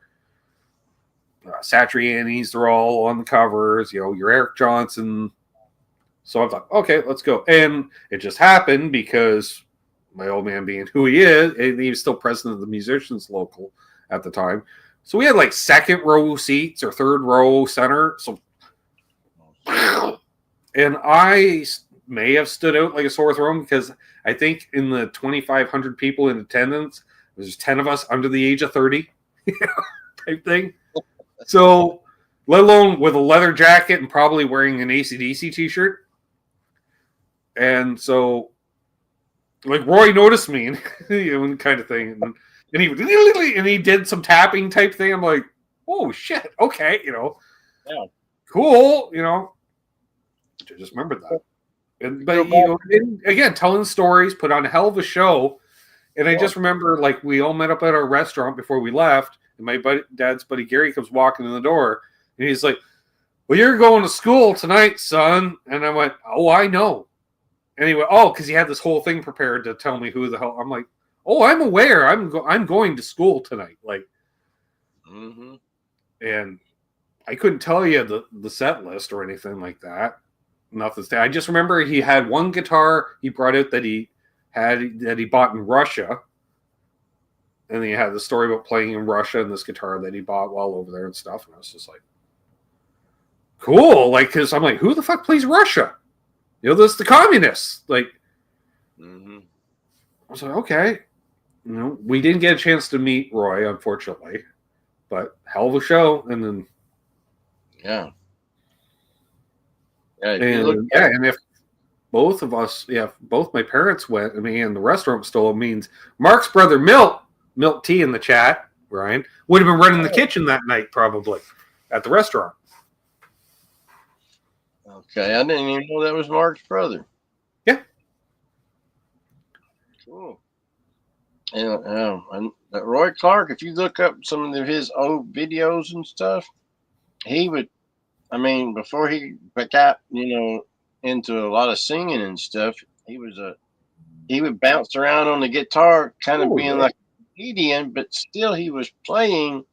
Satriani's, they're all on the covers. Your Eric Johnson. So I thought, okay, let's go. And it just happened because my old man being who he is, and he was still president of the musicians local at the time. So we had like second row seats or third row center. So, and I may have stood out like a sore thumb because I think in the 2,500 people in attendance, there's 10 of us under the age of 30 type thing. So, let alone with a leather jacket and probably wearing an AC/DC t-shirt. And so, like, Roy noticed me and kind of thing. And he did some tapping type thing. I'm like, oh shit, okay, yeah, cool, I just remembered that. But you know, and again, telling stories, put on a hell of a show. And I just remember, like, we all met up at our restaurant before we left, and my dad's buddy Gary comes walking in the door, and he's like, "Well, you're going to school tonight, son." And I went, "Oh, I know." And he went, "Oh," because he had this whole thing prepared to tell me who the hell. I'm like, "Oh, I'm aware. I'm going to school tonight." Like, and I couldn't tell you the set list or anything like that. Nothing. I just remember he had one guitar he brought out that he bought in Russia, and he had the story about playing in Russia and this guitar that he bought while over there and stuff. And I was just like, cool, like, because I'm like, who the fuck plays Russia? You know, this the communists. Like, I was like, okay. You know, we didn't get a chance to meet Roy, unfortunately, but hell of a show. And then, and if both of us, both my parents went, and the restaurant was still, it means Mark's brother Milt T in the chat, Ryan, would have been running the kitchen that night probably at the restaurant. Okay, I didn't even know that was Mark's brother. Yeah. Cool. And Roy Clark, if you look up some of his old videos and stuff, he would, before he got, into a lot of singing and stuff, he would bounce around on the guitar, kind of being like a comedian, but still he was playing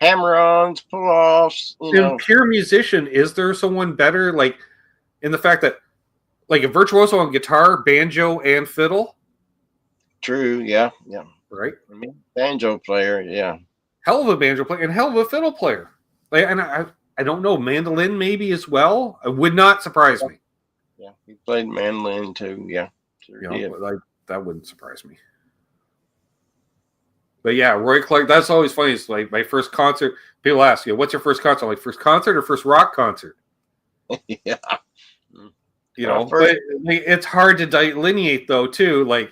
hammer-ons, pull-offs, Pure musician, is there someone better, like, in the fact that, like, a virtuoso on guitar, banjo, and fiddle? True, yeah. Right? Banjo player, yeah. Hell of a banjo player and hell of a fiddle player. Like, and I don't know, mandolin maybe as well? It would not surprise me. Yeah, he played mandolin too, yeah. Sure, that wouldn't surprise me. But yeah, Roy Clark, that's always funny. It's like my first concert. People ask, what's your first concert? Like, first concert or first rock concert? Yeah. But it's hard to delineate though, too, like,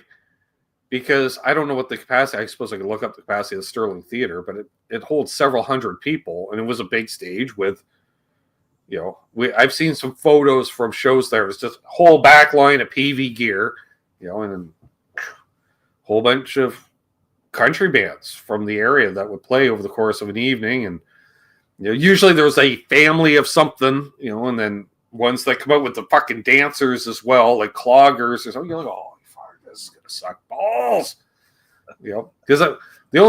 because I don't know what the capacity, I suppose I could look up the capacity of the Sterling Theater, but it holds several hundred people, and it was a big stage with, I've seen some photos from shows there. It was just a whole back line of PV gear, and then a whole bunch of country bands from the area that would play over the course of an evening. And usually there was a family of something, and then ones that come out with the fucking dancers as well, like cloggers or something. You're like, oh fuck, this is gonna suck balls. Because the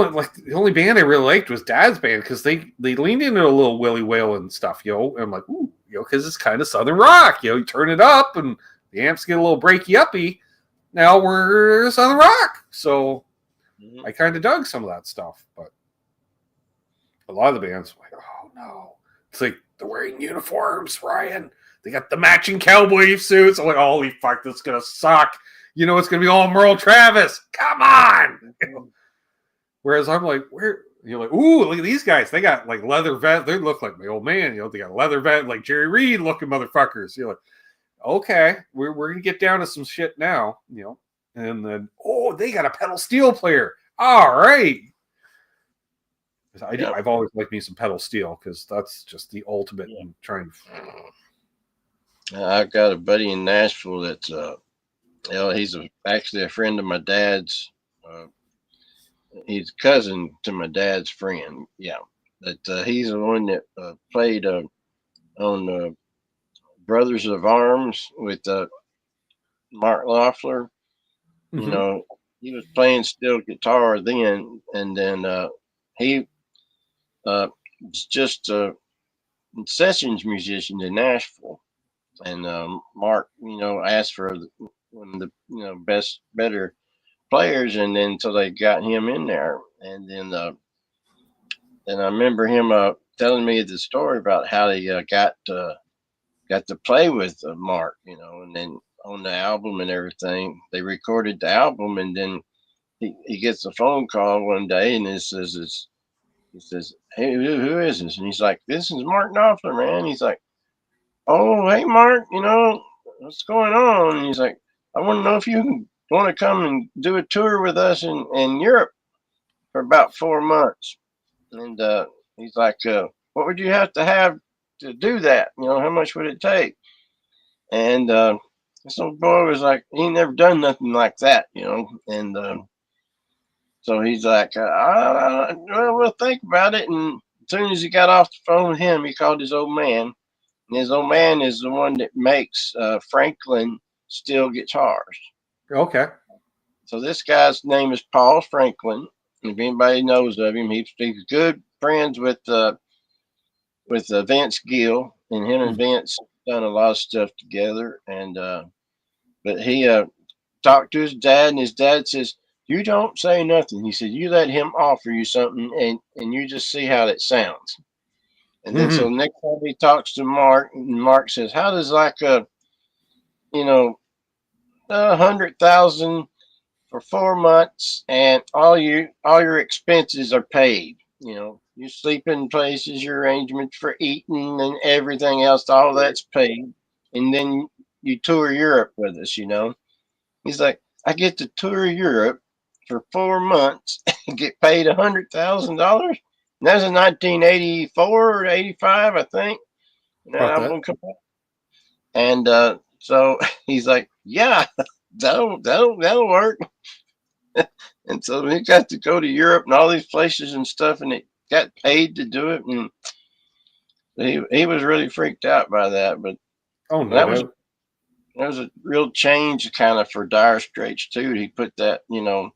only band I really liked was Dad's band, because they leaned into a little Willie Whale and stuff, and I'm like, ooh, because it's kind of Southern rock, you turn it up and the amps get a little breaky uppy. Now we're Southern rock, so I kind of dug some of that stuff, but a lot of the bands were like, oh no, it's like they're wearing uniforms, Ryan. They got the matching cowboy suits. I'm like, holy fuck, this is gonna suck. It's gonna be all Merle Travis. Come on. Whereas I'm like, where? You're like, ooh, look at these guys. They got like leather vest. They look like my old man. They got leather vest, like Jerry Reed looking motherfuckers. You're like, okay, we're gonna get down to some shit now. And then, they got a pedal steel player. All right. I've always liked me some pedal steel, because that's just the ultimate in trying. I've got a buddy in Nashville that's he's actually a friend of my dad's. He's a cousin to my dad's friend. Yeah, but he's the one that played on Brothers of Arms with Mark Knopfler. He was playing steel guitar then, and then he was just a sessions musician in Nashville. And Mark, asked for one of the better players, and then until they got him in there, and then I remember him telling me the story about how they got to play with Mark, and then on the album and everything, they recorded the album, and then he gets a phone call one day, and he says, hey, who is this? And he's like, this is Mark Knopfler, man. He's like, oh, hey, Mark, what's going on? And he's like, I want to know if you want to come and do a tour with us in Europe for about 4 months. And he's like, what would you have to do that? How much would it take? And This old boy was like, he ain't never done nothing like that, you know. And so he's like, well, we'll think about it. And as soon as he got off the phone with him, he called his old man. And his old man is the one that makes Franklin steel guitars. Okay. So this guy's name is Paul Franklin. If anybody knows of him, he's good friends with Vince Gill, and him and Vince done a lot of stuff together. And but he talked to his dad, and his dad says, "You don't say nothing." He said, "You let him offer you something, and you just see how it sounds." And then so next time he talks to Mark, and Mark says, "How does like a 100,000 for 4 months, and all your expenses are paid. You know, your sleeping places, your arrangements for eating, and everything else. All that's paid, and then you tour Europe with us. You know." He's like, "I get to tour Europe for 4 months and get paid $100,000. That was in 1984 or 85, I think. And that About album that. come out. And so he's like, "Yeah, that'll work." And so he got to go to Europe and all these places and stuff, and it got paid to do it. And he was really freaked out by that. But Oh, no that was doubt. that was a real change, kind of, for Dire Straits too. He put that the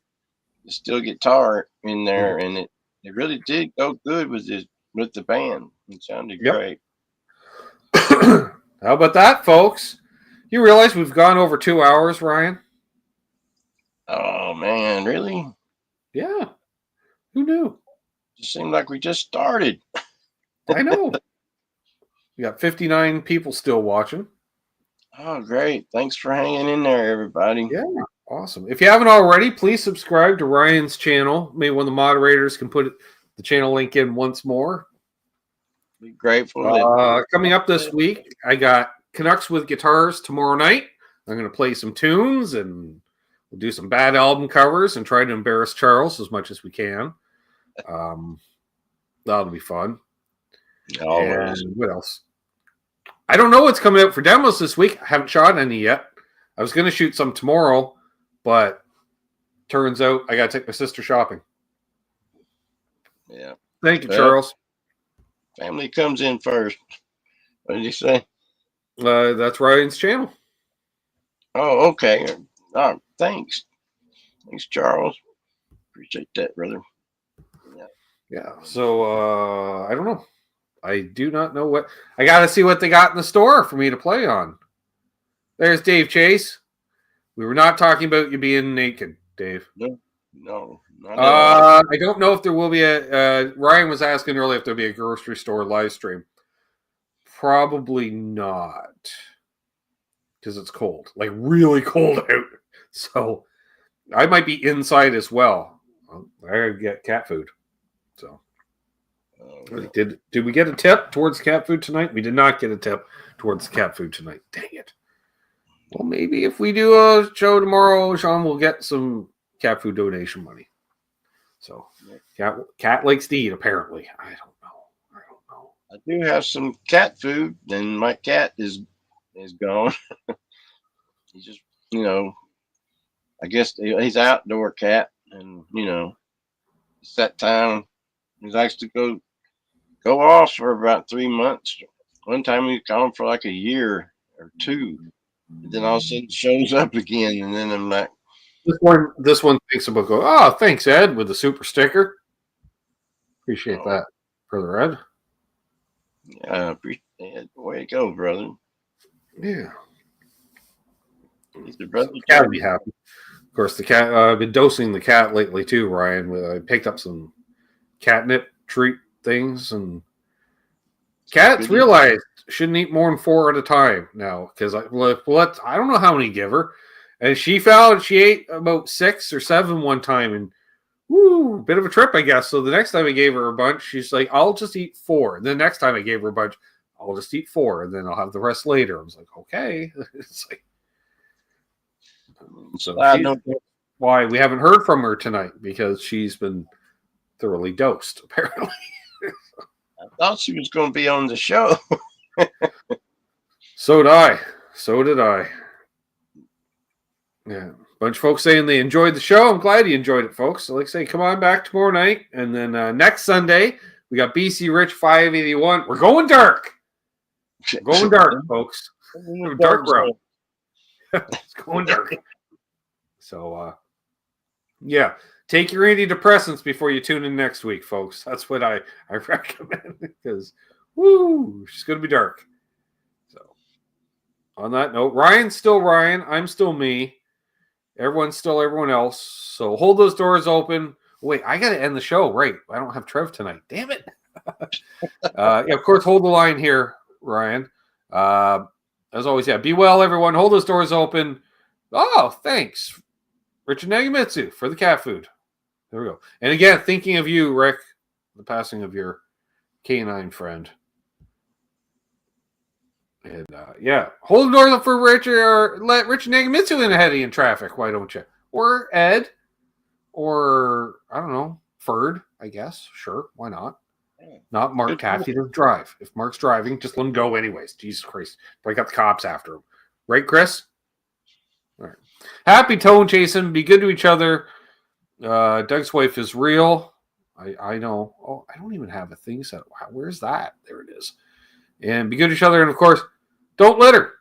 steel guitar in there, and it really did go good with the band. It sounded Yep. great. How about that, folks? You realize we've gone over 2 hours, Ryan? Oh man, really? Yeah. Who knew? It seemed like we just started. I know. We got 59 people still watching. Oh, great. Thanks for hanging in there, everybody. Yeah. Awesome. If you haven't already, please subscribe to Ryan's channel. Maybe one of the moderators can put the channel link in once more. Be grateful. Coming up this week, I got Canucks with Guitars tomorrow night. I'm going to play some tunes, and we'll do some bad album covers and try to embarrass Charles as much as we can. That'll be fun. Always. And what else? I don't know what's coming out for demos this week. I haven't shot any yet. I was going to shoot some tomorrow, but turns out I got to take my sister shopping. Yeah. Thank you, Charles. Family comes in first. What did you say? That's Ryan's channel. Oh, okay. Oh, thanks. Thanks, Charles. Appreciate that, brother. Yeah. So I don't know. I do not know what I got to see what they got in the store for me to play on. There's Dave Chase. We were not talking about you being naked, Dave. No, not at all. I don't know if there will be a. Ryan was asking earlier if there'll be a grocery store live stream. Probably not, because it's cold, like really cold out. So I might be inside as well. I gotta get cat food. So did we get a tip towards cat food tonight? We did not get a tip towards cat food tonight. Dang it. Well, maybe if we do a show tomorrow, Sean will get some cat food donation money. So cat likes to eat, apparently. I don't know. I do have some cat food, and my cat is gone. He's just, I guess he's an outdoor cat, and it's that time. He likes to go off for about 3 months. One time he was gone for like a year or two, and then all of a sudden shows up again, and then I'm like, this one thinks about going, "Oh, thanks, Ed," with the super sticker. Appreciate that, brother Ed. Yeah, appreciate it. Way to go, brother. Yeah. He's the brother. So cat will be happy. Of course, the cat. I've been dosing the cat lately too, Ryan. I picked up some catnip treat things, and cats realized shouldn't eat more than 4 at a time now, because I don't know how many give her, and she found she ate about 6 or 7 one time, and woo, bit of a trip, I guess. So the next time I gave her a bunch, she's like, "I'll just eat 4." And the next time I gave her a bunch, "I'll just eat 4, and then I'll have the rest later." I was like, "Okay." It's like, so why we haven't heard from her tonight, because she's been thoroughly dosed, apparently. I thought she was going to be on the show. So did I. Yeah. Bunch of folks saying they enjoyed the show. I'm glad you enjoyed it, folks. So like I say, come on back tomorrow night. And then next Sunday, we got BC Rich 581. We're going dark. We're going dark, folks. Dark route. It's going dark. So, yeah. Take your antidepressants before you tune in next week, folks. That's what I recommend because, it's going to be dark. So, on that note, Ryan's still Ryan. I'm still me. Everyone's still everyone else. So, hold those doors open. Wait, I got to end the show. Right. I don't have Trev tonight. Damn it. Of course, hold the line here, Ryan. As always, be well, everyone. Hold those doors open. Oh, thanks, Richard Nagamitsu, for the cat food. There we go. And again, thinking of you, Rick, the passing of your canine friend. And hold the doors up for Richard, or let Richard Nagamitsu in ahead of you in traffic. Why don't you? Or Ed, or I don't know, Ferd, I guess. Sure, why not? Not Mark Taft. He doesn't drive. If Mark's driving, just let him go anyways. Jesus Christ. But I got the cops after him. Right, Chris? All right. Happy tone chasing. Be good to each other. Doug's wife is real. I know. Oh, I don't even have a thing set. Wow, where's that? There it is. And be good to each other. And, of course, don't litter.